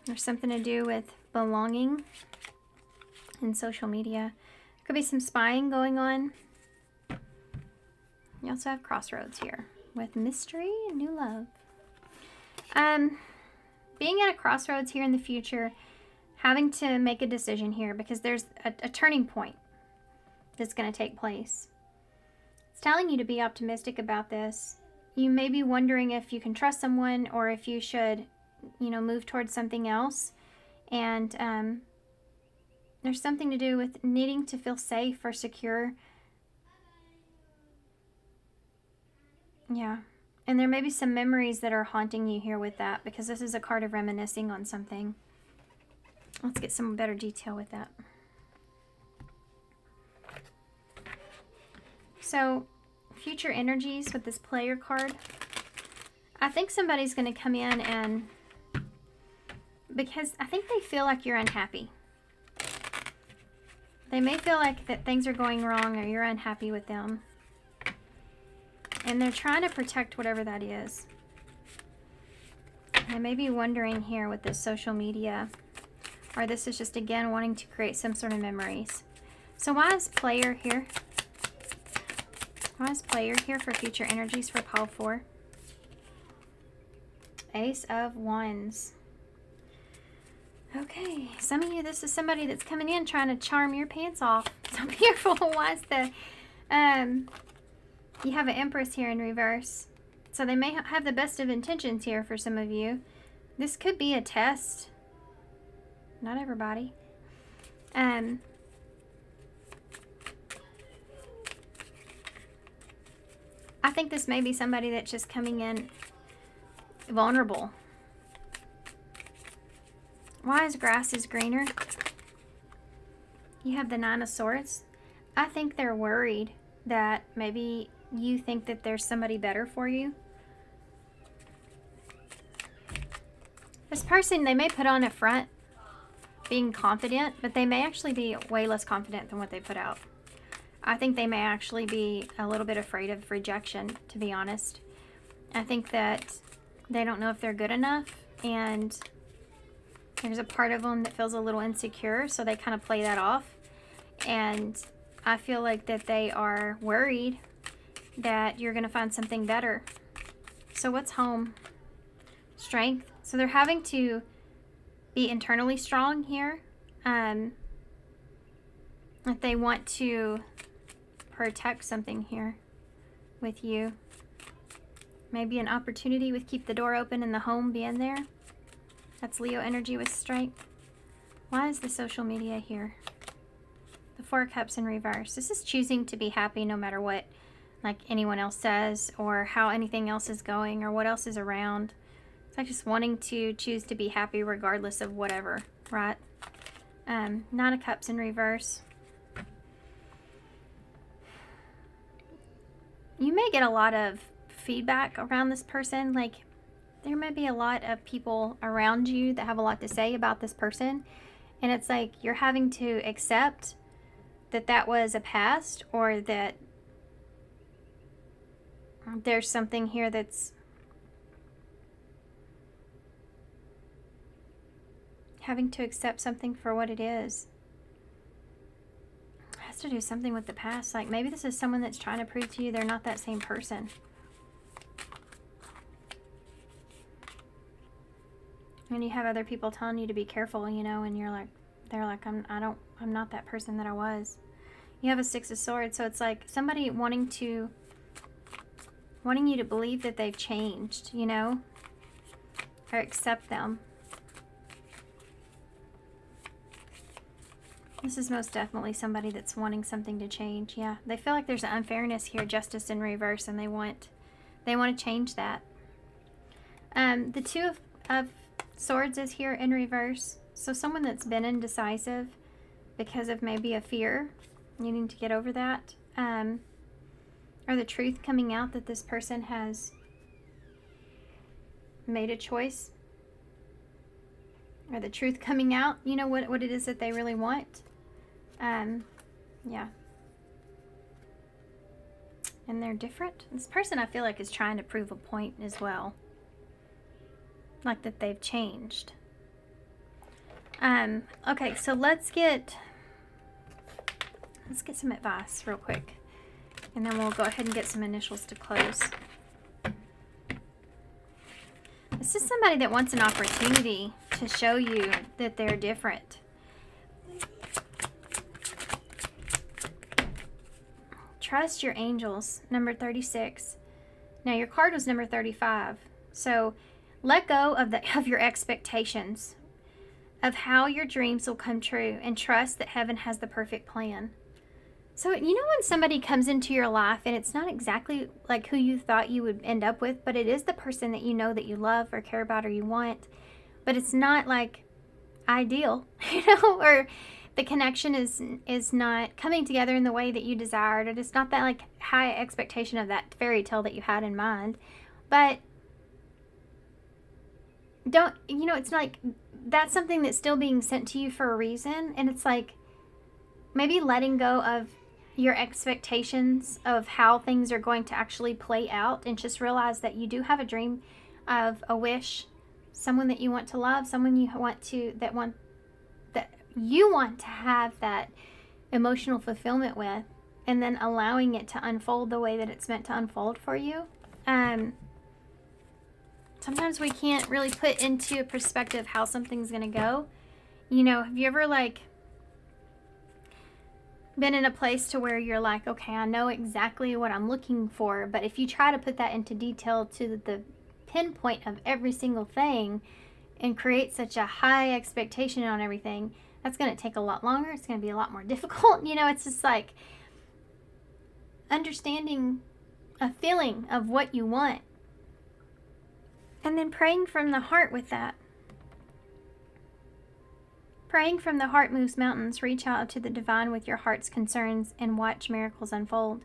There's something to do with belonging in social media. Could be some spying going on. You also have crossroads here with mystery and new love. Being at a crossroads here in the future, having to make a decision here because there's a turning point that's going to take place. It's telling you to be optimistic about this. you may be wondering if you can trust someone or if you should, you know, move towards something else. And there's something to do with needing to feel safe or secure. Yeah. And there may be some memories that are haunting you here with that, because this is a card of reminiscing on something. Let's get some better detail with that. So, future energies with this player card. I think somebody's going to come in and, because I think they feel like you're unhappy. They may feel like that things are going wrong or you're unhappy with them. And they're trying to protect whatever that is. They may be wondering here with this social media, or this is just, again, wanting to create some sort of memories. So why is player here? Why is player here for future energies for pile 4? Ace of Wands. Okay, some of you, this is somebody that's coming in trying to charm your pants off. So be careful. Why is the, you have an Empress here in reverse. So they may have the best of intentions here for some of you. This could be a test. Not everybody. I think this may be somebody that's just coming in vulnerable. Why is grass is greener? You have the 9 of Swords. I think they're worried that maybe you think that there's somebody better for you. This person, they may put on a front being confident, but they may actually be way less confident than what they put out. I think they may actually be a little bit afraid of rejection, to be honest. I think that they don't know if they're good enough, and there's a part of them that feels a little insecure, so they kind of play that off. And I feel like that they are worried that you're going to find something better. So what's home? Strength. So they're having to be internally strong here. If they want to protect something here with you. Maybe an opportunity with keep the door open and the home being there. That's Leo energy with strength. Why is the social media here? The 4 of Cups in reverse. This is choosing to be happy no matter what, like, anyone else says, or how anything else is going, or what else is around. It's like just wanting to choose to be happy regardless of whatever, right? 9 of Cups in reverse. You may get a lot of feedback around this person. Like, there may be a lot of people around you that have a lot to say about this person. And it's like you're having to accept that that was a past, or that there's something here that's having to accept something for what it is. It has to do something with the past. Like, maybe this is someone that's trying to prove to you they're not that same person. And you have other people telling you to be careful, you know, and you're like, they're like, I'm not that person that I was. You have a 6 of Swords, so it's like somebody wanting you to believe that they've changed, you know, or accept them. This is most definitely somebody that's wanting something to change. Yeah, they feel like there's an unfairness here, Justice in reverse, and they want to change that. The 2 of Swords is here in reverse. So someone that's been indecisive because of maybe a fear, needing to get over that. Or the truth coming out that this person has made a choice. Or the truth coming out, you know, what it is that they really want. Yeah. And they're different. This person, I feel like, is trying to prove a point as well. Like that they've changed. Okay, so let's get some advice real quick. And then we'll go ahead and get some initials to close. This is somebody that wants an opportunity to show you that they're different. Trust your angels, number 36. Now your card was number 35. So let go of your expectations of how your dreams will come true and trust that heaven has the perfect plan. So, you know, when somebody comes into your life and it's not exactly like who you thought you would end up with, but it is the person that you know that you love or care about or you want, but it's not like ideal, you know, or the connection is not coming together in the way that you desired, or it's not that like high expectation of that fairy tale that you had in mind. But don't, you know, it's like that's something that's still being sent to you for a reason. And it's like maybe letting go of your expectations of how things are going to actually play out, and just realize that you do have a dream of a wish, someone that you want to love, someone you want to, that you want to have that emotional fulfillment with, and then allowing it to unfold the way that it's meant to unfold for you. Sometimes we can't really put into perspective how something's going to go. You know, have you ever like been in a place to where you're like, okay, I know exactly what I'm looking for, but if you try to put that into detail to the pinpoint of every single thing and create such a high expectation on everything, that's going to take a lot longer. It's going to be a lot more difficult. You know, it's just like understanding a feeling of what you want and then praying from the heart with that. Praying from the heart moves mountains. Reach out to the divine with your heart's concerns and watch miracles unfold.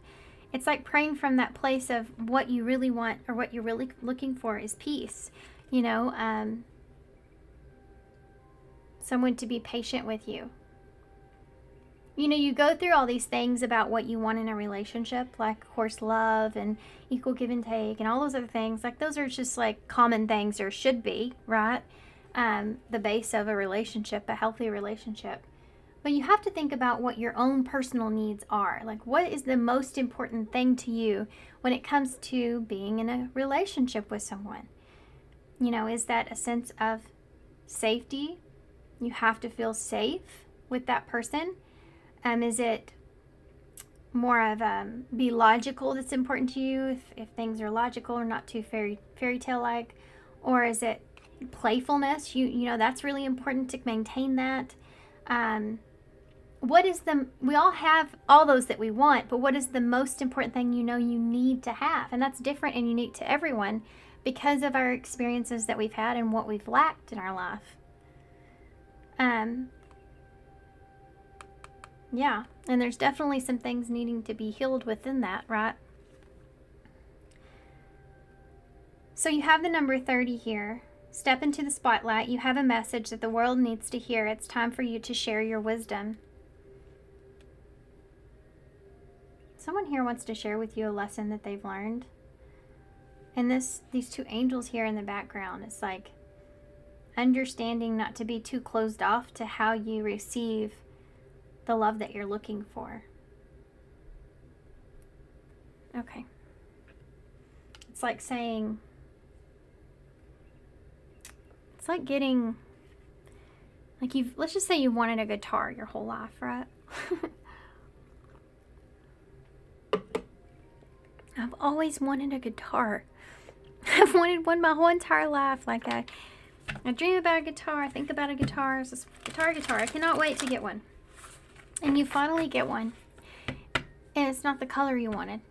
It's like praying from that place of what you really want, or what you're really looking for is peace. You know, someone to be patient with you. You know, you go through all these things about what you want in a relationship, like, of course, love and equal give and take and all those other things. Like, those are just like common things, or should be, right? The base of a relationship, a healthy relationship. But you have to think about what your own personal needs are. Like, what is the most important thing to you when it comes to being in a relationship with someone? You know, is that a sense of safety? You have to feel safe with that person. Is it more of be logical that's important to you, if things are logical or not too fairy tale like? Or is it playfulness? You know, that's really important to maintain that. What is we all have all those that we want, but what is the most important thing you know you need to have? And that's different and unique to everyone because of our experiences that we've had and what we've lacked in our life. Yeah, and there's definitely some things needing to be healed within that, right? So you have the number 30 here. Step into the spotlight. You have a message that the world needs to hear. It's time for you to share your wisdom. Someone here wants to share with you a lesson that they've learned. And these two angels here in the background, it's like understanding not to be too closed off to how you receive the love that you're looking for. Okay. It's like saying, it's like getting, like let's just say you wanted a guitar your whole life, right? I've always wanted a guitar. I've wanted one my whole entire life. Like I dream about a guitar, I think about a guitar, it's just guitar. I cannot wait to get one. And you finally get one, and it's not the color you wanted.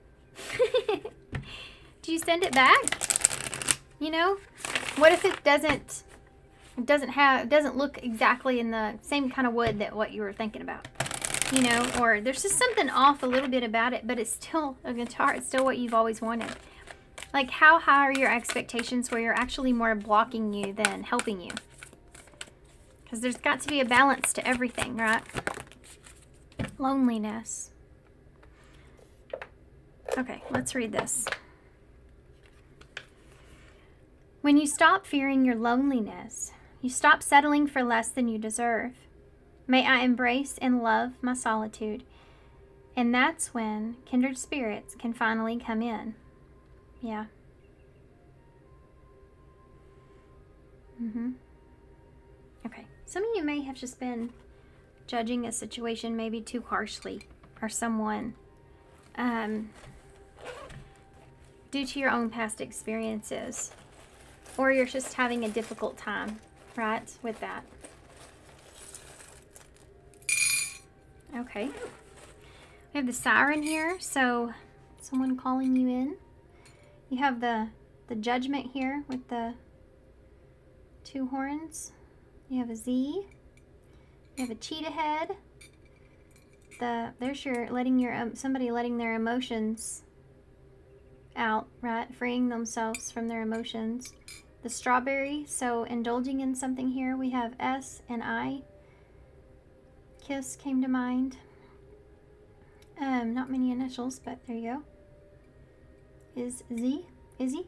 Do you send it back? You know, what if it doesn't look exactly in the same kind of wood that what you were thinking about? You know, or there's just something off a little bit about it, but it's still a guitar. It's still what you've always wanted. Like, how high are your expectations where you're actually more blocking you than helping you? Because there's got to be a balance to everything, right? Loneliness. Okay, let's read this. When you stop fearing your loneliness, you stop settling for less than you deserve. May I embrace and love my solitude. And that's when kindred spirits can finally come in. Yeah. Okay, some of you may have just been judging a situation maybe too harshly, or someone due to your own past experiences. Or you're just having a difficult time, right, with that. Okay. We have the siren here, so someone calling you in. You have the judgment here with the 2 horns. You have a Z. You have a cheetah head. There's your somebody letting their emotions out, right? Freeing themselves from their emotions. The strawberry, so indulging in something here. We have S and I. Kiss came to mind. Not many initials, but there you go. Is Z? Izzy?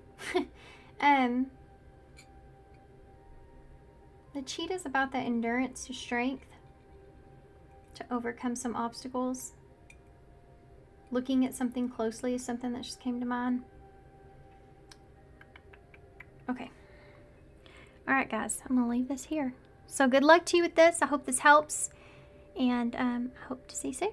The cheetah's about that endurance to strength to overcome some obstacles. Looking at something closely is something that just came to mind. Okay. All right, guys, I'm gonna leave this here. So good luck to you with this. I hope this helps, and I hope to see you soon.